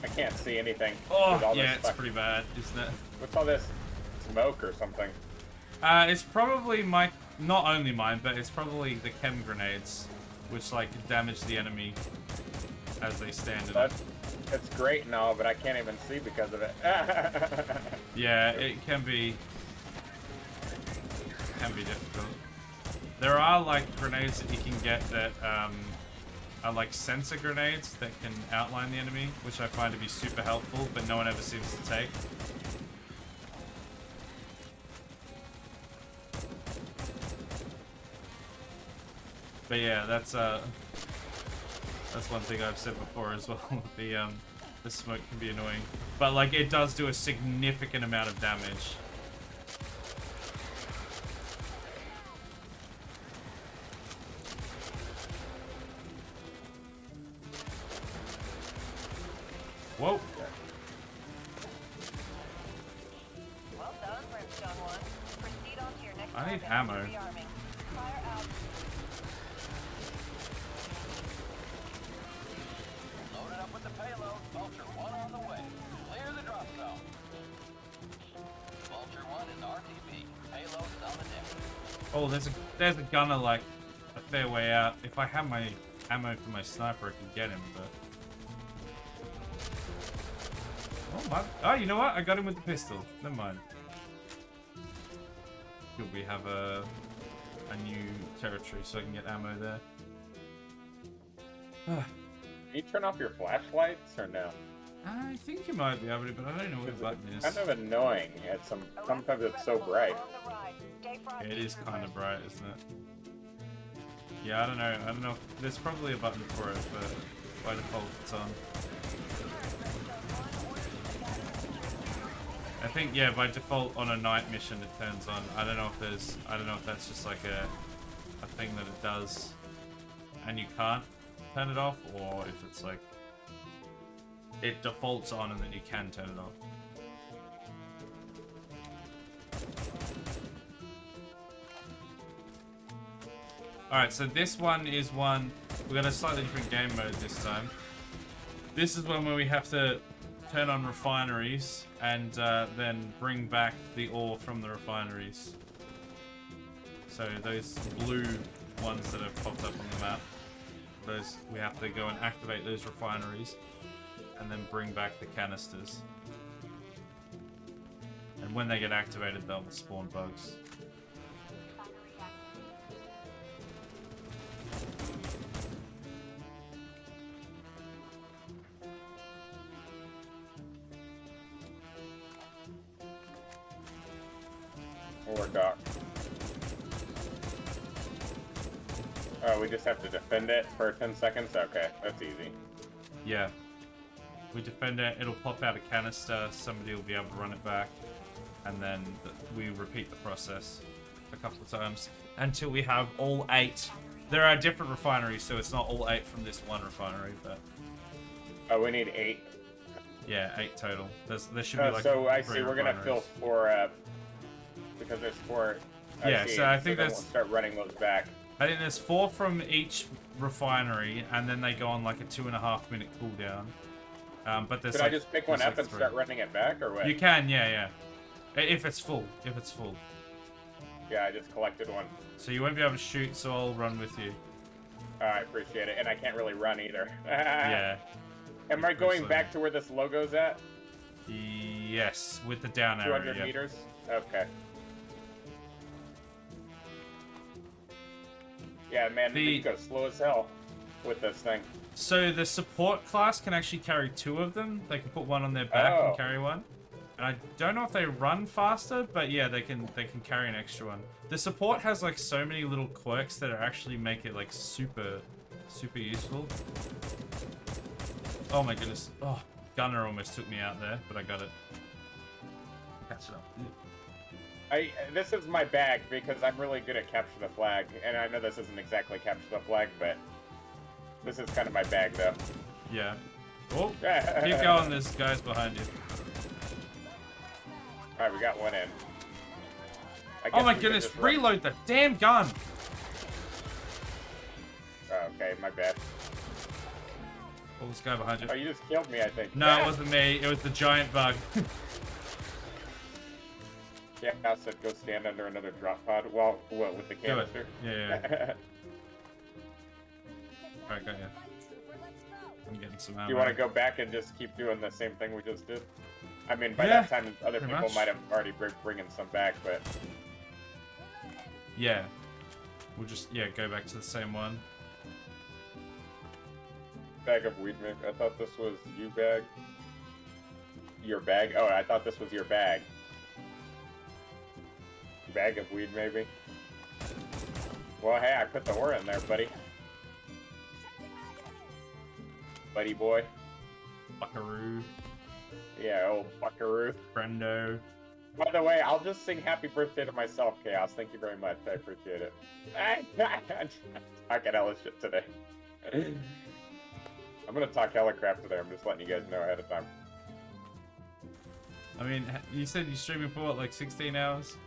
I can't see anything. Oh, with all yeah, this it's stuff. pretty bad, isn't it? What's all this smoke or something? It's probably my, not only mine, but it's probably the chem grenades, which like damage the enemy as they stand in it. It's great and all, but I can't even see because of it. Yeah, it can be difficult. There are like grenades that you can get that are like sensor grenades that can outline the enemy, which I find to be super helpful, but no one ever seems to take. But yeah, that's one thing I've said before as well. The smoke can be annoying, but like it does do a significant amount of damage. Whoa. Well done, Brimstone 1. Proceed on to your next I need target. ammo. Rearming. Fire out. Loaded up with the payload. Vulture 1 on the way. Clear the drop zone. Vulture 1 is RTB. Payload is on the deck. Oh, there's a gunner like a fair way out. If I had my ammo for my sniper, I could get him, but. Oh my! Oh, you know what? I got him with the pistol. Never mind. Good, we have a new territory, so I can get ammo there. Can you turn off your flashlights or no? I think you might be able to, but I don't know what the button is. Kind of annoying. Sometimes it's so bright. Yeah, it is kind of bright, isn't it? Yeah, I don't know. I don't know. There's probably a button for it, but by default it's on. I think, yeah, by default on a night mission it turns on. I don't know if that's just like a thing that it does and you can't turn it off, or if it's like it defaults on and then you can turn it off. Alright, so this one is one, we've got a slightly different game mode this time. This is one where we have to turn on refineries and then bring back the ore from the refineries. So those blue ones that have popped up on the map, those we have to go and activate those refineries and then bring back the canisters. And when they get activated, they'll spawn bugs. Or dock. Oh, we just have to defend it for 10 seconds? Okay, that's easy. Yeah. We defend it, it'll pop out a canister, somebody will be able to run it back, and then we repeat the process a couple of times until we have all 8. There are different refineries, so it's not all 8 from this one refinery, but... Oh, we need 8. Yeah, 8 total. There should be like so I 3 see, we're gonna fill refineries. 4 up. Because there's 4... Yeah, so I think then that's... we'll start running those back. I think there's 4 from each refinery, and then they go on like a 2.5-minute cooldown. But there's Could like, I just pick one there's up like and 3. start running it back, or what? You can, yeah. If it's full. Yeah, I just collected one. So you won't be able to shoot, so I'll run with you. I appreciate it, and I can't really run either. Yeah. Am I going Absolutely. back to where this logo's at? Yes, with the down arrow. 200 yeah. meters? Okay. Yeah, man, The- we go slow as hell with this thing. So the support class can actually carry 2 of them. They can put one on their back Oh. and carry one. And I don't know if they run faster, but yeah, they can carry an extra one. The support has like so many little quirks that are actually make it like super super useful. Oh my goodness. Oh, Gunner almost took me out there, but I got it. Catch it up. This is my bag because I'm really good at capture the flag, and I know this isn't exactly capture the flag, but this is kind of my bag though. Yeah. Oh, keep going. There's guys behind you. All right, we got one in. Oh my goodness! Reload the damn gun. Oh, okay, my bad. Oh, this guy behind you. Oh, you just killed me, I think. No, it wasn't me. It was the giant bug. Yeah, I said go stand under another drop pod. Well, what, with the canister? Yeah. Alright, got you. I'm getting some ammo. Do you want to go back and just keep doing the same thing we just did? I mean, by that time, other people might have already bringing some back, but... Yeah. We'll just, go back to the same one. Bag of weed, maybe. I thought this was you bag. Your bag? Oh, I thought this was your bag. Bag of weed, maybe. Well, hey, I put the ore in there, buddy. Buddy boy. Buckaroo. Yeah, old buckaroo. Friendo. By the way, I'll just sing happy birthday to myself, Chaos. Thank you very much. I appreciate it. Talking hella shit today. I'm gonna talk hella crap today. I'm just letting you guys know ahead of time. I mean, you said you're streaming for what, like 16 hours?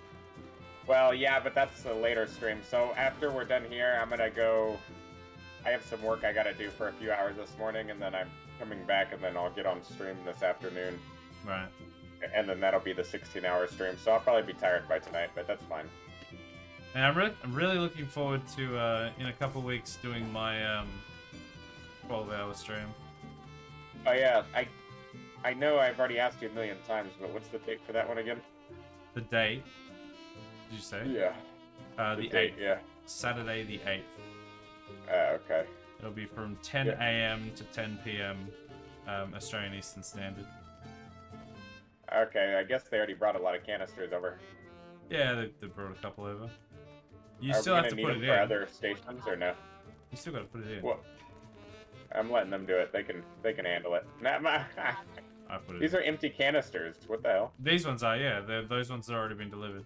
Well, yeah, but that's a later stream. So after we're done here, I'm gonna go... I have some work I gotta do for a few hours this morning, and then I'm coming back, and then I'll get on stream this afternoon. Right. And then that'll be the 16-hour stream, so I'll probably be tired by tonight, but that's fine. And I'm really looking forward to, in a couple weeks, doing my 12-hour stream. Oh yeah, I know I've already asked you a million times, but what's the date for that one again? The date? Did you say? Yeah. The date, 8th. yeah. Saturday the 8th. Okay. It'll be from 10 a.m. to 10 p.m. Australian Eastern Standard. Okay, I guess they already brought a lot of canisters over. Yeah, they brought a couple over. You Are still we have to gonna put need it them in. for other stations or no? You still got to put it in. Well, I'm letting them do it. They can handle it. I put it These in. are empty canisters. What the hell? These ones are, yeah. Those ones have already been delivered.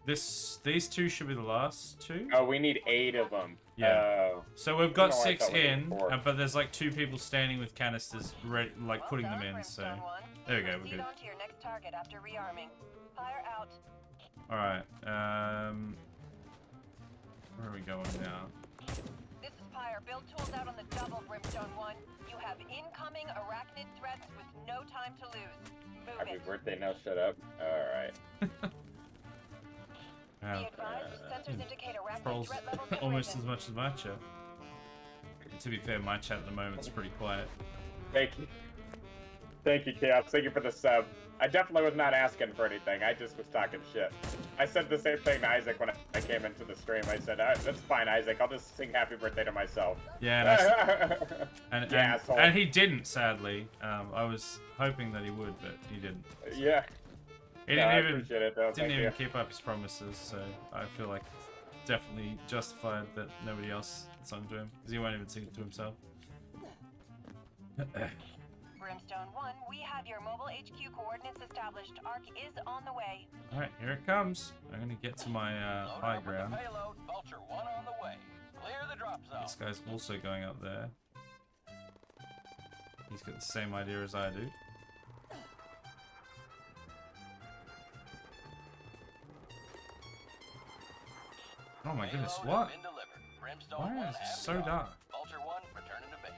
These two should be the last two. Oh, we need 8 of them. Yeah. So we've got I don't know why I 6 thought we had in, 4. but there's like 2 people standing with canisters, ready, like putting them in. So there we go. We're Proceed good. on to your next target after rearming. Fire out. All right. Where are we going now? This is Pyre. Build tools out on the double, Brimstone 1. You have incoming arachnid threats with no time to lose. Move Happy it. birthday, now shut up. Alright. Be advised, sensors indicate arachnid Trolls threat levels have almost risen. as much as my chat. To be fair, my chat at the moment's pretty quiet. Thank you. Thank you, Chaos. Thank you for the sub. I definitely was not asking for anything. I just was talking shit. I said the same thing to Isaac when I came into the stream. I said, that's fine, Isaac. I'll just sing happy birthday to myself. Yeah, Yeah, asshole. and he didn't, sadly. I was hoping that he would, but he didn't. Yeah. He No, I didn't appreciate it, though. didn't Thank even you. keep up his promises, so I feel like it's definitely justified that nobody else sung to him, because he won't even sing it to himself. Brimstone 1, we have your mobile HQ coordinates established. ARC is on the way. Alright, here it comes. I'm gonna get to my high ground. Payload, Vulture 1 on the way. Clear the drop zone. This guy's also going up there. He's got the same idea as I do. Oh my goodness, what? Why is it so dark? Vulture 1, returning to base.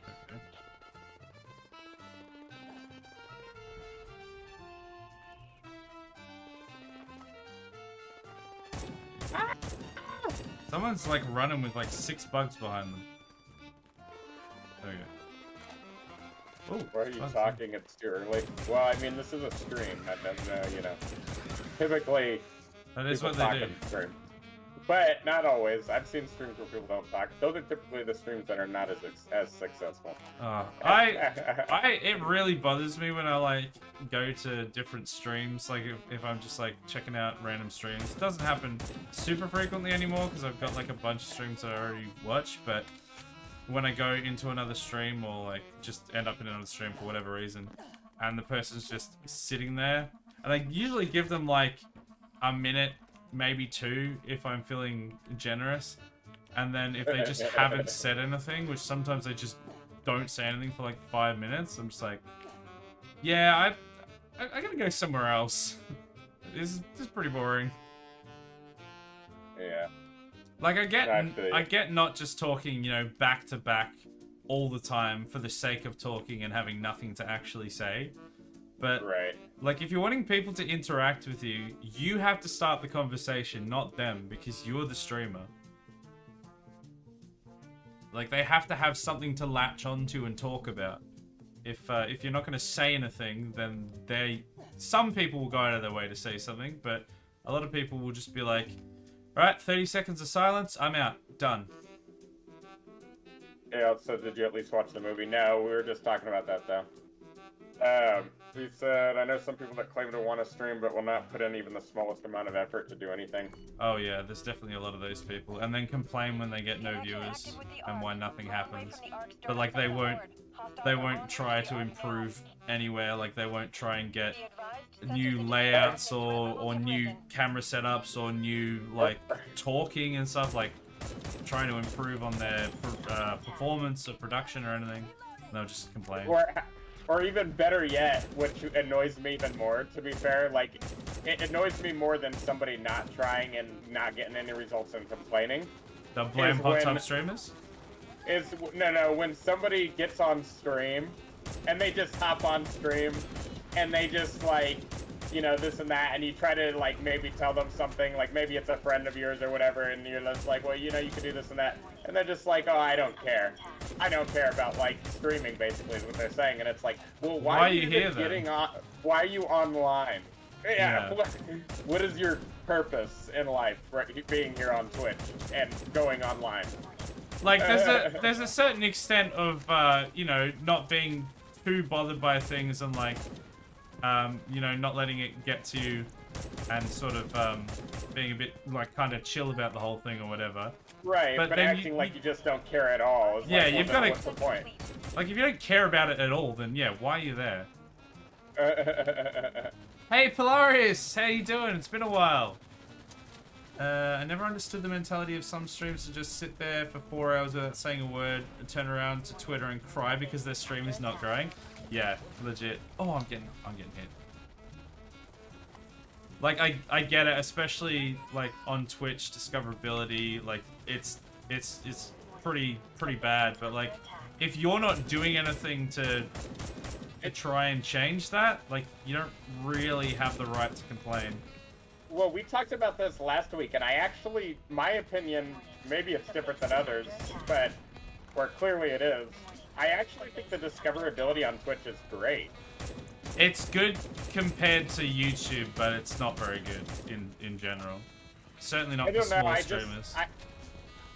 Someone's like running with like 6 bugs behind them. There we go. Oh, Why are you talking? It's too early. Well, I mean, this is a stream. That doesn't, you know. Typically, that is people what they talk do. in stream. But not always. I've seen streams where people don't talk. Those are typically the streams that are not as successful. It really bothers me when I like go to different streams. Like if I'm just like checking out random streams. It doesn't happen super frequently anymore because I've got like a bunch of streams that I already watch. But when I go into another stream or like just end up in another stream for whatever reason, and the person's just sitting there, and I usually give them like a minute, maybe 2 if I'm feeling generous, and then if they just haven't said anything, which sometimes they just don't say anything for like 5 minutes, I'm just like, yeah, I gotta go somewhere else. This is pretty boring. Yeah. Like I get not just talking, you know, back to back all the time for the sake of talking and having nothing to actually say. But right. Like if you're wanting people to interact with you, you have to start the conversation, not them, because you're the streamer. Like they have to have something to latch onto and talk about. If you're not going to say anything, then some people will go out of their way to say something, but a lot of people will just be like, alright, 30 seconds of silence, I'm out. Done. Yeah, so did you at least watch the movie? No, we were just talking about that, though. He said, I know some people that claim to want to stream, but will not put in even the smallest amount of effort to do anything. Oh yeah, there's definitely a lot of those people. And then complain when they get no viewers and why nothing happens. But like they won't try to improve anywhere, like they won't try and get new layouts or new camera setups or new like talking and stuff, like trying to improve on their performance or production or anything. They'll just complain. Or even better yet, which annoys me even more, to be fair, like, it annoys me more than somebody not trying and not getting any results and complaining. They'll blame hot tub streamers? No, when somebody gets on stream, and they just hop on stream, and they just, like, you know, this and that, and you try to, like, maybe tell them something, like, maybe it's a friend of yours or whatever, and you're just like, well, you know, you can do this and that, and they're just like, oh, I don't care. I don't care about, like, streaming, basically, is what they're saying, and it's like, well, why are you here, then? Why are you online? Yeah. What is your purpose in life, for being here on Twitch and going online? Like, there's a certain extent of, you know, not being too bothered by things and, like, you know, not letting it get to you and sort of being a bit, like, kind of chill about the whole thing or whatever. Right, but acting like you just don't care at all. Is yeah, like, you've got to... What's the point? Like, if you don't care about it at all, then, yeah, why are you there? Hey, Polaris! How you doing? It's been a while. I never understood the mentality of some streamers to just sit there for 4 hours without saying a word and turn around to Twitter and cry because their stream is not growing. Yeah, legit. Oh, I'm getting hit. Like, I get it, especially, like, on Twitch, discoverability, like, it's pretty bad, but, like, if you're not doing anything to try and change that, like, you don't really have the right to complain. Well, we talked about this last week, and I actually, my opinion, maybe it's different than others, but where clearly it is, I actually think the discoverability on Twitch is great. It's good compared to YouTube, but it's not very good in general. Certainly not for small streamers.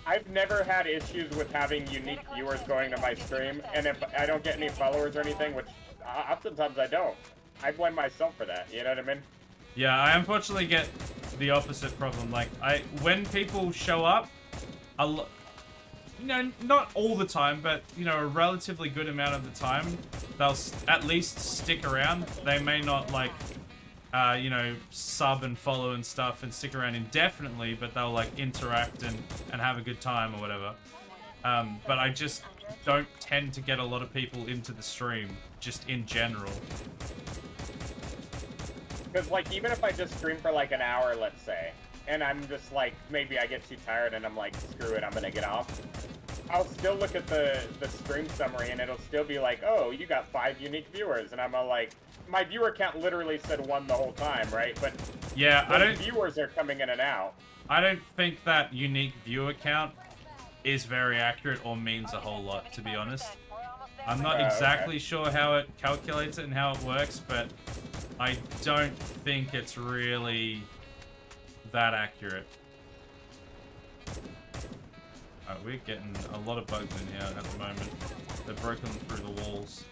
I've never had issues with having unique viewers going to my stream, and if I don't get any followers or anything, which oftentimes I don't, I blame myself for that, you know what I mean? Yeah, I unfortunately get the opposite problem. Like, when people show up, you know, not all the time, but, you know, a relatively good amount of the time, they'll at least stick around. They may not, like, you know, sub and follow and stuff and stick around indefinitely, but they'll, like, interact and have a good time or whatever. But I just don't tend to get a lot of people into the stream, just in general. Because, like, even if I just stream for, like, an hour, let's say, and I'm just, like, maybe I get too tired and I'm like, screw it, I'm gonna get off, I'll still look at the stream summary and it'll still be like, oh, you got 5 unique viewers, and I'm all like, my viewer count literally said 1 the whole time, right? But yeah, viewers are coming in and out. I don't think that unique viewer count is very accurate or means a whole lot, to be honest. I'm not exactly sure how it calculates it and how it works, but I don't think it's really that accurate. We're getting a lot of bugs in here at the moment. They're broken through the walls.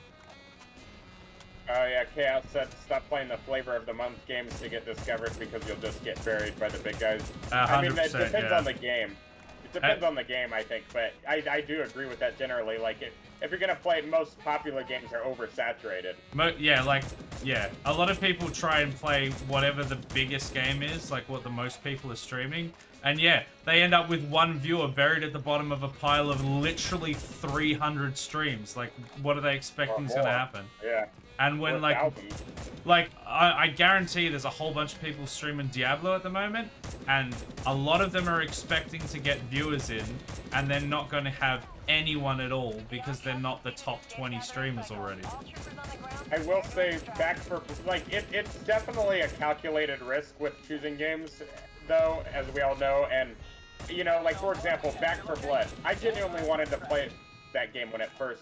Oh yeah, Chaos said stop playing the flavor of the month games to get discovered because you'll just get buried by the big guys. 100%, I mean, that depends on the game. It depends on the game, I think, but I do agree with that generally. Like, if you're gonna play, most popular games are oversaturated. Yeah, a lot of people try and play whatever the biggest game is, like what the most people are streaming. And yeah, they end up with one viewer buried at the bottom of a pile of literally 300 streams. Like, what are they expecting is gonna happen? Yeah. And when, I guarantee there's a whole bunch of people streaming Diablo at the moment, and a lot of them are expecting to get viewers in, and they're not going to have anyone at all because they're not the top 20 streamers already. I will say, it's definitely a calculated risk with choosing games, though, as we all know, and, you know, like, for example, Back 4 Blood. I genuinely wanted to play that game when it first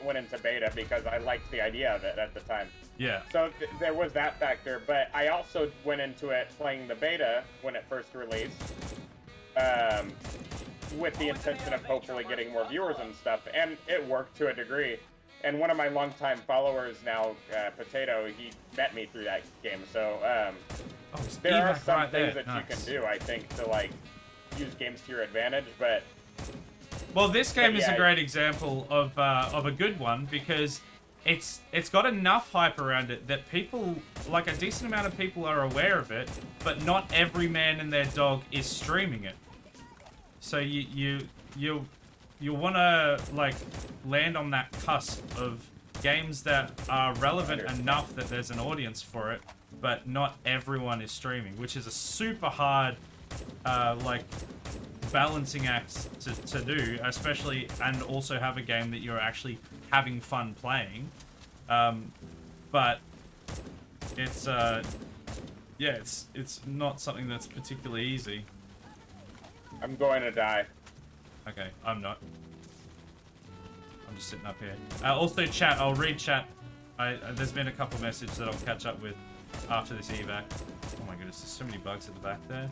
went into beta because I liked the idea of it at the time. Yeah. So there was that factor, but I also went into it playing the beta when it first released, with the intention of hopefully getting more viewers and stuff, and it worked to a degree. And one of my longtime followers now, Potato, he met me through that game, so there are some things that you can do, I think, to like use games to your advantage, but. Well, this game is a great example of a good one because it's got enough hype around it that people, like a decent amount of people, are aware of it, but not every man and their dog is streaming it. So you want to like land on that cusp of games that are relevant enough that there's an audience for it, but not everyone is streaming, which is a super hard balancing act to do, especially, and also have a game that you're actually having fun playing. But it's it's not something that's particularly easy. I'm going to die. Okay, I'm not. I'm just sitting up here. Also, chat. I'll read chat. There's been a couple messages that I'll catch up with after this evac. Oh my goodness, there's so many bugs at the back there.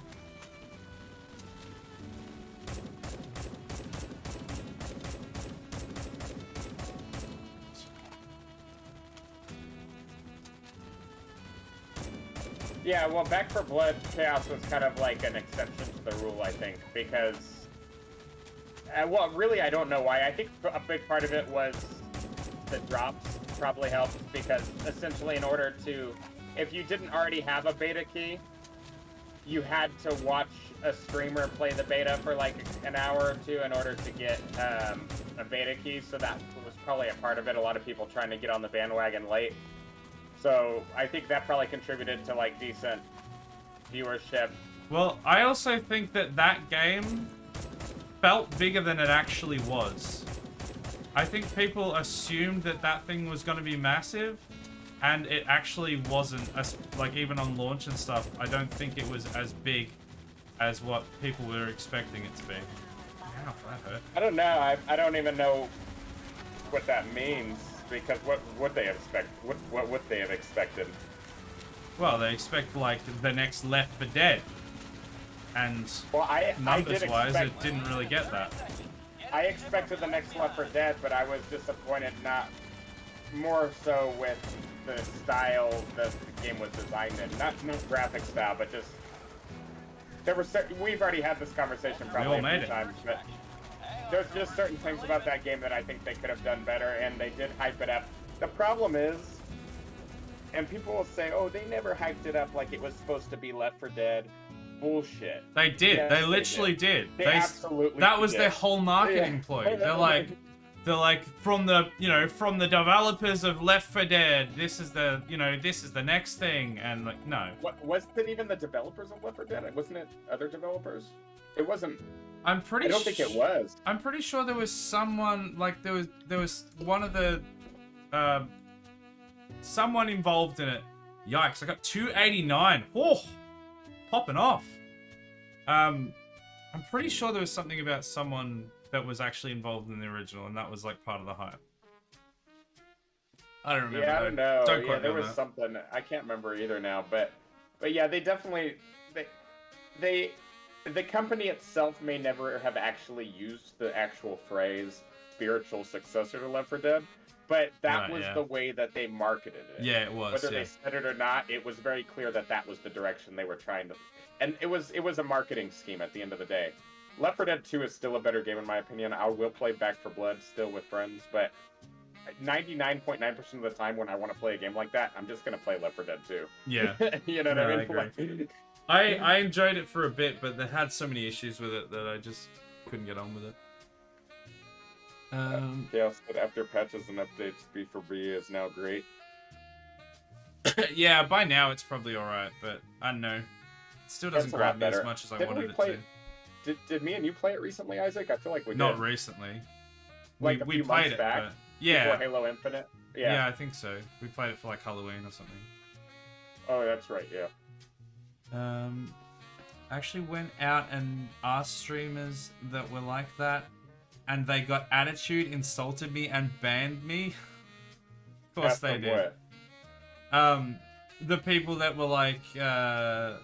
Yeah, well, Back 4 Blood Chaos was kind of like an exception to the rule, I think, because... well, really, I don't know why. I think a big part of it was the drops probably helped, because essentially in order to... If you didn't already have a beta key, you had to watch a streamer play the beta for like an hour or two in order to get a beta key, so that was probably a part of it. A lot of people trying to get on the bandwagon late. So I think that probably contributed to like decent viewership. Well, I also think that game felt bigger than it actually was. I think people assumed that thing was going to be massive, and it actually wasn't. Like, even on launch and stuff, I don't think it was as big as what people were expecting it to be. Ow, that hurt. I don't know. I don't even know what that means. Because what would they expect? What would they have expected? Well, they expect like the next Left 4 Dead, and numbers-wise, it didn't really get that. I expected the next Left 4 Dead, but I was disappointed not more so with the style that the game was designed in. Not graphic style, but just there were. We've already had this conversation probably a few times, but. There's just certain things about that game that I think they could have done better, and they did hype it up. The problem is, and people will say, oh, they never hyped it up like it was supposed to be Left 4 Dead. Bullshit. They did. Yes, they literally did. They absolutely That was did. Their whole marketing ploy. They're like, from the developers of Left 4 Dead, this is the next thing, and like, no. Wasn't it even the developers of Left 4 Dead? Wasn't it other developers? It wasn't. I don't think it was. I'm pretty sure there was someone, like, there was one of the, someone involved in it. Yikes, I got 289. Oh, popping off. I'm pretty sure there was something about someone that was actually involved in the original, and that was, like, part of the hype. I don't remember. Yeah, I don't know. Don't quote yeah, there me on was that. something. I can't remember either now, but yeah, they definitely, the company itself may never have actually used the actual phrase spiritual successor to Left 4 Dead, but that was the way that they marketed it. Yeah, it was. Whether they said it or not, it was very clear that that was the direction they were trying to, and it was a marketing scheme at the end of the day. Left 4 Dead 2 is still a better game in my opinion. I will play Back 4 Blood still with friends, but 99.9% of the time when I want to play a game like that, I'm just gonna play Left 4 Dead 2. Yeah. You know what No, I I mean? agree. I enjoyed it for a bit, but they had so many issues with it that I just couldn't get on with it. Chaos said after patches and updates, B4B is now great. Yeah, by now it's probably alright, but I don't know. It still doesn't That's a grab lot me better. as much as I Didn't wanted we it play to. Did me and you play it recently, Isaac? I feel like we did. Not recently. Like we a few played months it, back but yeah. before Halo Infinite? Yeah, I think so. We played it for like Halloween or something. Oh, that's right, yeah. Actually went out and asked streamers that were like that, and they got attitude, insulted me, and banned me. Of course Ask they them did. what? The people that were like, That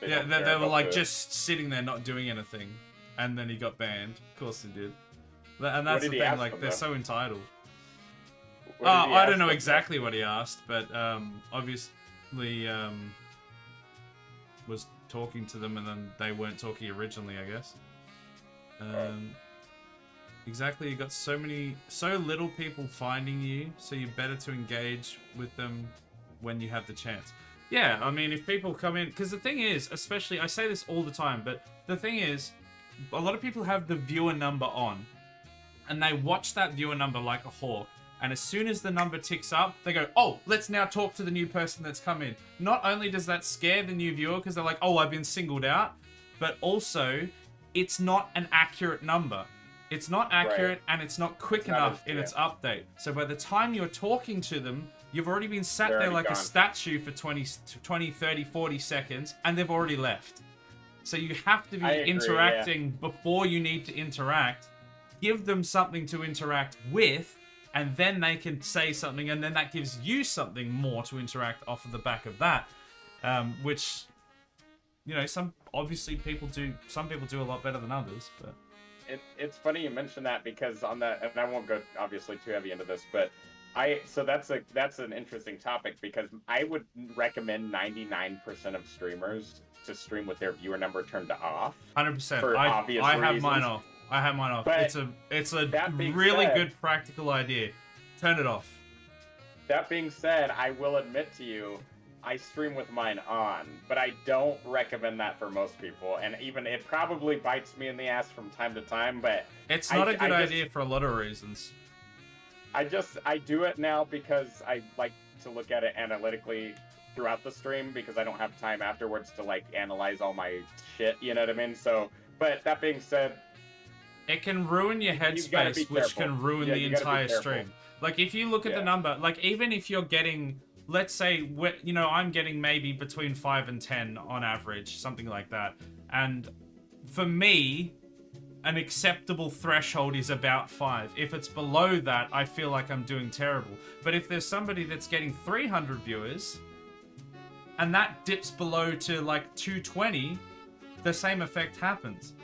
they don't they care were about like the- just sitting there not doing anything, and then he got banned. Of course he did. And that's did the he thing, ask like them, they're though? so entitled. What did he I ask don't know them? exactly what he asked, but obviously was talking to them, and then they weren't talking originally, I guess. Exactly, you got so little people finding you, so you're better to engage with them when you have the chance. Yeah, I mean, if people come in, because the thing is, especially, I say this all the time, but the thing is, a lot of people have the viewer number on, and they watch that viewer number like a hawk, and as soon as the number ticks up, they go, oh, let's now talk to the new person that's come in. Not only does that scare the new viewer, because they're like, oh, I've been singled out, but also, it's not an accurate number. It's not accurate, and it's not quick enough in its update. So by the time you're talking to them, you've already been sat They're there already like a gone. statue for 20, 30, 40 seconds, and they've already left. So you have to be I agree, interacting before you need to interact. Give them something to interact with, and then they can say something, and then that gives you something more to interact off of the back of that. Which, you know, some people do a lot better than others, but... It's funny you mention that because on that, and I won't go obviously too heavy into this, but so that's an interesting topic because I would recommend 99% of streamers to stream with their viewer number turned off. 100%. For obvious I have reasons. mine off. I have mine off. But it's a that being really said- good practical idea. Turn it off. That being said, I will admit to you, I stream with mine on, but I don't recommend that for most people. And even it probably bites me in the ass from time to time, but It's not a good idea for a lot of reasons. I do it now because I like to look at it analytically throughout the stream because I don't have time afterwards to like analyze all my shit, you know what I mean? So, but that being said, it can ruin your gotta be headspace, which careful. can ruin Yeah, the you gotta be entire careful. stream. Like, if you look at Yeah. the number, like, even if you're getting, let's say, you know, I'm getting maybe between 5 and 10 on average, something like that. And for me, an acceptable threshold is about 5. If it's below that, I feel like I'm doing terrible. But if there's somebody that's getting 300 viewers, and that dips below to, like, 220, the same effect happens.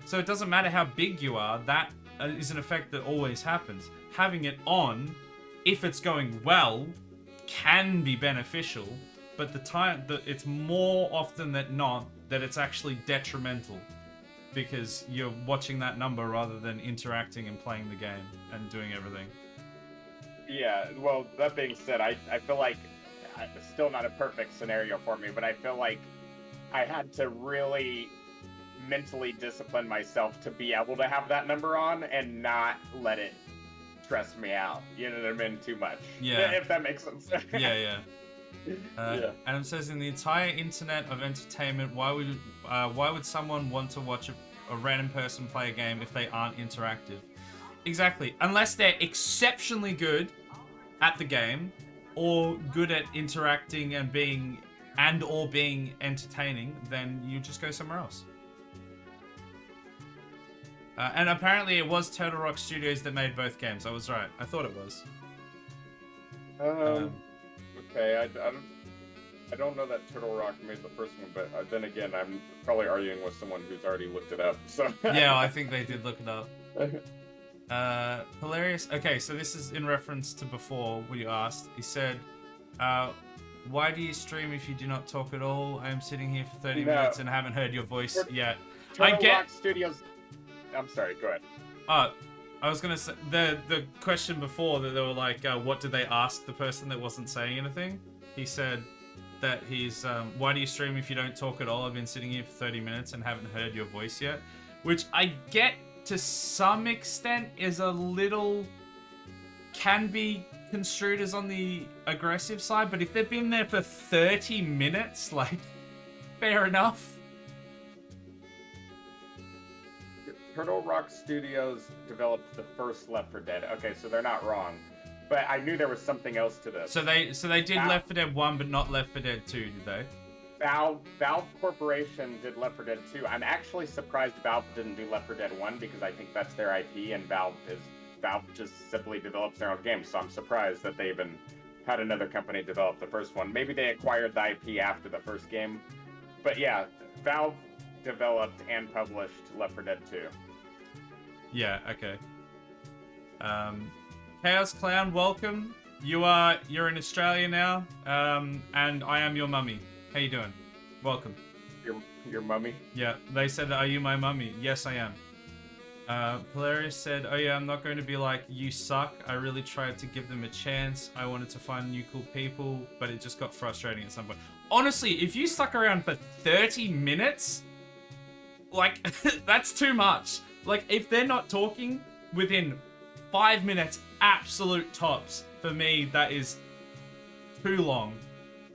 So it doesn't matter how big you are, that is an effect that always happens. Having it on, if it's going well, can be beneficial, but it's more often than not that it's actually detrimental because you're watching that number rather than interacting and playing the game and doing everything. yeah, well, that being said, I feel like it's still not a perfect scenario for me, but I feel like I had to really mentally discipline myself to be able to have that number on and not let it stress me out. You know what I mean? Too much. Yeah. If that makes sense. Yeah. Yeah. Adam says, in the entire internet of entertainment, why would someone want to watch a random person play a game if they aren't interactive? Exactly. Unless they're exceptionally good at the game or good at interacting and being entertaining, then you just go somewhere else. And apparently it was Turtle Rock Studios that made both games. I was right. I thought it was. Okay, I don't know that Turtle Rock made the first one, but then again, I'm probably arguing with someone who's already looked it up. So Yeah, I think they did look it up. Hilarious. Okay, so this is in reference to before we asked. He said, why do you stream if you do not talk at all? I am sitting here for 30 minutes and haven't heard your voice yet. Turtle I get. Rock Studios. I'm sorry. Go ahead. I was gonna say the question before that they were like, what did they ask the person that wasn't saying anything? He said that he's, why do you stream if you don't talk at all? I've been sitting here for 30 minutes and haven't heard your voice yet, which I get to some extent is a little, can be construed as on the aggressive side, but if they've been there for 30 minutes, like, fair enough. Turtle Rock Studios developed the first Left 4 Dead. Okay, so they're not wrong. But I knew there was something else to this. So they did Left 4 Dead 1, but not Left 4 Dead 2, did they? Valve Corporation did Left 4 Dead 2. I'm actually surprised Valve didn't do Left 4 Dead 1 because I think that's their IP and Valve just simply develops their own games. So I'm surprised that they even had another company develop the first one. Maybe they acquired the IP after the first game. But yeah, Valve developed and published Left 4 Dead 2. Yeah, okay. Chaos Clown, welcome. You're in Australia now, and I am your mummy. How you doing? Welcome. Your mummy? Yeah, they said, are you my mummy? Yes, I am. Polarius said, oh yeah, I'm not going to be like, you suck. I really tried to give them a chance. I wanted to find new cool people, but it just got frustrating at some point. Honestly, if you stuck around for 30 minutes, like, that's too much. Like, if they're not talking within 5 minutes, absolute tops, for me, that is too long.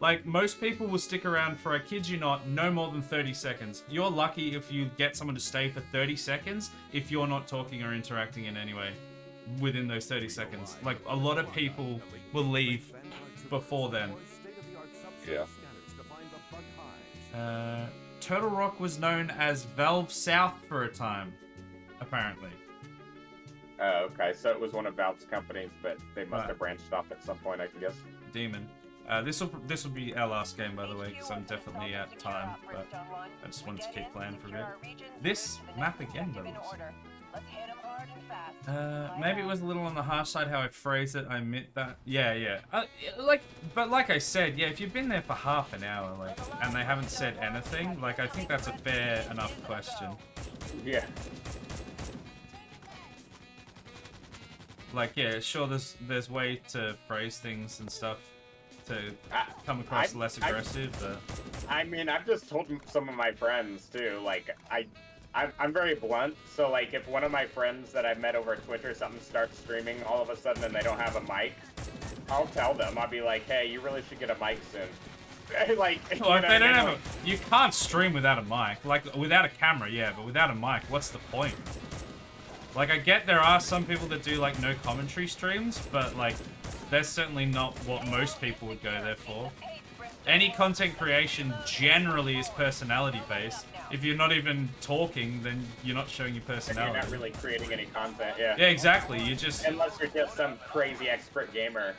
Like, most people will stick around for, I kid you not, no more than 30 seconds. You're lucky if you get someone to stay for 30 seconds if you're not talking or interacting in any way within those 30 seconds. Like, a lot of people will leave before then. Yeah. Turtle Rock was known as Valve South for a time, apparently. Oh, okay. So it was one of Valve's companies, but they must have branched off at some point, I guess. Demon. This will be our last game, by the way, because I'm definitely at time, but I just wanted to keep playing for a bit. This map again, though. Maybe it was a little on the harsh side how I phrased it. I admit that. Yeah. But like I said, yeah, if you've been there for half an hour, like, and they haven't said anything, like, I think that's a fair enough question. Yeah. Like, yeah, sure, there's way to phrase things and stuff to come across less aggressive, but... I mean, I've just told some of my friends, too, like, I'm very blunt, so, like, if one of my friends that I've met over Twitch or something starts streaming all of a sudden and they don't have a mic, I'll tell them. I'll be like, hey, you really should get a mic soon. Like, well, if they don't have you can't stream without a mic. Like, without a camera, yeah, but without a mic, what's the point? Like, I get there are some people that do, like, no commentary streams, but, like, that's certainly not what most people would go there for. Any content creation generally is personality-based. If you're not even talking, then you're not showing your personality. You're not really creating any content, yeah. Yeah, exactly. You just... Unless you're just some crazy expert gamer.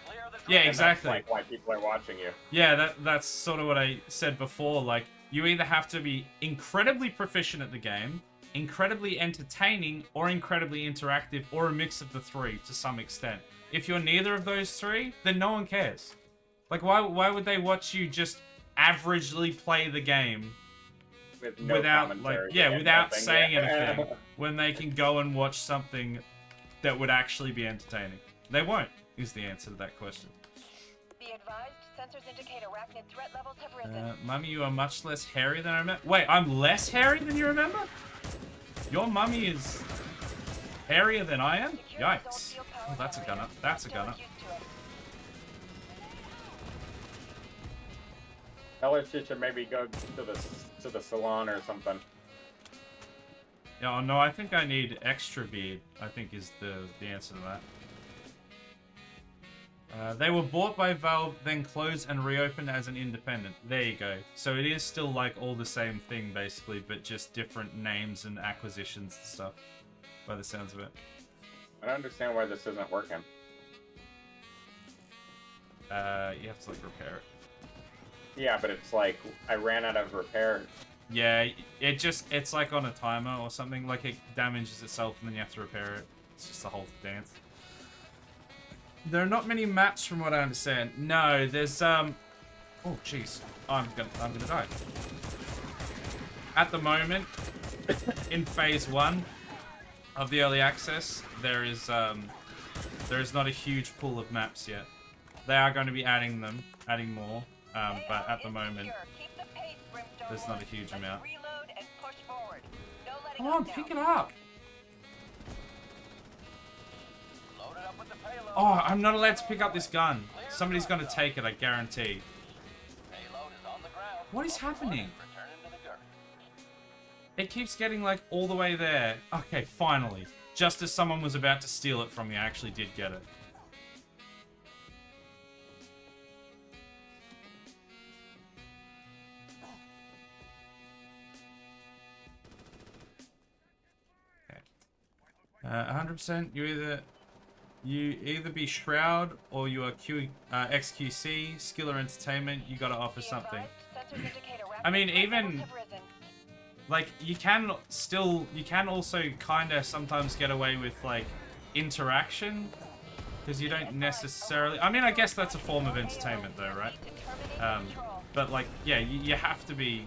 Yeah, exactly. That's, like, why people are watching you. Yeah, that's sort of what I said before. Like, you either have to be incredibly proficient at the game, incredibly entertaining, or incredibly interactive, or a mix of the three to some extent. If you're neither of those three, then no one cares. Like, why would they watch you just averagely play the game with no without, like, without nothing, saying anything, when they can go and watch something that would actually be entertaining? They won't, is the answer to that question. Be advised, sensors indicate arachnid threat levels have risen. Mummy, you are much less hairy than I remember. Wait, I'm less hairy than you remember? Your mummy is hairier than I am? Yikes. Oh, that's a gunner. That's a gunner. Tell her she should maybe go to the salon or something. Yeah, oh, no, I think I need extra beard, I think is the answer to that. They were bought by Valve, then closed and reopened as an independent. There you go. So it is still like all the same thing, basically, but just different names and acquisitions and stuff, by the sounds of it. I don't understand why this isn't working. You have to, like, repair it. Yeah, but it's like, I ran out of repair. Yeah, it's like on a timer or something, like it damages itself and then you have to repair it. It's just a whole dance. There are not many maps from what I understand. No, there's, oh, jeez. I'm gonna die. At the moment, in phase 1 of the early access, there is not a huge pool of maps yet. They are going to be adding more, but at the moment, there's not a huge amount. Come on, pick it up! Oh, I'm not allowed to pick up this gun. Somebody's going to take it, I guarantee. What is happening? It keeps getting, like, all the way there. Okay, finally. Just as someone was about to steal it from me, I actually did get it. Okay. 100%, you either be Shroud or you are XQC, skill or entertainment, you gotta offer something. I mean, even... Like, you can also kind of sometimes get away with, like, interaction. Because you don't necessarily... I mean, I guess that's a form of entertainment, though, right? But, like, yeah, you have to be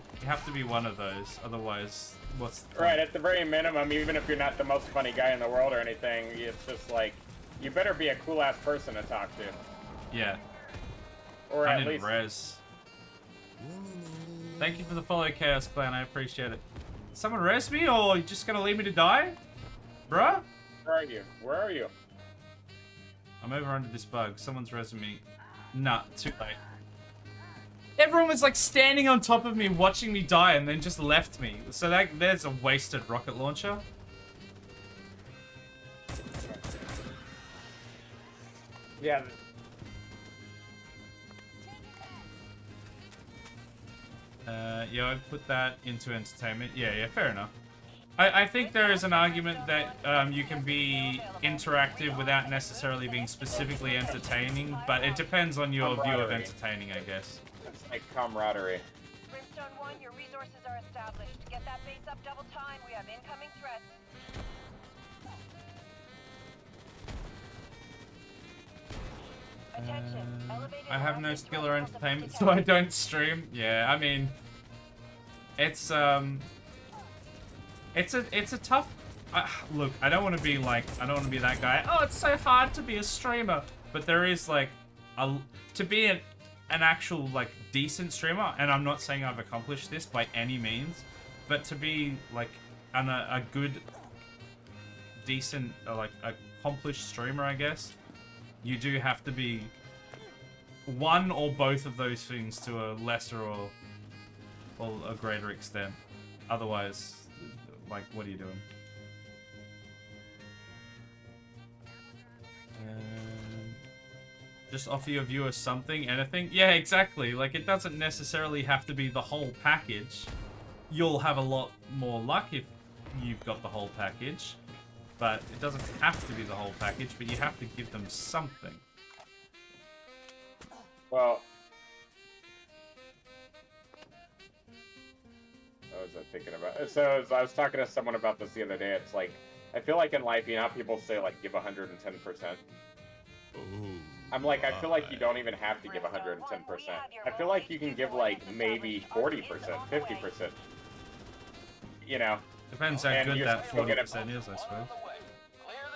one of those. Otherwise, what's the point? Right, at the very minimum, even if you're not the most funny guy in the world or anything, it's just, like, you better be a cool-ass person to talk to. Yeah. Or at least... res. Thank you for the follow, Chaos Clan. I appreciate it. Someone res me, or you just gonna leave me to die? Bruh? Where are you? Where are you? I'm over under this bug. Someone's resing me. Nah, too late. Everyone was like standing on top of me, watching me die, and then just left me. So there's a wasted rocket launcher. Yeah. Yeah, I'd put that into entertainment. Yeah, fair enough. I think there is an argument that you can be interactive without necessarily being specifically entertaining, but it depends on your view of entertaining, I guess. It's like camaraderie. Brimstone 1, your resources are established. Get that base up double time. We have incoming threats. I have no skill or entertainment, so I don't stream. Yeah, I mean, it's a tough. Look, I don't want to be that guy. Oh, it's so hard to be a streamer, but there is like to be an actual like decent streamer, and I'm not saying I've accomplished this by any means, but to be like a good, decent, like accomplished streamer, I guess. You do have to be one or both of those things to a lesser or a greater extent. Otherwise, like, what are you doing? Just offer your viewers something, anything? Yeah, exactly. Like, it doesn't necessarily have to be the whole package. You'll have a lot more luck if you've got the whole package. But it doesn't have to be the whole package, but you have to give them something. Well, what was I thinking about? So I was talking to someone about this the other day. It's like, I feel like in life, you know how people say, like, give 110%? I'm like, I feel like you don't even have to give 110%. I feel like you can give, like, maybe 40%, 50%. You know? Depends how good that 40% is, I suppose.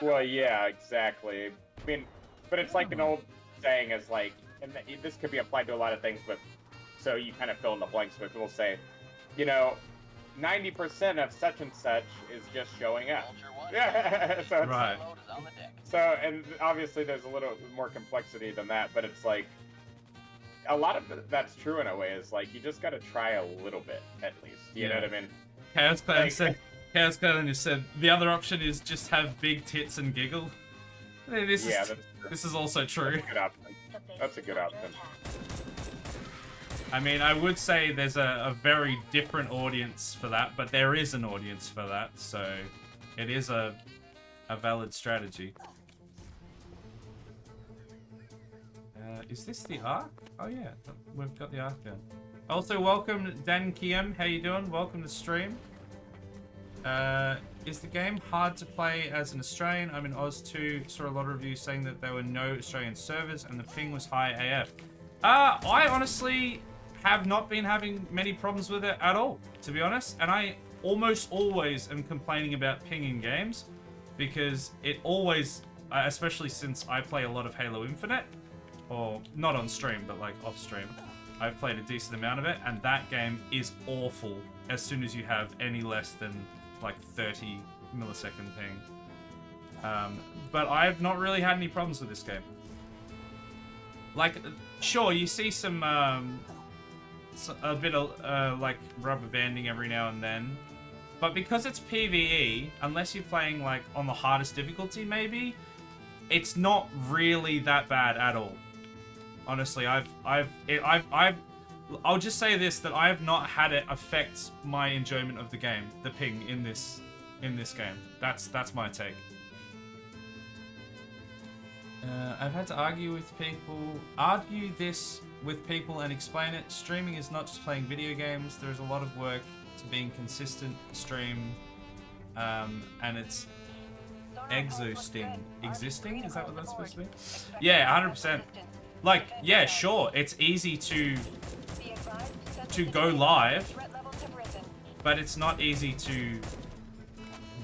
Well, yeah, exactly. I mean, but it's like an old saying is like, and this could be applied to a lot of things, but so you kind of fill in the blanks, but people say, you know, 90% of such and such is just showing up. Yeah, so right. So, and obviously there's a little more complexity than that, but it's like, a lot of that's true in a way, is like, you just gotta try a little bit, at least. You know what I mean? Chaos Clan said, Chaos Clan just said, the other option is just have big tits and giggle. This is also true. That's a good option. That's a good option. I mean, I would say there's a very different audience for that, but there is an audience for that, so it is a valid strategy. Is this the Ark? Oh yeah, we've got the Ark gun. Also, welcome Dan Kiem. How you doing? Welcome to stream. Is the game hard to play as an Australian? I'm in Oz too. Saw a lot of reviews saying that there were no Australian servers and the ping was high AF. I honestly have not been having many problems with it at all, to be honest. And almost always am complaining about ping in games because it always, especially since I play a lot of Halo Infinite, or not on stream, but like off stream, I've played a decent amount of it, and that game is awful as soon as you have any less than like 30 millisecond ping. But I've not really had any problems with this game. Like, sure, you see some, a bit of, like, rubber banding every now and then. But because it's PvE, unless you're playing, like, on the hardest difficulty, maybe, it's not really that bad at all. Honestly, I'll just say this, that I have not had it affect my enjoyment of the game, the ping in this game. That's my take. I've had to argue this with people and explain it. Streaming is not just playing video games. There is a lot of work to being consistent stream, and it's existing. Is that what that's supposed to be? Yeah, 100%. Like, yeah, sure, it's easy to go live, but it's not easy to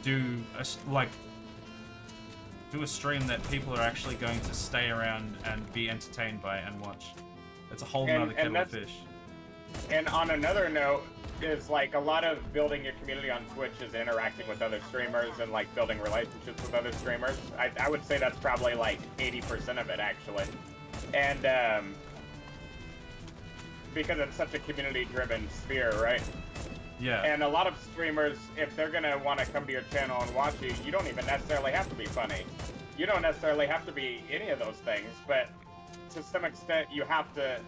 do a stream that people are actually going to stay around and be entertained by and watch. It's a whole nother kettle of fish. And on another note, is like a lot of building your community on Twitch is interacting with other streamers and like building relationships with other streamers. I would say that's probably like 80% of it actually. And because it's such a community-driven sphere, right? Yeah. And a lot of streamers, if they're gonna want to come to your channel and watch you, you don't even necessarily have to be funny. You don't necessarily have to be any of those things, but to some extent you have to,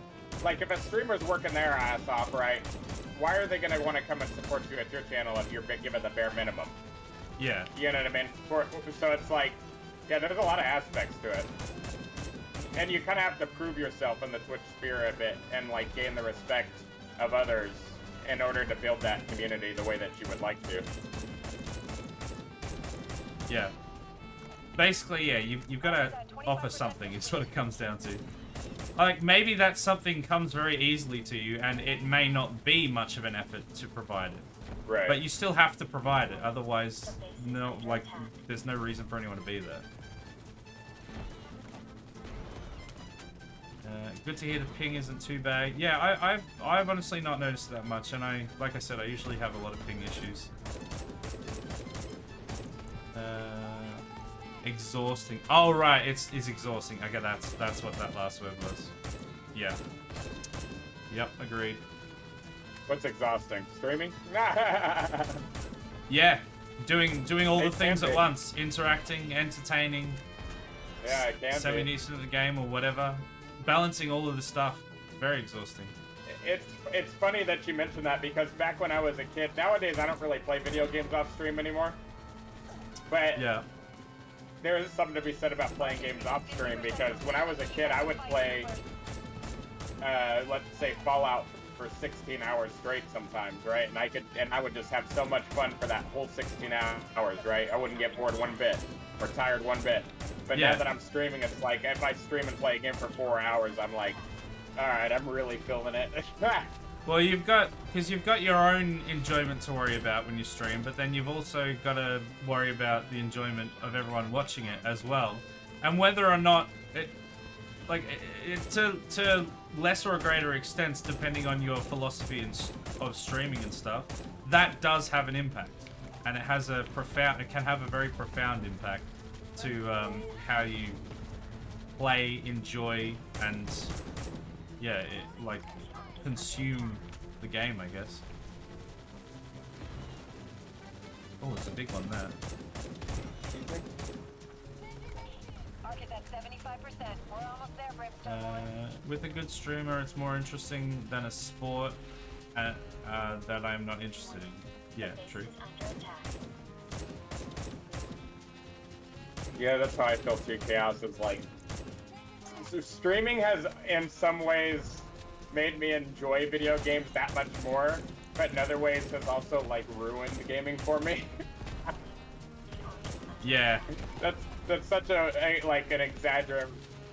like if a streamer's working their ass off, right, why are they gonna want to come and support you at your channel if you're given the bare minimum? Yeah. You know what I mean? So it's like, yeah, there's a lot of aspects to it. And you kind of have to prove yourself in the Twitch sphere a bit and like gain the respect of others in order to build that community the way that you would like to. Yeah. Basically, yeah, you've got to offer something, is what it comes down to. Like, maybe that something comes very easily to you, and it may not be much of an effort to provide it. Right. But you still have to provide it, otherwise, no, like, there's no reason for anyone to be there. Good to hear the ping isn't too bad. Yeah, I've honestly not noticed that much, and like I said, I usually have a lot of ping issues. Exhausting. Oh right, it's exhausting. Okay, that's what that last word was. Yeah. Yep, agreed. What's exhausting? Streaming? Yeah, doing all the things at once, interacting, entertaining. Yeah, it can be. Semi-decent at the game or whatever. Balancing all of the stuff, very exhausting. It's funny that you mentioned that because back when I was a kid, nowadays I don't really play video games off stream anymore. But yeah, there is something to be said about playing games off stream because when I was a kid, I would play, let's say Fallout for 16 hours straight sometimes, right? And I would just have so much fun for that whole 16 hours, right? I wouldn't get bored one bit or tired one bit. But yeah. Now that I'm streaming, it's like, if I stream and play a game for 4 hours, I'm like, alright, I'm really feeling it. Well, you've got your own enjoyment to worry about when you stream, but then you've also got to worry about the enjoyment of everyone watching it as well. And whether or not, to lesser or greater extents, depending on your philosophy of streaming and stuff, that does have an impact. And it can have a very profound impact to how you play, enjoy, and yeah, consume the game, I guess. Oh, it's a big one there. Arc is at 75%. We're almost there, Brimstone. With a good streamer, it's more interesting than a sport that I'm not interested in. Yeah, true. Yeah, that's how I feel too. Chaos is like, so streaming has in some ways made me enjoy video games that much more, but in other ways has also like ruined gaming for me. Yeah. That's such an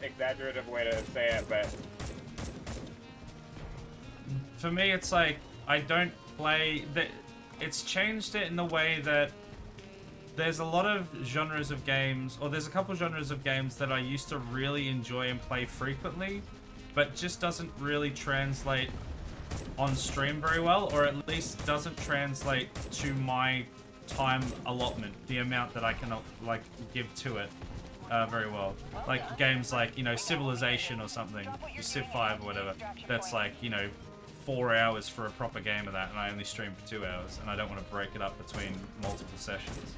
exaggerative way to say it, but for me it's like I don't play it's changed it in the way that there's a lot of genres of games, or there's a couple genres of games that I used to really enjoy and play frequently, but just doesn't really translate on stream very well, or at least doesn't translate to my time allotment, the amount that I can like give to it very well. Like games like, you know, Civilization or something, Civ 5 or whatever, that's like, you know, 4 hours for a proper game of that, and I only stream for 2 hours, and I don't want to break it up between multiple sessions.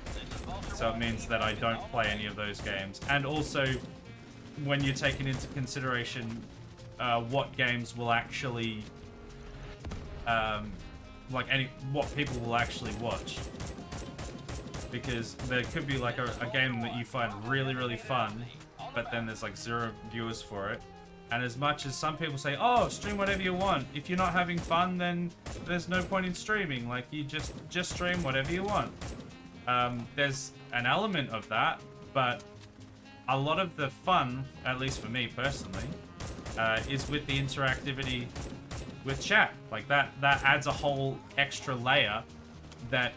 So it means that I don't play any of those games. And also, when you're taking into consideration what games will actually, what people will actually watch. Because there could be like a game that you find really, really fun, but then there's like 0 viewers for it. And as much as some people say, oh, stream whatever you want, if you're not having fun, then there's no point in streaming. Like, you just stream whatever you want. There's an element of that, but a lot of the fun, at least for me personally, is with the interactivity with chat. Like, that adds a whole extra layer that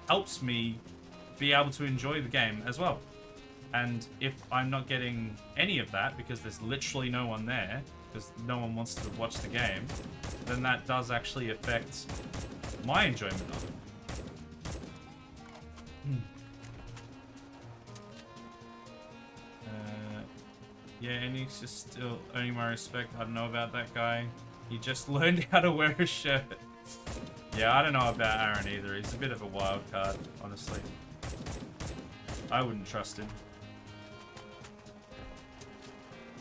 helps me be able to enjoy the game as well. And if I'm not getting any of that, because there's literally no one there, because no one wants to watch the game, then that does actually affect my enjoyment of it. Yeah, and he's just still earning my respect. I don't know about that guy. He just learned how to wear a shirt. Yeah, I don't know about Aaron either. He's a bit of a wild card, honestly. I wouldn't trust him.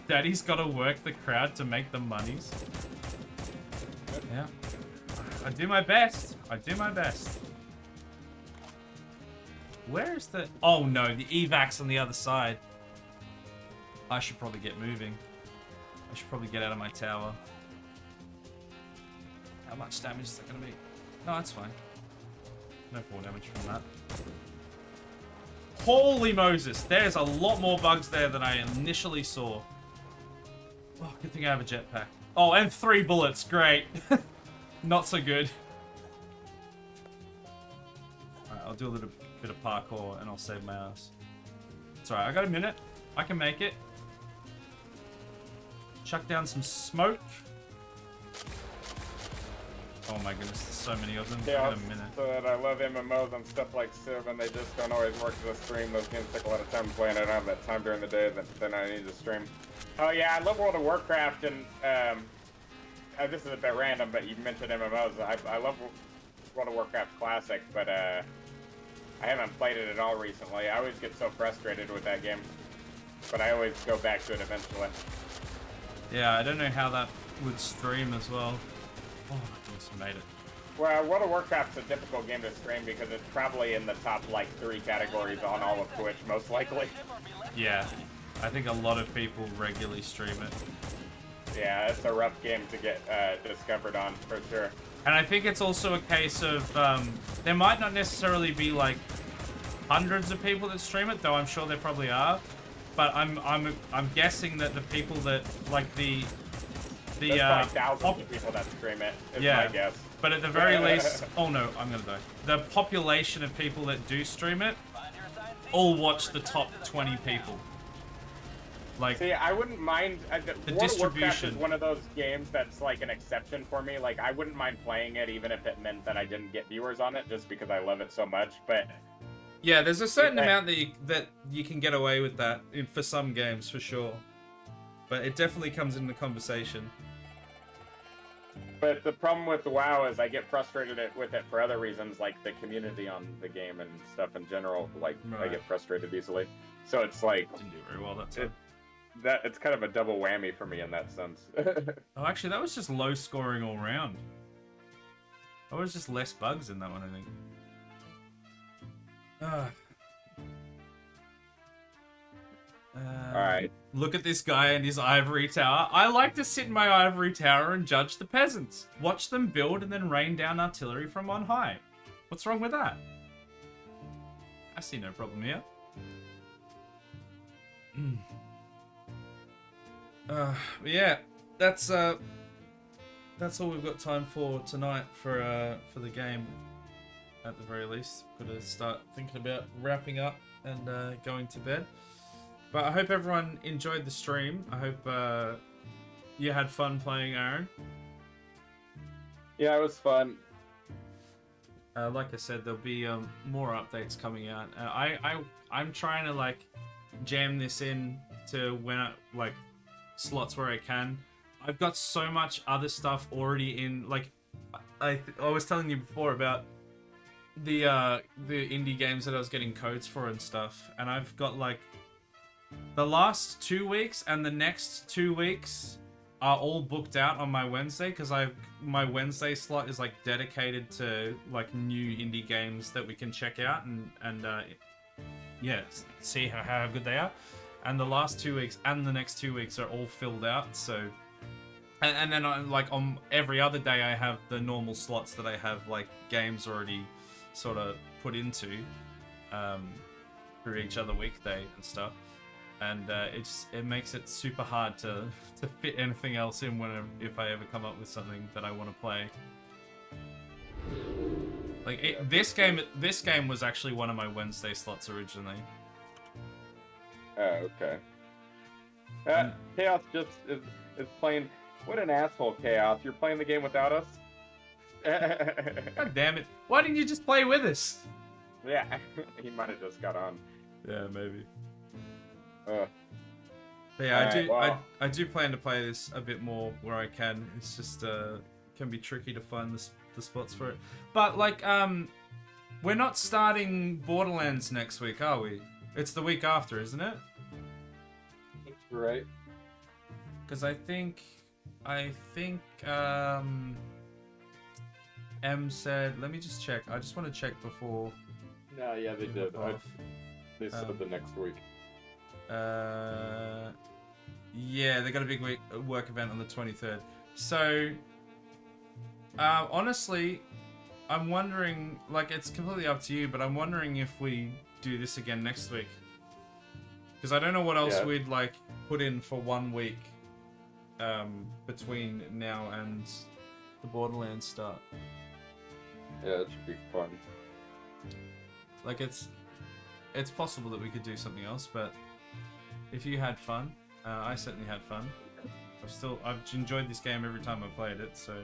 Daddy's got to work the crowd to make the monies. Yeah. I do my best. I do my best. Where is the... Oh no, the evac's on the other side. I should probably get moving. I should probably get out of my tower. How much damage is that going to be? No, that's fine. No fall damage from that. Holy Moses, there's a lot more bugs there than I initially saw. Oh, good thing I have a jetpack. Oh, and 3 bullets, great. Not so good. Alright, I'll do a little bit of parkour and I'll save my ass. It's alright, I got a minute. I can make it. Chuck down some smoke. Oh my goodness, there's so many of them. Yeah, in a minute. so that I love MMOs and stuff like Civ, and they just don't always work to the stream. Those games take a lot of time playing. I don't have that time during the day, then I need to stream. Oh yeah, I love World of Warcraft, and this is a bit random, but you mentioned MMOs. I love World of Warcraft Classic, but I haven't played it at all recently. I always get so frustrated with that game, but I always go back to it eventually. Yeah, I don't know how that would stream as well. Oh my goodness, I made it. Well, World of Warcraft's a difficult game to stream because it's probably in the top, like, 3 categories on all of Twitch, most likely. Yeah, I think a lot of people regularly stream it. Yeah, it's a rough game to get discovered on, for sure. And I think it's also a case of, there might not necessarily be, like, hundreds of people that stream it, though I'm sure there probably are. But I'm guessing that the people that, like, There's like thousands of people that stream it, is my guess. But at the very least... Oh no, I'm gonna die. The population of people that do stream it all watch the top 20 people. Like, see, I wouldn't mind... the World of Warcraft distribution. is one of those games that's like an exception for me. Like, I wouldn't mind playing it even if it meant that I didn't get viewers on it, just because I love it so much, but... Yeah, there's a certain amount that you can get away with that for some games, for sure. But it definitely comes in the conversation. But the problem with WoW is I get frustrated with it for other reasons, like the community on the game and stuff in general. Like, I get frustrated easily. So it's like... Didn't do very well that time. It's kind of a double whammy for me in that sense. Oh, actually, that was just low scoring all round. That was just less bugs in that one, I think. Alright. Look at this guy in his ivory tower. I like to sit in my ivory tower and judge the peasants. Watch them build and then rain down artillery from on high. What's wrong with that? I see no problem here. But yeah, that's all we've got time for tonight for the game. at the very least. Got to start thinking about wrapping up and going to bed. But I hope everyone enjoyed the stream. I hope you had fun playing, Aaron. Yeah, it was fun. Like I said, there'll be more updates coming out. I'm trying to like jam this in to when like slots where I can. I've got so much other stuff already in. Like I was telling you before about the indie games that I was getting codes for and stuff, and I've got like the last 2 weeks and the next 2 weeks are all booked out on my Wednesday because my Wednesday slot is like dedicated to like new indie games that we can check out and yeah, see how good they are. And the last 2 weeks and the next 2 weeks are all filled out. So, and then like on every other day I have the normal slots that I have like games already sort of put into for each other weekday and stuff. And it makes it super hard to fit anything else in if I ever come up with something that I want to play. Like this game was actually one of my Wednesday slots originally. Oh, okay. Chaos just is playing. What an asshole, Chaos! You're playing the game without us. God damn it! Why didn't you just play with us? Yeah, he might have just got on. Yeah, maybe. But yeah, I do plan to play this a bit more where I can. It's just can be tricky to find the spots for it. But like we're not starting Borderlands next week, are we? It's the week after, isn't it? Right. Because I think M said. Let me just check. I just want to check before. No, yeah, they did. They said the next week. Yeah, they got a big work event on the 23rd. So, honestly, I'm wondering, like, it's completely up to you, but I'm wondering if we do this again next week. Because I don't know what else we'd, like, put in for 1 week between now and the Borderlands start. Yeah, it should be fun. Like, it's possible that we could do something else, but if you had fun, I certainly had fun. I've enjoyed this game every time I played it, so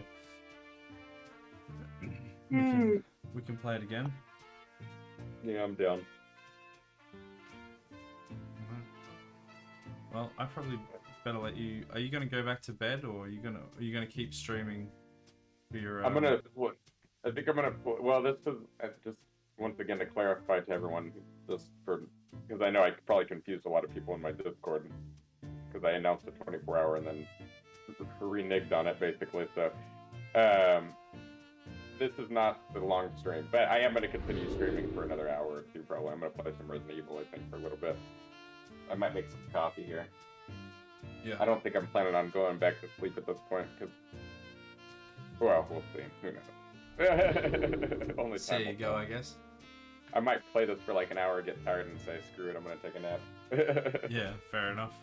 we can play it again. Yeah, I'm down. Well, I probably better let you. Are you gonna go back to bed, or are you gonna keep streaming for your? I'm gonna. I think I'm gonna. Well, this is just once again to clarify to everyone, just for because I know I probably confused a lot of people in my Discord because I announced a 24-hour and then reneged on it basically. So, this is not the long stream, but I am gonna continue streaming for another hour or two. Probably I'm gonna play some Resident Evil, I think, for a little bit. I might make some coffee here. Yeah. I don't think I'm planning on going back to sleep at this point because, well, we'll see. Who knows? Only time. There you go, I guess. I might play this for like an hour, get tired, and say, "Screw it, I'm gonna take a nap." Yeah, fair enough.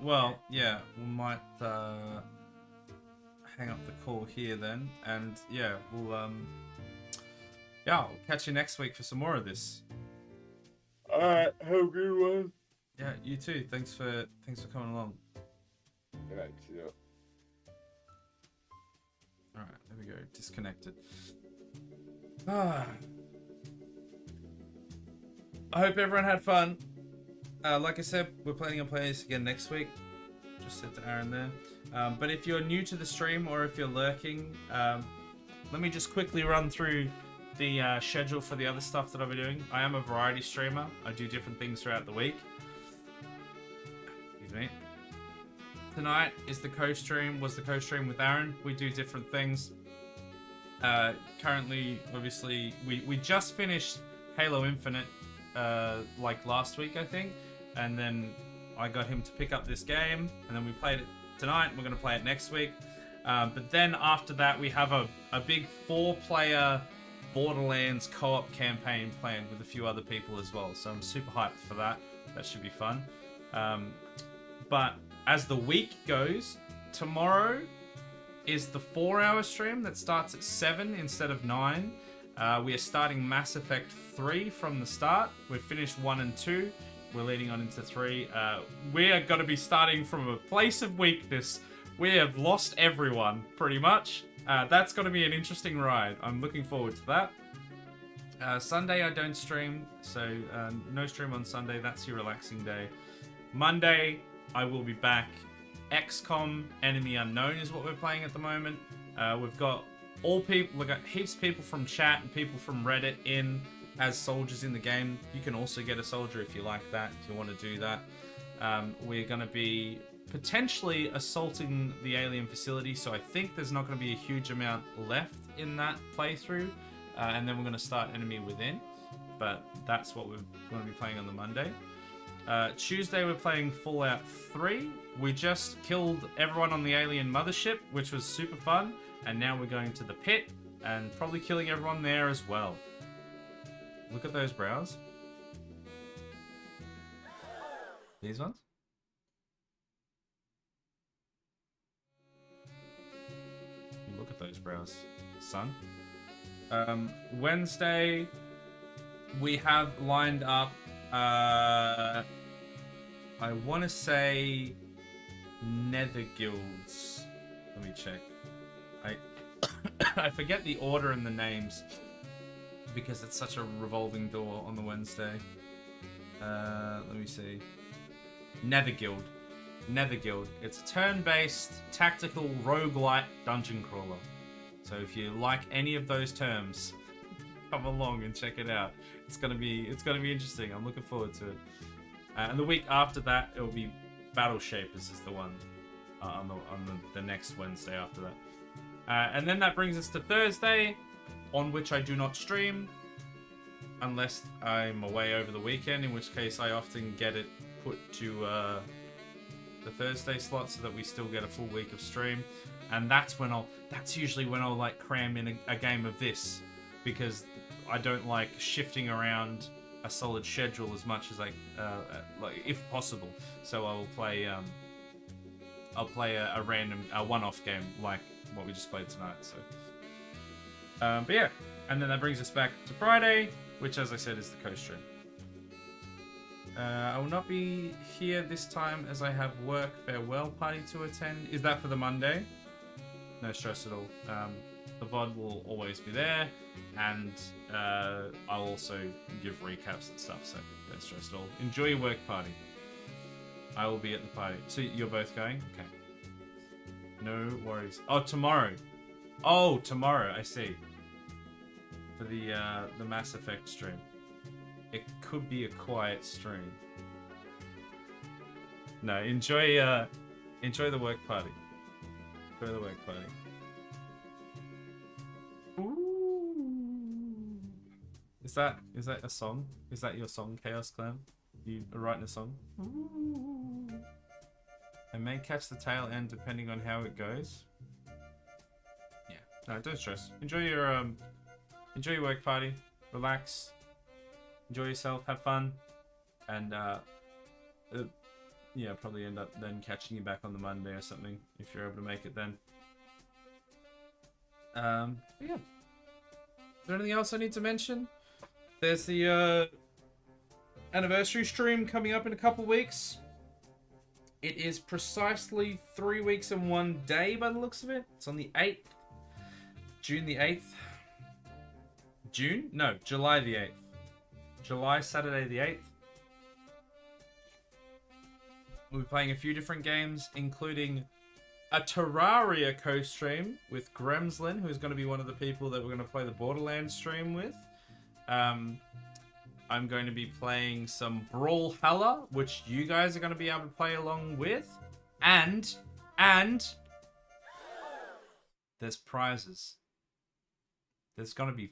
Well, yeah, we might hang up the call here then, and yeah, we'll I'll catch you next week for some more of this. Alright, have a good one. Yeah, you too. Thanks for coming along. Good night, see you. Alright, there we go. Disconnected. I hope everyone had fun. Like I said, we're planning on playing this again next week. Just said to Aaron there. But if you're new to the stream or if you're lurking, let me just quickly run through the schedule for the other stuff that I'll be doing. I am a variety streamer. I do different things throughout the week. Excuse me. Tonight is the co-stream with Aaron. We do different things. Currently, obviously, we just finished Halo Infinite like last week, I think. And then I got him to pick up this game. And then we played it tonight. We're going to play it next week. But then after that, we have a big 4-player Borderlands co-op campaign planned with a few other people as well. So I'm super hyped for that. That should be fun. But as the week goes, tomorrow is the 4-hour stream that starts at 7 instead of 9. We are starting Mass Effect 3 from the start. We've finished 1 and 2. We're leading on into 3. We are going to be starting from a place of weakness. We have lost everyone, pretty much. That's going to be an interesting ride. I'm looking forward to that. Sunday I don't stream, so no stream on Sunday. That's your relaxing day. Monday I will be back. XCOM Enemy Unknown is what we're playing at the moment. We've got we've got heaps of people from chat and people from Reddit in as soldiers in the game. You can also get a soldier if you like that, if you want to do that. We're going to be potentially assaulting the alien facility, so I think there's not going to be a huge amount left in that playthrough. And then we're going to start Enemy Within, but that's what we're going to be playing on the Monday. Tuesday we're playing Fallout 3. We just killed everyone on the alien mothership, which was super fun, and now we're going to the pit and probably killing everyone there as well. Look at those brows. These ones? Look at those brows, son. Wednesday we have lined up I want to say Nether Guilds. Let me check. I forget the order and the names because it's such a revolving door on the Wednesday. Let me see. Nether Guild. Nether Guild. It's a turn-based tactical roguelite dungeon crawler. So if you like any of those terms, come along and check it out. It's gonna be interesting. I'm looking forward to it. And the week after that, it will be Battle Shapers is the one on the next Wednesday after that. And then that brings us to Thursday, on which I do not stream unless I'm away over the weekend, in which case I often get it put to the Thursday slot so that we still get a full week of stream. And that's usually when I'll like cram in a game of this, because I don't like shifting around a solid schedule as much as like if possible. So I'll play a random one-off game like what we just played tonight. So but yeah, and then that brings us back to Friday, which as I said is the coast stream. I will not be here this time as I have work farewell party to attend. Is that for the Monday? No stress at all. The VOD will always be there, and I'll also give recaps and stuff, so don't stress at all. Enjoy your work party. I will be at the party. So you're both going? Okay. No worries. Oh, tomorrow. Oh, tomorrow, I see. For the Mass Effect stream. It could be a quiet stream. No, enjoy the work party. Enjoy the work party. Ooh. Is that a song? Is that your song, Chaos Clan? You are writing a song? Ooh. I may catch the tail end depending on how it goes. Yeah. No, don't stress. Enjoy your work party. Relax. Enjoy yourself. Have fun. And yeah, probably end up then catching you back on the Monday or something if you're able to make it then. But yeah. Is there anything else I need to mention? There's the anniversary stream coming up in a couple weeks. It is precisely 3 weeks and 1 day by the looks of it. It's on the 8th. June the 8th. June? No, July the 8th. July, Saturday the 8th. We'll be playing a few different games, including a Terraria co-stream with Gremslin, who's going to be one of the people that we're going to play the Borderlands stream with. I'm going to be playing some Brawlhalla, which you guys are going to be able to play along with. And there's prizes. There's going to be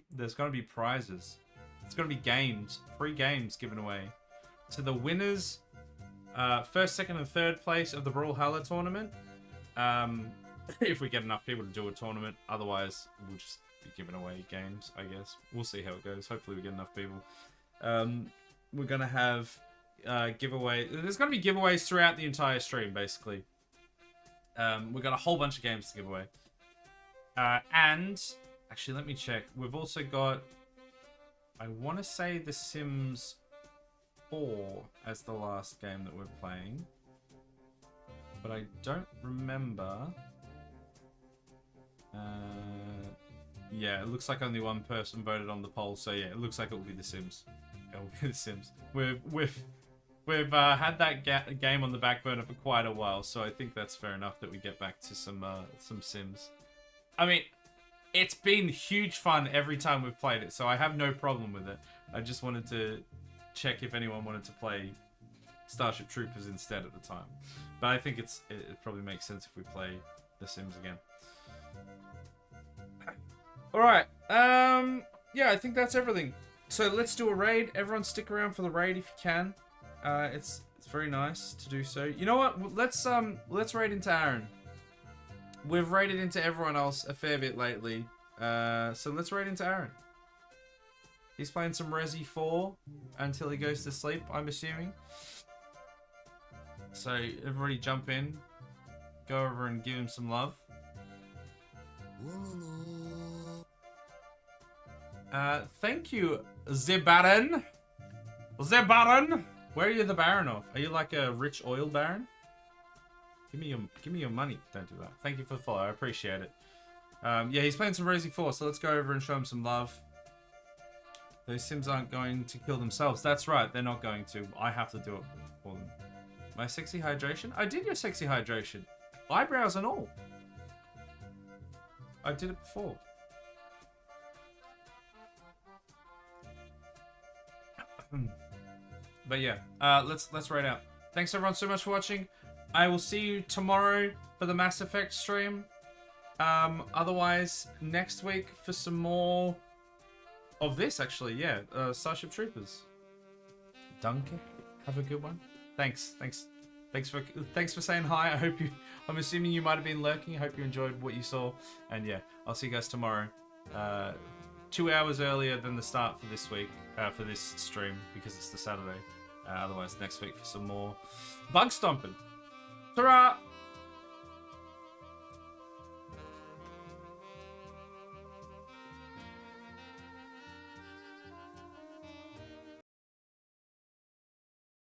prizes. It's going to be games, free games given away to the winners, first, second, and third place of the Brawlhalla tournament. If we get enough people to do a tournament, otherwise we'll just be giving away games, I guess. We'll see how it goes. Hopefully we get enough people. We're gonna have giveaway. There's gonna be giveaways throughout the entire stream, basically. We've got a whole bunch of games to give away. And actually, let me check. We've also got, I want to say, The Sims 4 as the last game that we're playing, but I don't remember. Yeah, it looks like only one person voted on the poll, so yeah, it looks like it will be The Sims. It will be The Sims. We've had that game on the back burner for quite a while, so I think that's fair enough that we get back to some Sims. I mean, it's been huge fun every time we've played it, so I have no problem with it. I just wanted to check if anyone wanted to play Starship Troopers instead at the time. But I think it probably makes sense if we play The Sims again. Alright, yeah, I think that's everything. So let's do a raid. Everyone stick around for the raid if you can. It's very nice to do so. You know what? Let's raid into Aaron. We've raided into everyone else a fair bit lately. So let's raid into Aaron. He's playing some Resi 4 until he goes to sleep, I'm assuming. So everybody jump in. Go over and give him some love. Thank you, the Baron. The Baron. Where are you the Baron of? Are you like a rich oil baron? Give me your money. Don't do that. Thank you for the follow. I appreciate it. Yeah, he's playing some Resi 4, so let's go over and show him some love. Those Sims aren't going to kill themselves. That's right, they're not going to. I have to do it for them. My sexy hydration? I did your sexy hydration. Eyebrows and all. I did it before. But yeah, let's raid out. Thanks everyone so much for watching. I will see you tomorrow for the Mass Effect stream. Otherwise, next week for some more of this, actually, yeah. Starship Troopers. Danke. Have a good one. Thanks for saying hi. I'm assuming you might have been lurking. I hope you enjoyed what you saw. And yeah, I'll see you guys tomorrow. 2 hours earlier than the start for this week, for this stream, because it's the Saturday. Otherwise, next week for some more bug stomping. Ta-ra!